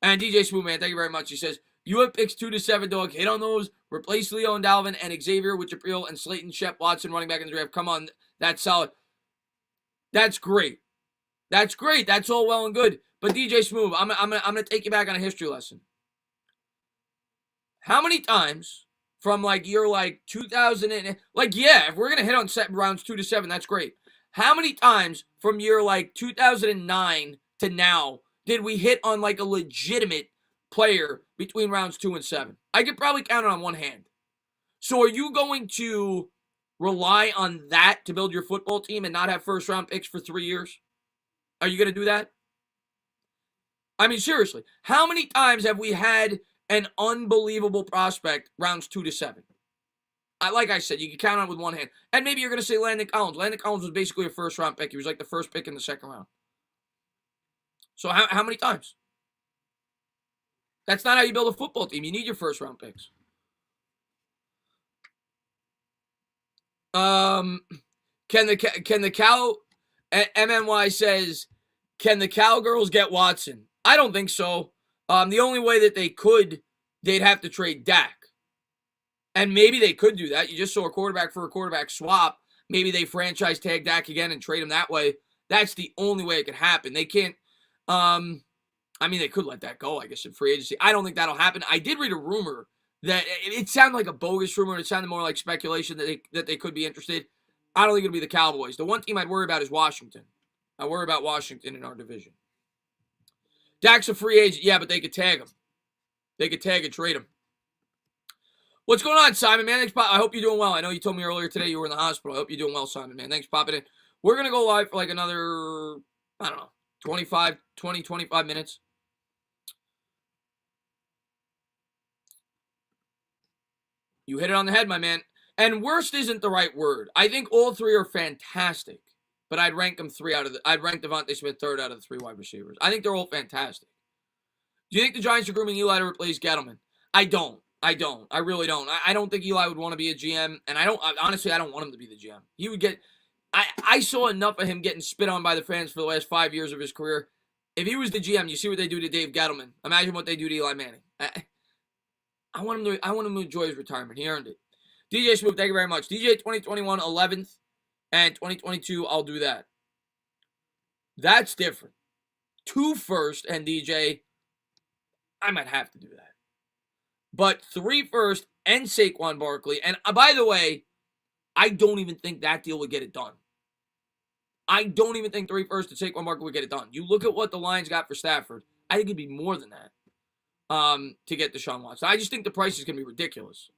And DJ Smoothman, thank you very much. He says, you have picks 2 to 7, dog. Hit on those. Replace Leo and Dalvin and Xavier with Jabril and Slayton, Shep, Watson running back in the draft. Come on, that's solid. That's great. That's great. That's all well and good. But DJ Smooth, I'm gonna take you back on a history lesson. How many times from like year like 2000 and like if we're gonna hit on rounds 2 to 7, that's great. How many times from year like 2009 to now did we hit on like a legitimate player between rounds 2 and 7. I could probably count it on one hand. So are you going to rely on that to build your football team and not have first-round picks for 3 years? Are you going to do that? I mean, seriously, how many times have we had an unbelievable prospect rounds 2 to 7? Like I said, you can count on it with one hand. And maybe you're going to say Landon Collins. Landon Collins was basically a first-round pick. He was like the first pick in the second round. So how many times? That's not how you build a football team. You need your first-round picks. Can the cow MNY says, can the Cowgirls get Watson? I don't think so. The only way that they could, they'd have to trade Dak. And maybe they could do that. You just saw a quarterback for a quarterback swap. Maybe they franchise tag Dak again and trade him that way. That's the only way it could happen. They can't, I mean, they could let that go, I guess, in free agency. I don't think that'll happen. I did read a rumor that it sounded like a bogus rumor. It sounded more like speculation that they could be interested. I don't think it'll be the Cowboys. The one team I'd worry about is Washington. I worry about Washington in our division. Dak's a free agent. Yeah, but they could tag him. They could tag and trade him. What's going on, Simon, man? Thanks, I hope you're doing well. I know you told me earlier today you were in the hospital. I hope you're doing well, Simon, man. Thanks for popping in. We're going to go live for like another, I don't know, 25 minutes. You hit it on the head, my man. And worst isn't the right word. I think all three are fantastic, but I'd rank them I'd rank Devontae Smith third out of the 3 wide receivers. I think they're all fantastic. Do you think the Giants are grooming Eli to replace Gettleman? I don't. I really don't. I don't think Eli would want to be a GM, and honestly, I don't want him to be the GM. He would get, I saw enough of him getting spit on by the fans for the last 5 years of his career. If he was the GM, you see what they do to Dave Gettleman. Imagine what they do to Eli Manning. I want him to enjoy his retirement. He earned it. DJ Smooth, thank you very much. DJ 2021, 11th, and 2022, I'll do that. That's different. 2 first, and DJ, I might have to do that. But 3 first and Saquon Barkley. And by the way, I don't even think that deal would get it done. I don't even think 3 first and Saquon Barkley would get it done. You look at what the Lions got for Stafford. I think it'd be more than that to get Deshaun Watson. I just think the price is going to be ridiculous.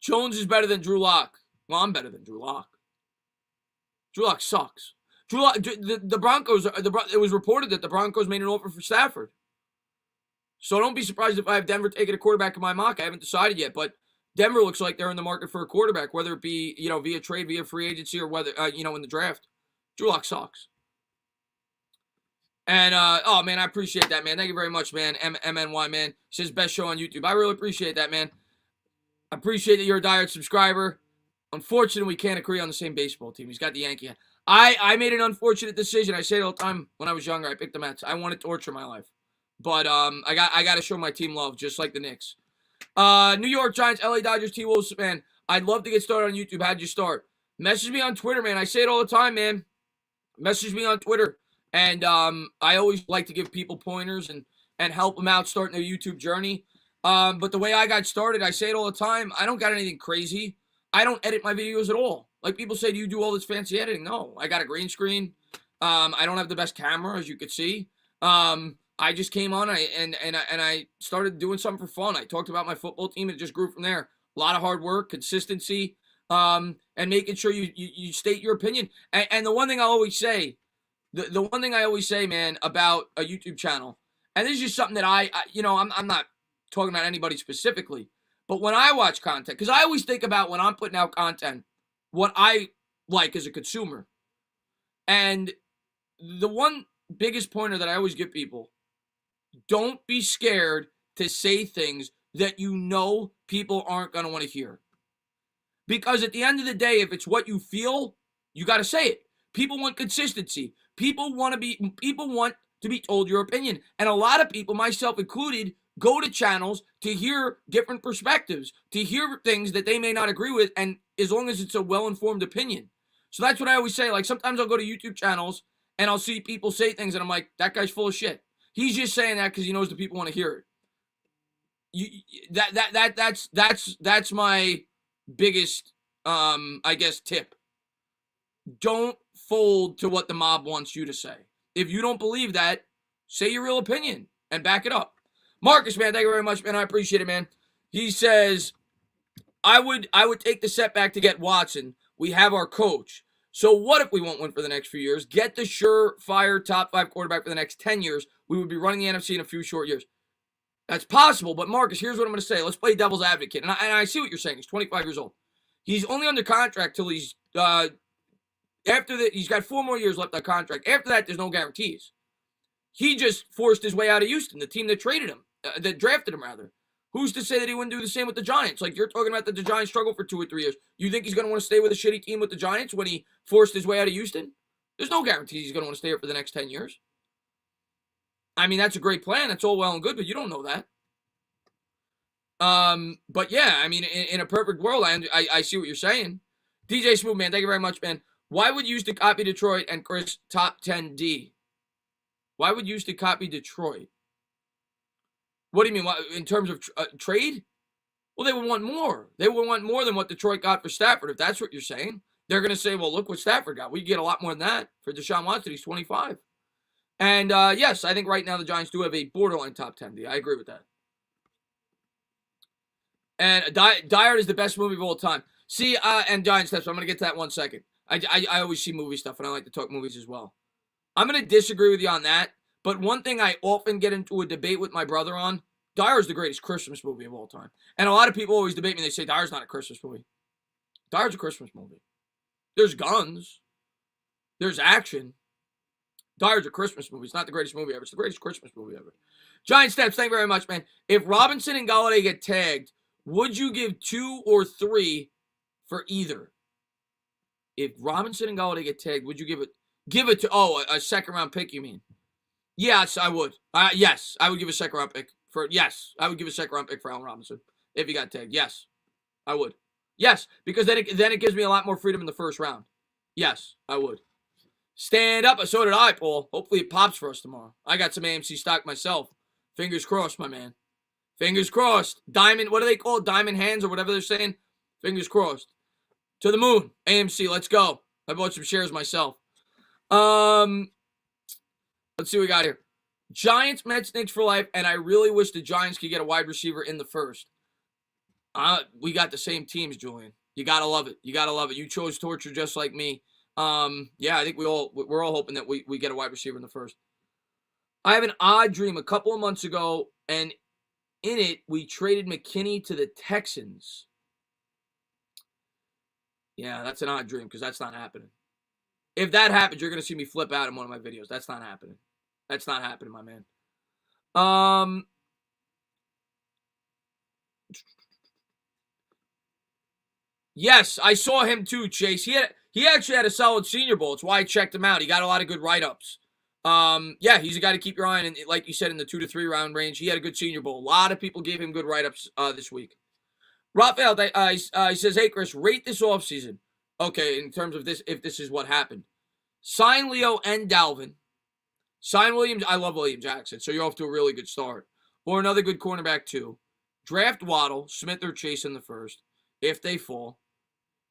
Jones is better than Drew Lock. Well, I'm better than Drew Lock. Drew Lock sucks. Drew Lock, the Broncos, it was reported that the Broncos made an offer for Stafford. So don't be surprised if I have Denver taking a quarterback in my mock. I haven't decided yet, but Denver looks like they're in the market for a quarterback, whether it be, via trade, via free agency, or whether, in the draft. Drew Lock sucks. And, oh, man, I appreciate that, man. Thank you very much, man. MNY, man. Says best show on YouTube. I really appreciate that, man. I appreciate that you're a diehard subscriber. Unfortunately, we can't agree on the same baseball team. He's got the Yankee. I made an unfortunate decision. I say it all the time. When I was younger, I picked the Mets. I wanted torture in my life. But I got to show my team love, just like the Knicks. New York Giants, LA Dodgers, T-Wolves, man. I'd love to get started on YouTube. How'd you start? Message me on Twitter, man. I say it all the time, man. Message me on Twitter. And I always like to give people pointers and help them out starting their YouTube journey. But the way I got started, I say it all the time. I don't got anything crazy. I don't edit my videos at all. Like people say, do you do all this fancy editing? No, I got a green screen. I don't have the best camera, as you could see. I just came on and I started doing something for fun. I talked about my football team and it just grew from there. A lot of hard work, consistency, and making sure you state your opinion. And the one thing I always say, the one thing I always say, man, about a YouTube channel, and this is just something that I'm not talking about anybody specifically, but when I watch content, because I always think about when I'm putting out content, what I like as a consumer. And the one biggest pointer that I always give people, don't be scared to say things that people aren't going to want to hear. Because at the end of the day, if it's what you feel, you got to say it. People want consistency. People want to be told your opinion. And a lot of people, myself included, go to channels to hear different perspectives, to hear things that they may not agree with, and as long as it's a well-informed opinion. So that's what I always say. Like, sometimes I'll go to YouTube channels, and I'll see people say things, and I'm like, that guy's full of shit. He's just saying that because he knows the people want to hear it. That's my biggest, I guess, tip. Don't fold to what the mob wants you to say. If you don't believe that, Say your real opinion and back it up. Marcus, man, thank you very much, man. I appreciate it, man. He says, I would take the setback to get Watson. We have our coach. So what if we want one for the next few years? Get the surefire top 5 quarterback for the next 10 years. We would be running the NFC in a few short years. That's possible, but Marcus, here's what I'm going to say. Let's play devil's advocate. And I see what you're saying. He's 25 years old. He's only under contract till he's after that. He's got 4 more years left on contract. After that, there's no guarantees. He just forced his way out of Houston, the team that traded him, that drafted him rather. Who's to say that he wouldn't do the same with the Giants? Like, you're talking about that the Giants struggled for 2 or 3 years. You think he's going to want to stay with a shitty team with the Giants when he forced his way out of Houston? There's no guarantee he's going to want to stay here for the next 10 years. I mean, that's a great plan. That's all well and good, but you don't know that. But yeah, I mean, in a perfect world, I see what you're saying. DJ Smooth, man, thank you very much, man. Why would you use to copy Detroit and Chris top 10 D? Why would you use to copy Detroit? What do you mean? In terms of trade? Well, they would want more. They would want more than what Detroit got for Stafford, if that's what you're saying. They're going to say, well, look what Stafford got. We get a lot more than that for Deshaun Watson. He's 25. And yes, I think right now the Giants do have a borderline top 10 D. I agree with that. And Die Hard is the best movie of all time. See, and Giant Steps, I'm going to get to that in 1 second. I always see movie stuff, and I like to talk movies as well. I'm going to disagree with you on that, but one thing I often get into a debate with my brother on, Die Hard is the greatest Christmas movie of all time. And a lot of people always debate me, they say Die Hard's not a Christmas movie. Die Hard's a Christmas movie. There's guns. There's action. Die Hard's a Christmas movie. It's not the greatest movie ever. It's the greatest Christmas movie ever. Giant Steps, thank you very much, man. If Robinson and Golladay get tagged, would you give 2 or 3 for either? If Robinson and Golladay get tagged, would you give it to a second round pick, you mean? Yes, I would. Yes, I would give a second round pick for Allen Robinson if he got tagged. Yes, I would. Yes, because then it gives me a lot more freedom in the first round. Yes, I would. Stand up. So did I, Paul. Hopefully it pops for us tomorrow. I got some AMC stock myself. Fingers crossed, my man. Fingers crossed. Diamond, what do they call it? Diamond hands or whatever they're saying? Fingers crossed. To the moon. AMC, let's go. I bought some shares myself. Let's see what we got here. Giants, Mets, Knicks for life, and I really wish the Giants could get a wide receiver in the first. We got the same teams, Julian. You gotta love it. You gotta love it. You chose torture just like me. Yeah, I think we're all hoping that we get a wide receiver in the first. I have an odd dream a couple of months ago, and in it, we traded McKinney to the Texans. Yeah, that's an odd dream because that's not happening. If that happens, you're going to see me flip out in one of my videos. That's not happening. That's not happening, my man. Yes, I saw him too, Chase. He actually had a solid Senior Bowl. It's why I checked him out. He got a lot of good write-ups. Yeah, he's a guy to keep your eye on, and like you said, in the 2 to 3 round range. He had a good Senior Bowl. A lot of people gave him good write-ups this week. Raphael, he says, hey, Chris, rate this offseason. Okay, in terms of this, if this is what happened. Sign Leo and Dalvin. Sign Williams. I love William Jackson, so you're off to a really good start. Or another good cornerback, too. Draft Waddle, Smith or Chase in the first, if they fall.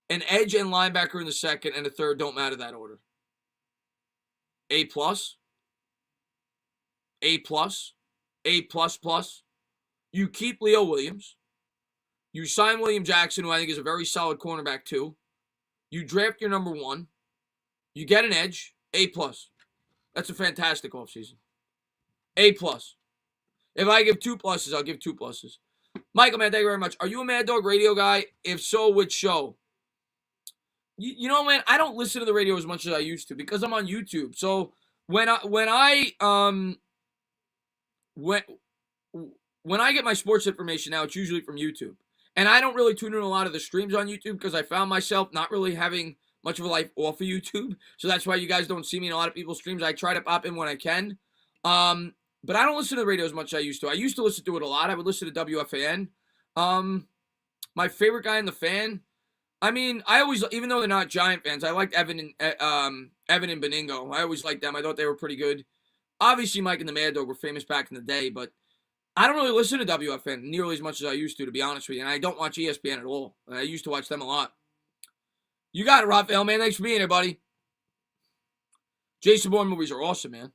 An edge and linebacker in the second, and a third, don't matter that order. A+. A+. A++. You keep Leo Williams. You sign William Jackson, who I think is a very solid cornerback, too. You draft your number 1. You get an edge. A+. That's a fantastic offseason. A+. If I give 2 pluses, I'll give 2 pluses. Michael, man, thank you very much. Are you a Mad Dog Radio guy? If so, which show? You know, man, I don't listen to the radio as much as I used to because I'm on YouTube. So when I get my sports information now, it's usually from YouTube. And I don't really tune in a lot of the streams on YouTube because I found myself not really having much of a life off of YouTube. So that's why you guys don't see me in a lot of people's streams. I try to pop in when I can. But I don't listen to the radio as much as I used to. I used to listen to it a lot. I would listen to WFAN. My favorite guy in the fan, I mean, I always, even though they're not Giant fans, I liked Evan and Beningo. I always liked them. I thought they were pretty good. Obviously, Mike and the Mad Dog were famous back in the day, but I don't really listen to WFN nearly as much as I used to be honest with you. And I don't watch ESPN at all. I used to watch them a lot. You got it, Raphael, man. Thanks for being here, buddy. Jason Bourne movies are awesome, man.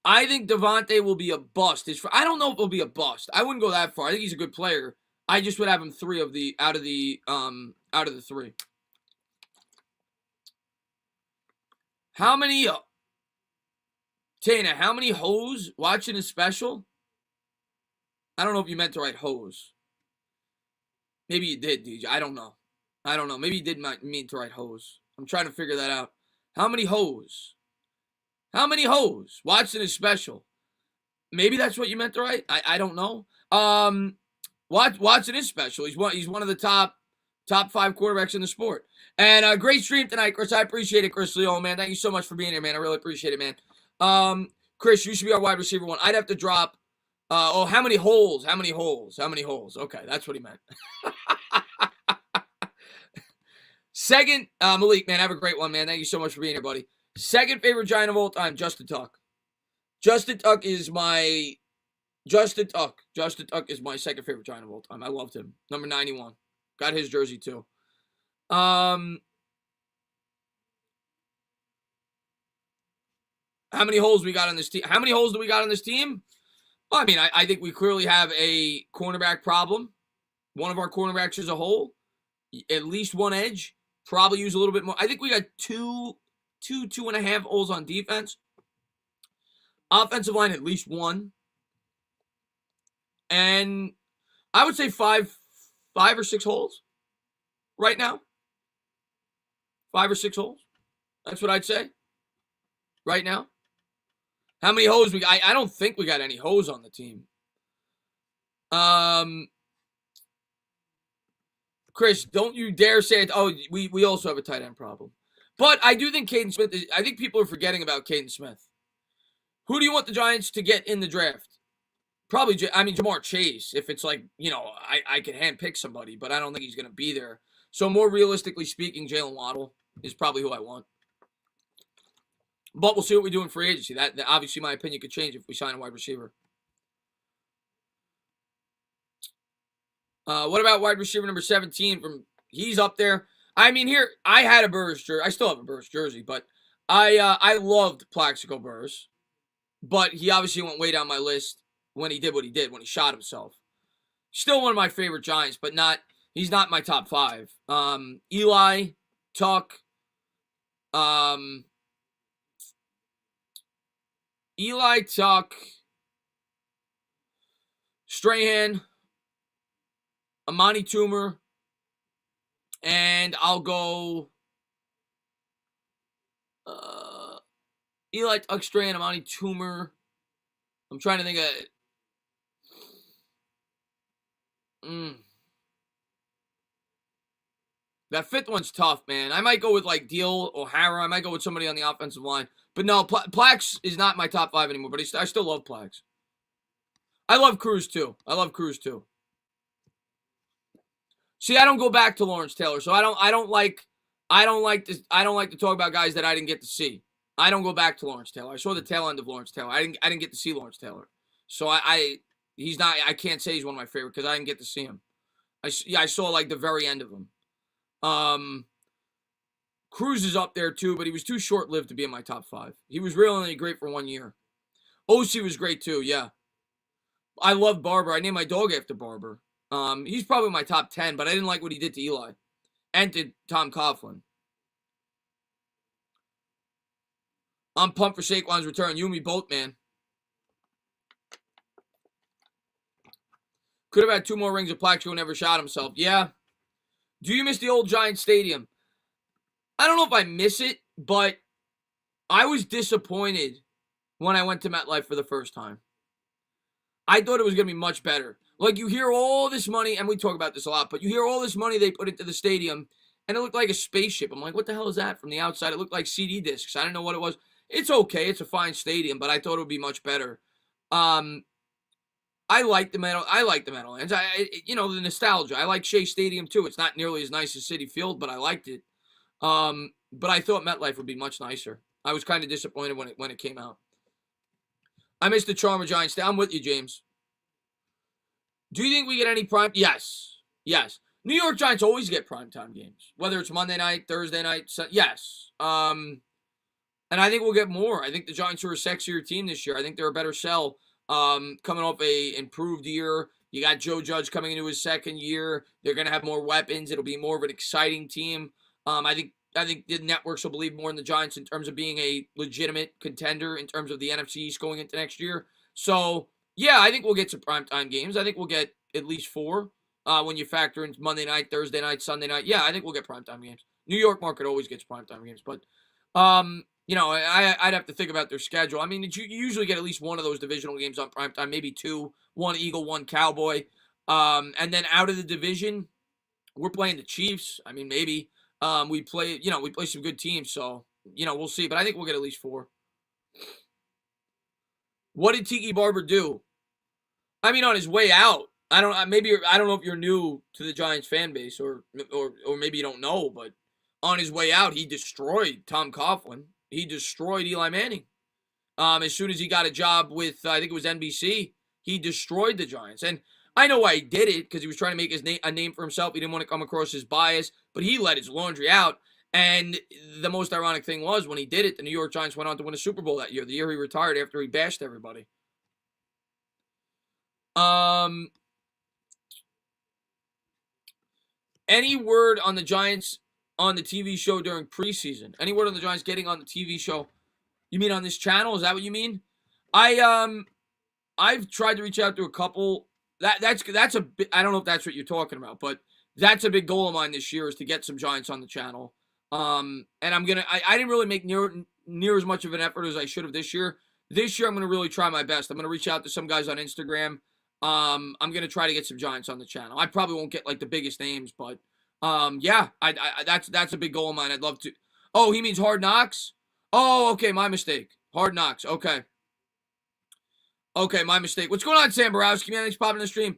I think Devontae will be a bust. I don't know if it'll be a bust. I wouldn't go that far. I think he's a good player. I just would have him out of the three. How many Tana, how many hoes watching a special? I don't know if you meant to write hose. Maybe you did, DJ. I don't know. Maybe you did mean to write hose. I'm trying to figure that out. How many hoes? How many hoes watching a special? Maybe that's what you meant to write. I don't know. Watching his special. He's one of the top 5 quarterbacks in the sport. And great stream tonight, Chris. I appreciate it, Chris Leon, man. Thank you so much for being here, man. I really appreciate it, man. Chris, you should be our wide receiver one. I'd have to drop. How many holes? How many holes? How many holes? Okay, that's what he meant. Second, Malik, man, have a great one, man. Thank you so much for being here, buddy. Second favorite Giant of all time, Justin Tuck. Justin Tuck is my second favorite Giant of all time. I loved him. Number 91. Got his jersey too. How many holes we got on this team? How many holes do we got on this team? Well, I mean, I think we clearly have a cornerback problem. One of our cornerbacks is a hole. At least one edge. Probably use a little bit more. I think we got two and a half holes on defense. Offensive line, at least one. And I would say five or six holes right now. 5 or 6 holes. That's what I'd say right now. How many hoes we got? I don't think we got any hoes on the team. Chris, don't you dare say it. Oh, we also have a tight end problem. But I do think Caden Smith I think people are forgetting about Caden Smith. Who do you want the Giants to get in the draft? Probably, Jamar Chase. If it's like, I could handpick somebody, but I don't think he's going to be there. So more realistically speaking, Jalen Waddle is probably who I want. But we'll see what we do in free agency. That obviously, my opinion could change if we sign a wide receiver. What about wide receiver number 17? He's up there. I mean, here I had a Burris jersey. I still have a Burris jersey, but I loved Plaxico Burris. But he obviously went way down my list when he did what he did, when he shot himself. Still one of my favorite Giants, but he's not my top 5. Eli, Tuck, Strahan, Amani Toomer, and I'll go Eli, Tuck, Strahan, Amani Toomer. I'm trying to think of that fifth one's tough, man. I might go with like Deal O'Hara. I might go with somebody on the offensive line. But no, Plax is not my top 5 anymore, but I still love Plax. I love Cruz too. See, I don't go back to Lawrence Taylor, so I don't like to talk about guys that I didn't get to see. I don't go back to Lawrence Taylor. I saw the tail end of Lawrence Taylor. I didn't get to see Lawrence Taylor. So I can't say he's one of my favorite because I didn't get to see him. I saw like the very end of him. Cruz is up there too, but he was too short-lived to be in my top 5. He was really great for 1 year. OC was great too, yeah. I love Barber. I named my dog after Barber. He's probably my top 10, but I didn't like what he did to Eli and to Tom Coughlin. I'm pumped for Saquon's return. You and me both, man. Could have had 2 more rings of Plaxico, never shot himself. Yeah. Do you miss the old Giant Stadium? I don't know if I miss it, but I was disappointed when I went to MetLife for the first time. I thought it was going to be much better. Like, you hear all this money, and we talk about this a lot, but you hear all this money they put into the stadium, and it looked like a spaceship. I'm like, what the hell is that? From the outside, it looked like CD discs. I didn't know what it was. It's okay. It's a fine stadium, but I thought it would be much better. I like the Meadowlands. The nostalgia. I like Shea Stadium, too. It's not nearly as nice as Citi Field, but I liked it. But I thought MetLife would be much nicer. I was kind of disappointed when it came out. I missed the charm of Giants. I'm with you, James. Do you think we get any prime? Yes. New York Giants always get primetime games, whether it's Monday night, Thursday night. Yes. And I think we'll get more. I think the Giants are a sexier team this year. I think they're a better sell. Coming off a improved year. You got Joe Judge coming into his second year. They're going to have more weapons. It'll be more of an exciting team. I think the networks will believe more in the Giants in terms of being a legitimate contender in terms of the NFC East going into next year. So, yeah, I think we'll get some primetime games. I think we'll get at least 4 when you factor in Monday night, Thursday night, Sunday night. Yeah, I think we'll get primetime games. New York market always gets primetime games. But, I'd have to think about their schedule. I mean, you usually get at least one of those divisional games on primetime, maybe 2, 1 Eagle, 1 Cowboy. And then out of the division, we're playing the Chiefs. I mean, maybe. We play some good teams, so, we'll see. But I think we'll get at least 4. What did Tiki Barber do? I mean, on his way out, I don't know if you're new to the Giants fan base or maybe you don't know, but on his way out, he destroyed Tom Coughlin. He destroyed Eli Manning. As soon as he got a job with, I think it was NBC, he destroyed the Giants. And I know why he did it, because he was trying to make a name for himself. He didn't want to come across as biased, but he let his laundry out. And the most ironic thing was, when he did it, the New York Giants went on to win a Super Bowl that year, the year he retired after he bashed everybody. Any word on the Giants on the TV show during preseason? Any word on the Giants getting on the TV show? You mean on this channel? Is that what you mean? I've tried to reach out to a couple. That's a bit, I don't know if that's what you're talking about, but that's a big goal of mine this year, is to get some Giants on the channel. And I didn't really make near as much of an effort as I should have this year. This year I'm gonna really try my best. I'm gonna reach out to some guys on Instagram. I'm gonna try to get some Giants on the channel. I probably won't get like the biggest names, but yeah, that's a big goal of mine. I'd love to. Oh, he means Hard Knocks? Oh, okay, my mistake. Hard Knocks. Okay. Okay, my mistake. What's going on, Sam Borowski? Man, thanks for popping in the stream.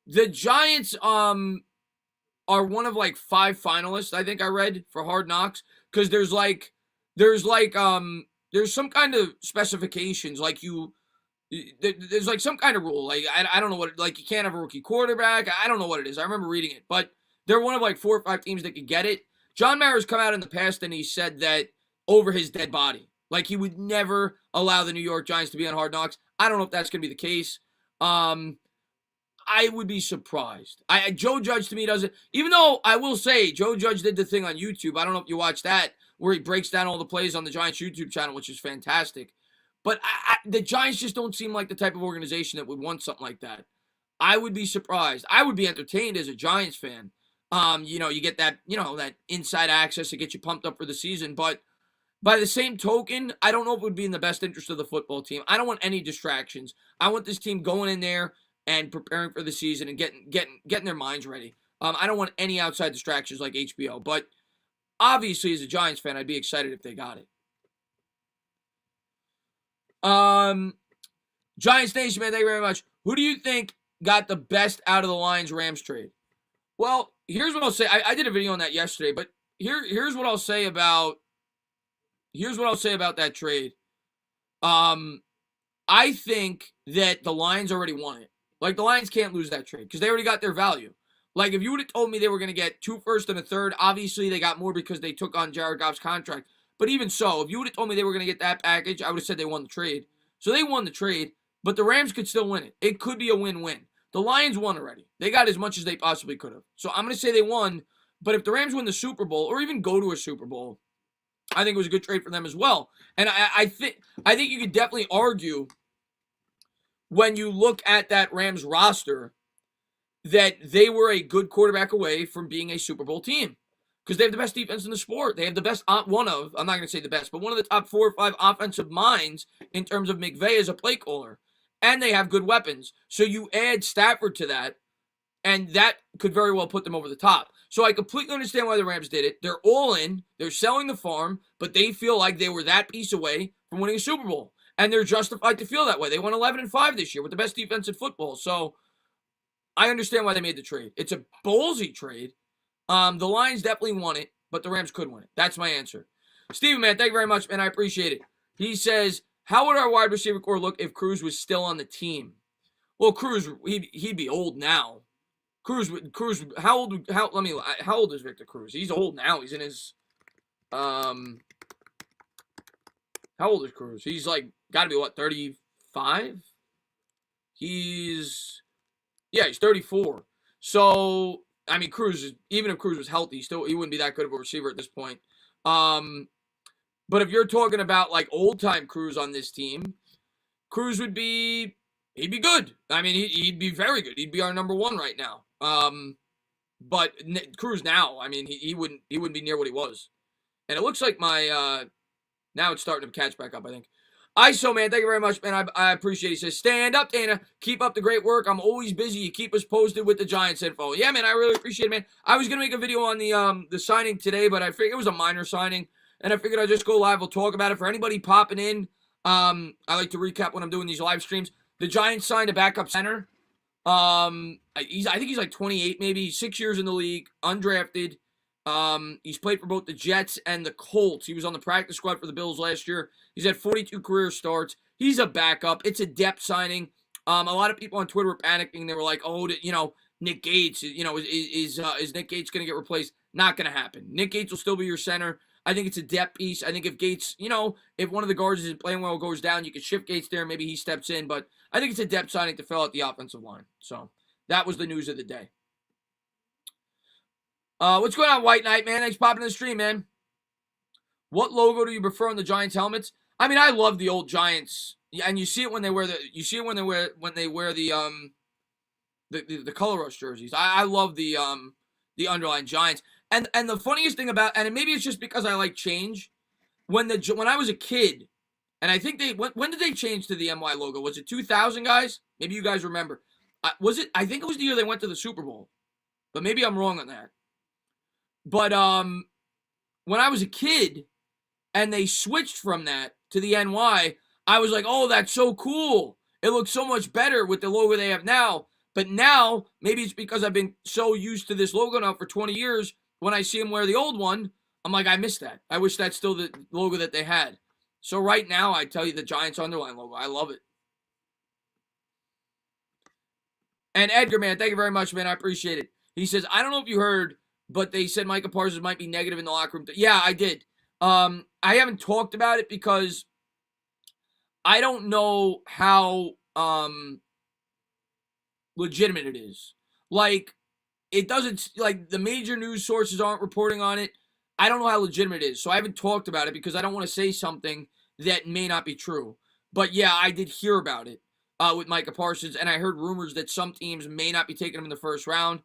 The Giants are one of like 5 finalists, I think I read, for Hard Knocks, because there's some kind of specifications, like there's like some kind of rule, like I don't know what, like you can't have a rookie quarterback. I don't know what it is. I remember reading it, but they're one of like 4 or 5 teams that could get it. John Mara's come out in the past and he said that over his dead body, like he would never allow the New York Giants to be on Hard Knocks. I don't know if that's going to be the case. I would be surprised. Joe Judge, to me, doesn't, even though I will say Joe Judge did the thing on YouTube. I don't know if you watched that, where he breaks down all the plays on the Giants YouTube channel, which is fantastic. But the Giants just don't seem like the type of organization that would want something like that. I would be surprised. I would be entertained as a Giants fan. You get that, that inside access to get you pumped up for the season. But by the same token, I don't know if it would be in the best interest of the football team. I don't want any distractions. I want this team going in there and preparing for the season and getting their minds ready. I don't want any outside distractions like HBO. But obviously, as a Giants fan, I'd be excited if they got it. Giants Nation, man, thank you very much. Who do you think got the best out of the Lions-Rams trade? Well, here's what I'll say. I did a video on that yesterday, but here's what I'll say about that trade. I think that the Lions already won it. Like, the Lions can't lose that trade because they already got their value. Like, if you would have told me they were going to get 2 firsts and a third, obviously they got more because they took on Jared Goff's contract. But even so, if you would have told me they were going to get that package, I would have said they won the trade. So they won the trade, but the Rams could still win it. It could be a win-win. The Lions won already. They got as much as they possibly could have. So I'm going to say they won, but if the Rams win the Super Bowl or even go to a Super Bowl, I think it was a good trade for them as well. And I think you could definitely argue, when you look at that Rams roster, that they were a good quarterback away from being a Super Bowl team. Because they have the best defense in the sport. They have the best, I'm not going to say the best, but one of the top 4 or 5 offensive minds in terms of McVay as a play caller. And they have good weapons. So you add Stafford to that, and that could very well put them over the top. So I completely understand why the Rams did it. They're all in. They're selling the farm, but they feel like they were that piece away from winning a Super Bowl. And they're justified to feel that way. They won 11-5 this year with the best defense in football. So I understand why they made the trade. It's a ballsy trade. The Lions definitely won it, but the Rams could win it. That's my answer. Steven, man, thank you very much, man. I appreciate it. He says, how would our wide receiver core look if Cruz was still on the team? Well, Cruz, he'd be old now. Cruz, how old is Victor Cruz? He's old now. He's in his, How old is Cruz? He's like got to be what, 35? He's 34. So I mean, even if Cruz was healthy, he wouldn't be that good of a receiver at this point. But if you're talking about like old time Cruz on this team, Cruz he'd be good. I mean, he'd be very good. He'd be our number one right now. But Cruz now, I mean, he wouldn't be near what he was. And it looks like my now it's starting to catch back up, I think. ISO, man, thank you very much, man. I appreciate it. He says, stand up, Dana. Keep up the great work. I'm always busy. You keep us posted with the Giants info. Yeah, man, I really appreciate it, man. I was going to make a video on the signing today, but I figured it was a minor signing, and I figured I'd just go live. We'll talk about it. For anybody popping in, I like to recap when I'm doing these live streams. The Giants signed a backup center. I think he's like 28, maybe 6 years in the league, undrafted. He's played for both the Jets and the Colts. He was on the practice squad for the Bills last year. He's had 42 career starts. He's a backup. It's a depth signing. A lot of people on Twitter were panicking. They were like, "Oh, Nick Gates. Is Nick Gates going to get replaced?" Not going to happen. Nick Gates will still be your center. I think it's a depth piece. I think if Gates, if one of the guards isn't playing well, goes down, you could shift Gates there. Maybe he steps in. But I think it's a depth signing to fill out the offensive line. So that was the news of the day. What's going on, White Knight, man? Thanks for popping in the stream, man. What logo do you prefer on the Giants helmets? I mean, I love the old Giants, and you see it when they wear the color rush jerseys. I love the underlined Giants. And the funniest thing about, and maybe it's just because I like change, when I was a kid, and I think when did they change to the NY logo? Was it 2000, guys? Maybe you guys remember. I think it was the year they went to the Super Bowl, but maybe I'm wrong on that. But when I was a kid and they switched from that to the NY, I was like, oh, that's so cool. It looks so much better with the logo they have now. But now, maybe it's because I've been so used to this logo now for 20 years, when I see them wear the old one, I'm like, I miss that. I wish that's still the logo that they had. So right now, I tell you the Giants underline logo. I love it. And Edgar, man, thank you very much, man. I appreciate it. He says, I don't know if you heard, but they said Micah Parsons might be negative in the locker room. Yeah, I did. I haven't talked about it because I don't know how legitimate it is. Like, it doesn't, like, the major news sources aren't reporting on it. I don't know how legitimate it is, so I haven't talked about it because I don't want to say something that may not be true. But yeah, I did hear about it with Micah Parsons, and I heard rumors that some teams may not be taking him in the first round.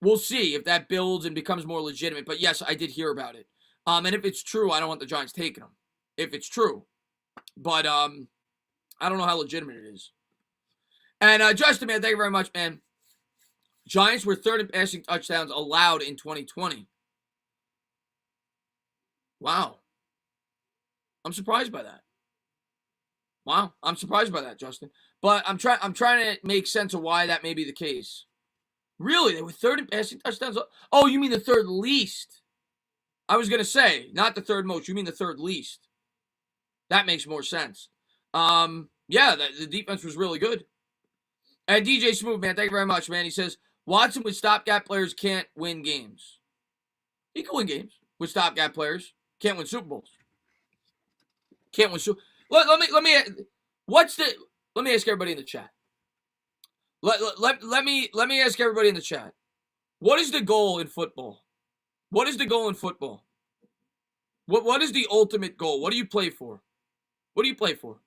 We'll see if that builds and becomes more legitimate. But yes, I did hear about it. And if it's true, I don't want the Giants taking him. If it's true. But I don't know how legitimate it is. And Justin, man, thank you very much, man. Giants were third in passing touchdowns allowed in 2020. Wow. I'm surprised by that. Wow. I'm surprised by that, Justin. But I'm trying to make sense of why that may be the case. Really? They were third in passing touchdowns? Oh, you mean the third least? I was going to say, not the third most. You mean the third least. That makes more sense. Yeah, the defense was really good. And DJ Smooth, man, thank you very much, man. He says, Watson with stopgap players can't win games. He can win games with stopgap players. Can't win Super Bowls. Can't win Super Bowls. Let me ask everybody in the chat. Let me ask everybody in the chat. What is the goal in football? What is the goal in football? What is the ultimate goal? What do you play for? What do you play for?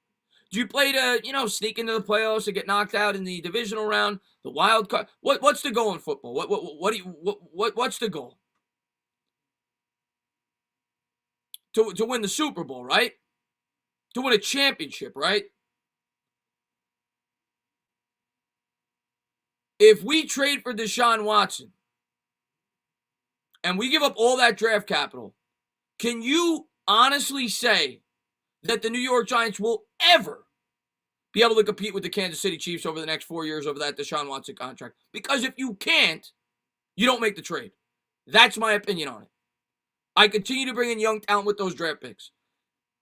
Do you play to, sneak into the playoffs and get knocked out in the divisional round, the wild card? What's the goal in football? What's the goal? To win the Super Bowl, right? To win a championship, right? If we trade for Deshaun Watson and we give up all that draft capital, can you honestly say that the New York Giants will ever be able to compete with the Kansas City Chiefs over the next 4 years over that Deshaun Watson contract? Because if you can't, you don't make the trade. That's my opinion on it. I continue to bring in young talent with those draft picks.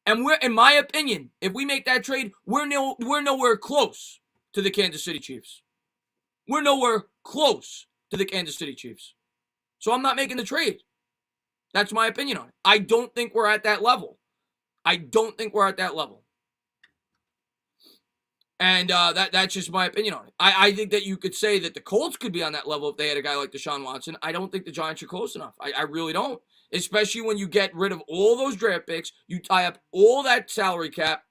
And in my opinion, if we make that trade, we're nowhere close to the Kansas City Chiefs. We're nowhere close to the Kansas City Chiefs. So I'm not making the trade. That's my opinion on it. I don't think we're at that level. I don't think we're at that level. And that's just my opinion on it. I think that you could say that the Colts could be on that level if they had a guy like Deshaun Watson. I don't think the Giants are close enough. I really don't. Especially when you get rid of all those draft picks, you tie up all that salary cap.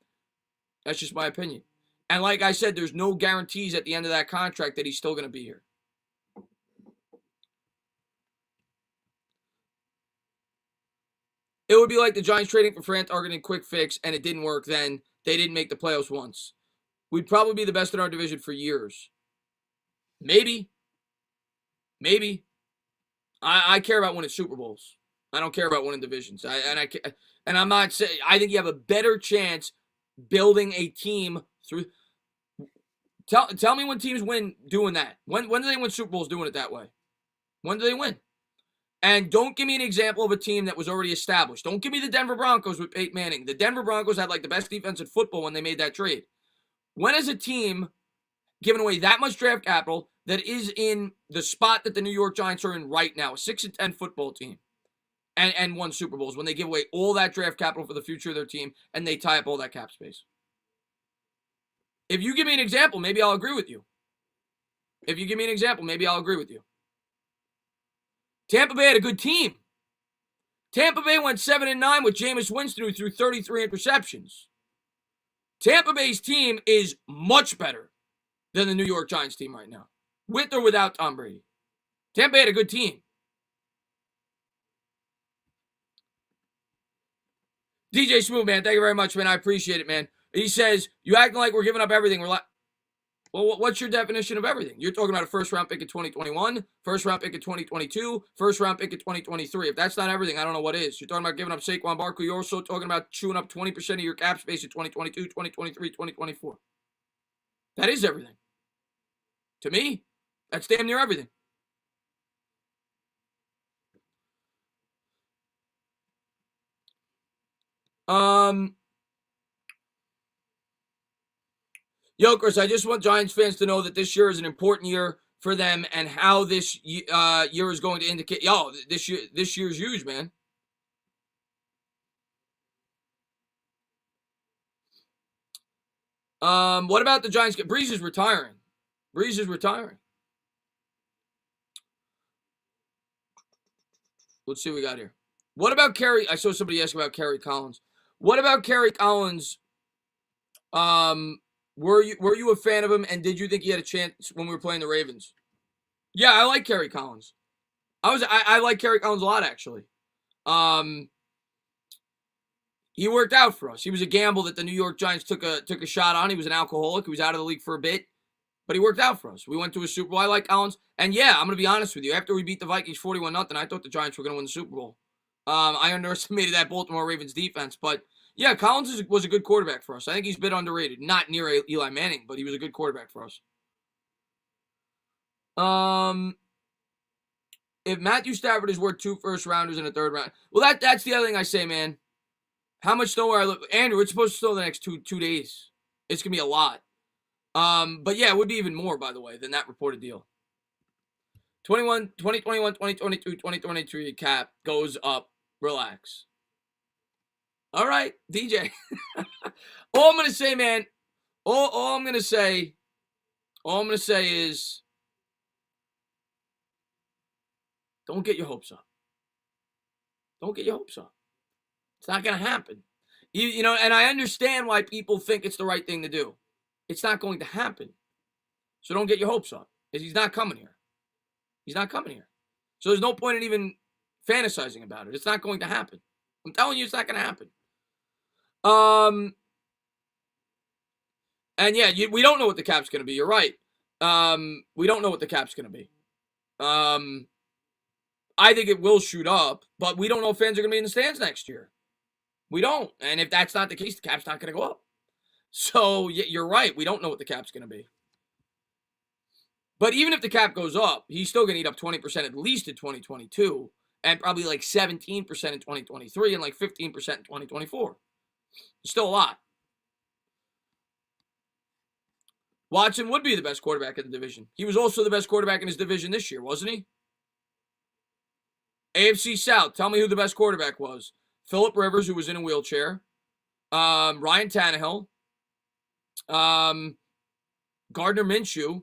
That's just my opinion. And like I said, there's no guarantees at the end of that contract that he's still going to be here. It would be like the Giants trading for Fran Tarkenton quick fix, and it didn't work then. They didn't make the playoffs once. We'd probably be the best in our division for years. Maybe. I care about winning Super Bowls. I don't care about winning divisions. I'm not saying. I think you have a better chance building a team through. Tell me when teams win doing that. When do they win Super Bowls doing it that way? When do they win? And don't give me an example of a team that was already established. Don't give me the Denver Broncos with Peyton Manning. The Denver Broncos had like the best defense in football when they made that trade. When has a team given away that much draft capital that is in the spot that the New York Giants are in right now, a 6-10 football team, and won Super Bowls when they give away all that draft capital for the future of their team and they tie up all that cap space? If you give me an example, maybe I'll agree with you. Tampa Bay had a good team. Tampa Bay went 7-9 with Jameis Winston, who threw 33 interceptions. Tampa Bay's team is much better than the New York Giants team right now, with or without Tom Brady. Tampa Bay had a good team. DJ Smooth, man, thank you very much, man. I appreciate it, man. He says, you acting like we're giving up everything. We're like, well, what's your definition of everything? You're talking about a first-round pick in 2021, first-round pick in 2022, first-round pick in 2023. If that's not everything, I don't know what is. You're talking about giving up Saquon Barkley. You're also talking about chewing up 20% of your cap space in 2022, 2023, 2024. That is everything. To me, that's damn near everything. Yo, Chris, I just want Giants fans to know that this year is an important year for them and how this year is going to indicate. Yo, this year's huge, man. What about the Giants? Breeze is retiring. Let's see what we got here. What about Kerry? I saw somebody ask about Kerry Collins. What about Kerry Collins? Were you a fan of him, and did you think he had a chance when we were playing the Ravens? Yeah, I like Kerry Collins. I like Kerry Collins a lot, actually. He worked out for us. He was a gamble that the New York Giants took a shot on. He was an alcoholic. He was out of the league for a bit, but he worked out for us. We went to a Super Bowl. I like Collins, and yeah, I'm gonna be honest with you. After we beat the Vikings 41-0, I thought the Giants were gonna win the Super Bowl. I underestimated that Baltimore Ravens defense, but yeah, Collins was a good quarterback for us. I think he's a bit underrated. Not near Eli Manning, but he was a good quarterback for us. If Matthew Stafford is worth 2 first-rounders in a third round, well, that's the other thing I say, man. How much snow are I look? Andrew, it's supposed to snow the next two days. It's gonna be a lot. But yeah, it would be even more, by the way, than that reported deal. 2021, 2022, 2023 cap goes up. Relax. All right, DJ. All I'm gonna say, man. All I'm gonna say is, don't get your hopes up. It's not gonna happen. You know, and I understand why people think it's the right thing to do. It's not going to happen. So don't get your hopes up. He's not coming here. So there's no point in even fantasizing about it. It's not going to happen. I'm telling you, it's not going to happen. And yeah, we don't know what the cap's going to be. You're right. We don't know what the cap's going to be. I think it will shoot up, but we don't know if fans are going to be in the stands next year. We don't. And if that's not the case, the cap's not going to go up. So you're right. We don't know what the cap's going to be. But even if the cap goes up, he's still going to eat up 20% at least in 2022, and probably like 17% in 2023, and like 15% in 2024. It's still a lot. Watson would be the best quarterback in the division. He was also the best quarterback in his division this year, wasn't he? AFC South, tell me who the best quarterback was. Phillip Rivers, who was in a wheelchair. Ryan Tannehill, Gardner Minshew,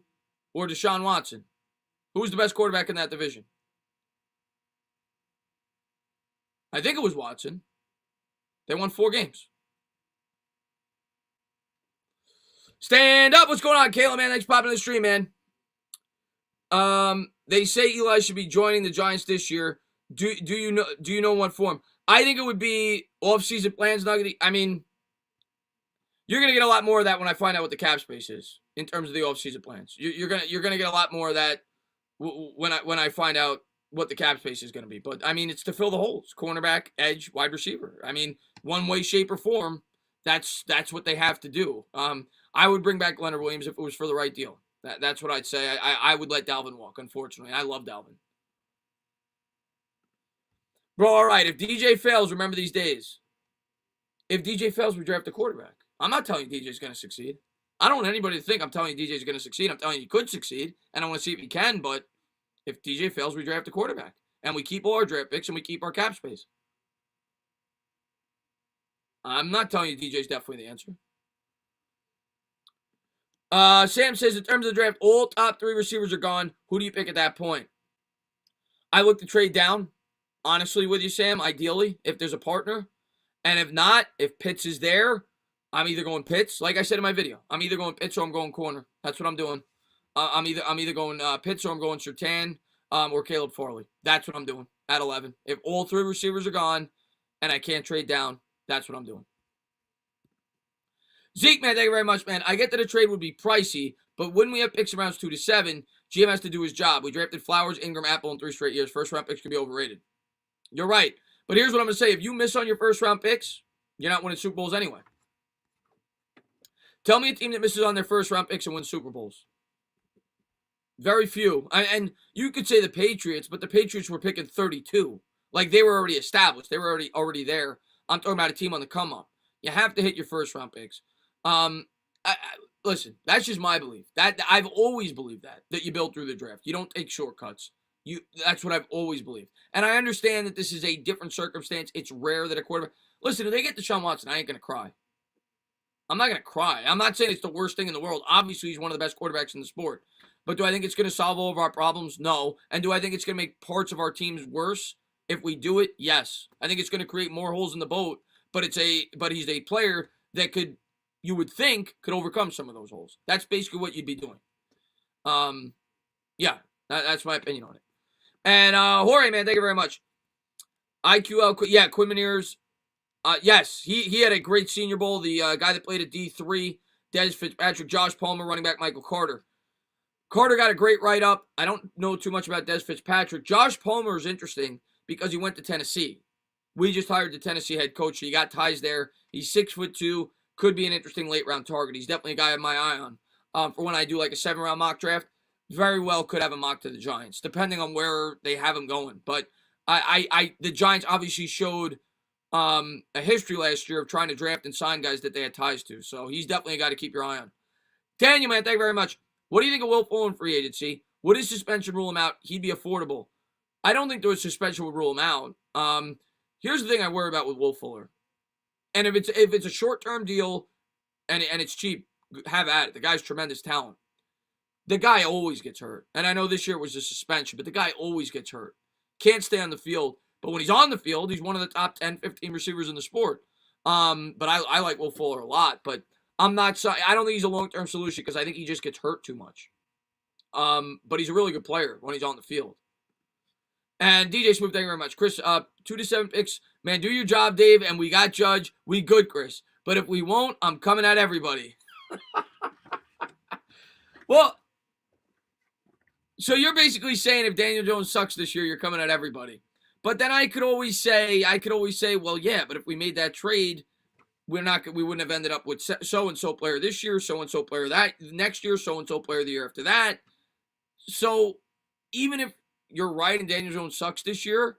or Deshaun Watson? Who was the best quarterback in that division? I think it was Watson. They won 4 games. Stand up. What's going on, Caleb, man? Thanks for popping in the stream, man. They say Eli should be joining the Giants this year. Do you know what form? I think it would be off-season plans. I mean, you're gonna get a lot more of that when I find out what the cap space is in terms of the off-season plans. You're gonna get a lot more of that when I find out what the cap space is gonna be. But I mean, it's to fill the holes: cornerback, edge, wide receiver. I mean, one way, shape, or form. That's what they have to do. I would bring back Leonard Williams if it was for the right deal. That's what I'd say. I would let Dalvin walk, unfortunately. I love Dalvin. Bro, all right, if DJ fails, remember these days. If DJ fails, we draft a quarterback. I'm not telling you DJ's going to succeed. I don't want anybody to think I'm telling you DJ's going to succeed. I'm telling you he could succeed, and I want to see if he can, but if DJ fails, we draft a quarterback. And we keep all our draft picks, and we keep our cap space. I'm not telling you DJ's definitely the answer. Sam says, in terms of the draft, all top 3 receivers are gone. Who do you pick at that point? I look to trade down, honestly, with you, Sam, ideally, if there's a partner. And if not, if Pitts is there, I'm either going Pitts, like I said in my video. I'm either going Pitts or I'm going corner. That's what I'm doing. I'm either going Pitts or I'm going Surtain or Caleb Farley. That's what I'm doing at 11. If all 3 receivers are gone and I can't trade down, that's what I'm doing. Zeke, man, thank you very much, man. I get that a trade would be pricey, but when we have picks in rounds 2 to 7, GM has to do his job. We drafted Flowers, Engram, Apple in 3 straight years. First-round picks could be overrated. You're right. But here's what I'm going to say. If you miss on your first-round picks, you're not winning Super Bowls anyway. Tell me a team that misses on their first-round picks and wins Super Bowls. Very few. And you could say the Patriots, but the Patriots were picking 32. Like, they were already established. They were already there. I'm talking about a team on the come-up. You have to hit your first-round picks. Listen, that's just my belief. That I've always believed that you build through the draft. You don't take shortcuts. That's what I've always believed. And I understand that this is a different circumstance. It's rare that a quarterback. Listen, if they get Deshaun Watson, I ain't gonna cry. I'm not gonna cry. I'm not saying it's the worst thing in the world. Obviously, he's one of the best quarterbacks in the sport. But do I think it's gonna solve all of our problems? No. And do I think it's gonna make parts of our teams worse if we do it? Yes. I think it's gonna create more holes in the boat. But he's a player that you would think could overcome some of those holes. That's basically what you'd be doing. Yeah, that's my opinion on it. And Jorge, man, thank you very much. IQL, yeah, Quinn Meinerz. Yes, he had a great Senior Bowl. The guy that played at D3, Des Fitzpatrick, Josh Palmer, running back Michael Carter. Carter got a great write-up. I don't know too much about Des Fitzpatrick. Josh Palmer is interesting because he went to Tennessee. We just hired the Tennessee head coach. He got ties there. He's 6'2", could be an interesting late-round target. He's definitely a guy I have my eye on. For when I do like a 7-round mock draft, very well could have a mock to the Giants, depending on where they have him going. But the Giants obviously showed a history last year of trying to draft and sign guys that they had ties to. So he's definitely a guy to keep your eye on. Daniel, man, thank you very much. What do you think of Will Fuller in free agency? Would his suspension rule him out? He'd be affordable. I don't think the suspension would rule him out. Here's the thing I worry about with Will Fuller. And if it's a short-term deal and it's cheap, have at it. The guy's tremendous talent. The guy always gets hurt. And I know this year was a suspension, but the guy always gets hurt. Can't stay on the field. But when he's on the field, he's one of the top 10, 15 receivers in the sport. But I like Will Fuller a lot. But I don't think he's a long-term solution because I think he just gets hurt too much. But he's a really good player when he's on the field. And DJ Smooth, thank you very much. Chris, 2 to 7 picks. Man, do your job, Dave. And we got Judge. We good, Chris. But if we won't, I'm coming at everybody. Well, so you're basically saying if Daniel Jones sucks this year, you're coming at everybody. But then I could always say, well, yeah, but if we made that trade, we wouldn't have ended up with so-and-so player this year, so-and-so player that next year, so-and-so player the year after that. So even if you're right and Daniel Jones sucks this year,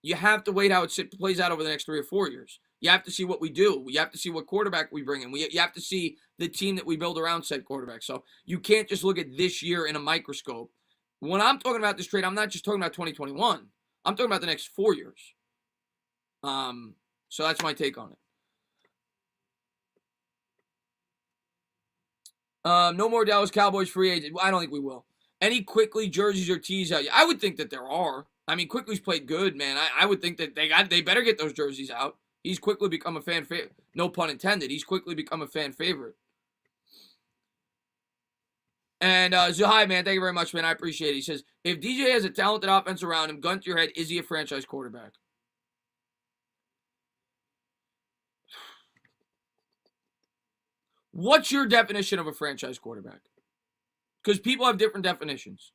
you have to wait how it plays out over the next 3 or 4 years. You have to see what we do. You have to see what quarterback we bring in. You have to see the team that we build around said quarterback. So you can't just look at this year in a microscope. When I'm talking about this trade, I'm not just talking about 2021. I'm talking about the next 4 years. So that's my take on it. No more Dallas Cowboys free agent. I don't think we will. Any Quickly jerseys or tees out? I would think that there are. I mean, Quickly's played good, man. I would think that they better get those jerseys out. He's quickly become a fan favorite. No pun intended. He's quickly become a fan favorite. And Zuhai, man, thank you very much, man. I appreciate it. He says, if DJ has a talented offense around him, gun to your head, is he a franchise quarterback? What's your definition of a franchise quarterback? Because people have different definitions.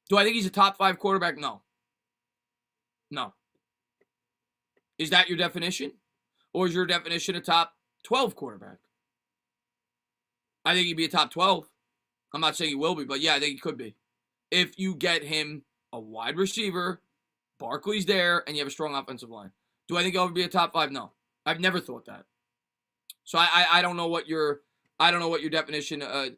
Do I think he's a top 5 quarterback? No. No. Is that your definition? Or is your definition a top 12 quarterback? I think he'd be a top 12. I'm not saying he will be, but yeah, I think he could be. If you get him a wide receiver, Barkley's there, and you have a strong offensive line. Do I think he'll be a top 5? No. I've never thought that. So I don't know what your definition. I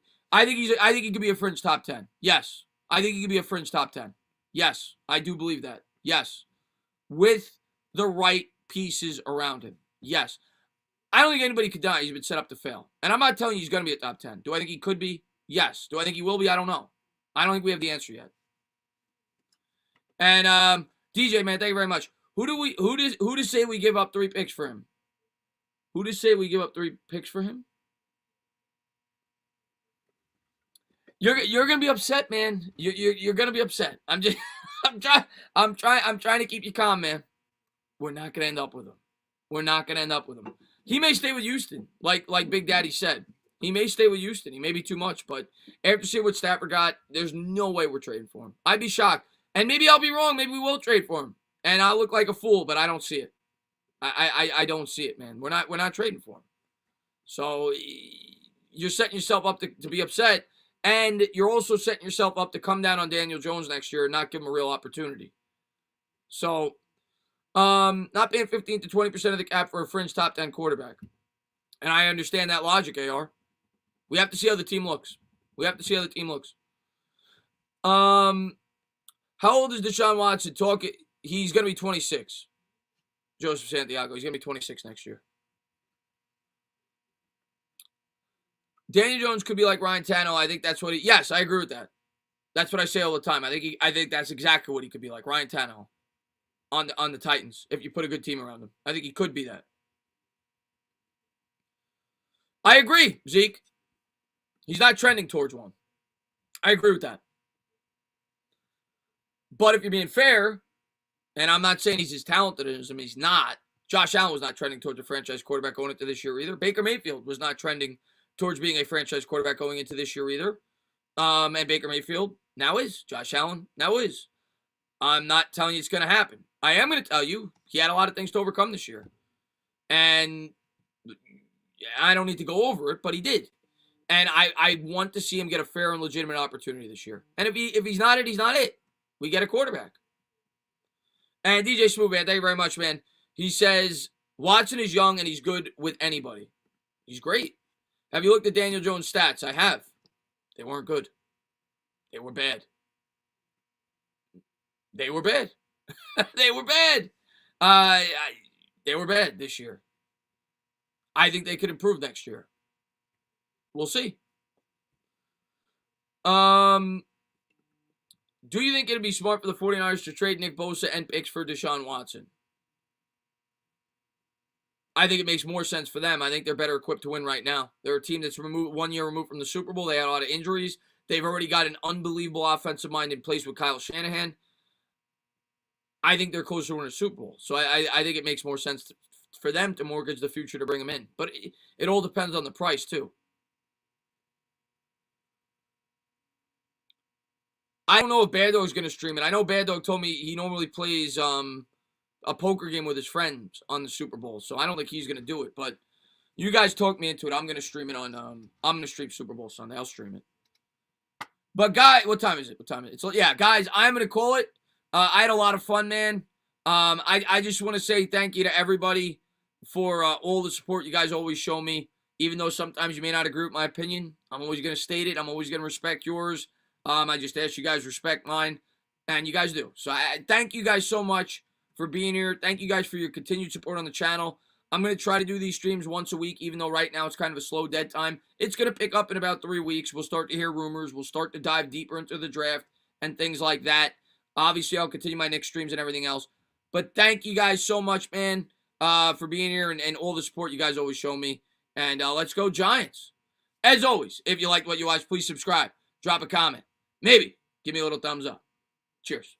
think he could be a fringe top 10. Yes, I think he could be a fringe top 10. Yes, I do believe that. Yes, with the right pieces around him. Yes, I don't think anybody could deny he's been set up to fail. And I'm not telling you he's going to be a top 10. Do I think he could be? Yes. Do I think he will be? I don't know. I don't think we have the answer yet. And DJ, man, thank you very much. Who does say we give up 3 picks for him? Who does say we give up 3 picks for him? You're gonna be upset, man. You're gonna be upset. I'm trying to keep you calm, man. We're not gonna end up with him. We're not gonna end up with him. He may stay with Houston, like Big Daddy said. He may stay with Houston. He may be too much, but after seeing what Stafford got, there's no way we're trading for him. I'd be shocked, and maybe I'll be wrong. Maybe we will trade for him, and I'll look like a fool, but I don't see it. I don't see it, man. We're not trading for him. So you're setting yourself up to be upset, and you're also setting yourself up to come down on Daniel Jones next year and not give him a real opportunity. So not paying 15 to 20% of the cap for a fringe top 10 quarterback. And I understand that logic, AR. We have to see how the team looks. How old is Deshaun Watson? He's going to be 26. Joseph Santiago. He's going to be 26 next year. Daniel Jones could be like Ryan Tannehill. I think that's what yes, I agree with that. That's what I say all the time. I think that's exactly what he could be like, Ryan Tannehill on the Titans, if you put a good team around him. I think he could be that. I agree, Zeke. He's not trending towards one. I agree with that. But if you're being fair, and I'm not saying he's as talented as him, he's not. Josh Allen was not trending towards a franchise quarterback going into this year either. Baker Mayfield was not trending towards being a franchise quarterback going into this year either. And Baker Mayfield now is. Josh Allen now is. I'm not telling you it's going to happen. I am going to tell you he had a lot of things to overcome this year. And I don't need to go over it, but he did. And I want to see him get a fair and legitimate opportunity this year. And if he's not it, he's not it. We get a quarterback. And DJ Smooth, man, thank you very much, man. He says, Watson is young and he's good with anybody. He's great. Have you looked at Daniel Jones' stats? I have. They weren't good. They were bad. They were bad. They were bad. They were bad this year. I think they could improve next year. We'll see. Do you think it'd be smart for the 49ers to trade Nick Bosa and picks for Deshaun Watson? I think it makes more sense for them. I think they're better equipped to win right now. They're a team that's 1 year removed from the Super Bowl. They had a lot of injuries. They've already got an unbelievable offensive mind in place with Kyle Shanahan. I think they're closer to winning a Super Bowl. So I think it makes more sense for them to mortgage the future to bring him in. But it all depends on the price, too. I don't know if Bad Dog's going to stream it. I know Bad Dog told me he normally plays a poker game with his friends on the Super Bowl. So I don't think he's going to do it. But you guys talked me into it. I'm going to stream it on I'm going to stream Super Bowl Sunday. I'll stream it. But what time is it? So yeah, guys, I'm going to call it. I had a lot of fun, man. I just want to say thank you to everybody for all the support you guys always show me. Even though sometimes you may not agree with my opinion, I'm always going to state it. I'm always going to respect yours. I just ask you guys respect mine, and you guys do. So I thank you guys so much for being here. Thank you guys for your continued support on the channel. I'm going to try to do these streams once a week, even though right now it's kind of a slow dead time. It's going to pick up in about 3 weeks. We'll start to hear rumors. We'll start to dive deeper into the draft and things like that. Obviously, I'll continue my next streams and everything else. But thank you guys so much, man, for being here and all the support you guys always show me. And let's go Giants. As always, if you liked what you watched, please subscribe. Drop a comment. Maybe give me a little thumbs up. Cheers.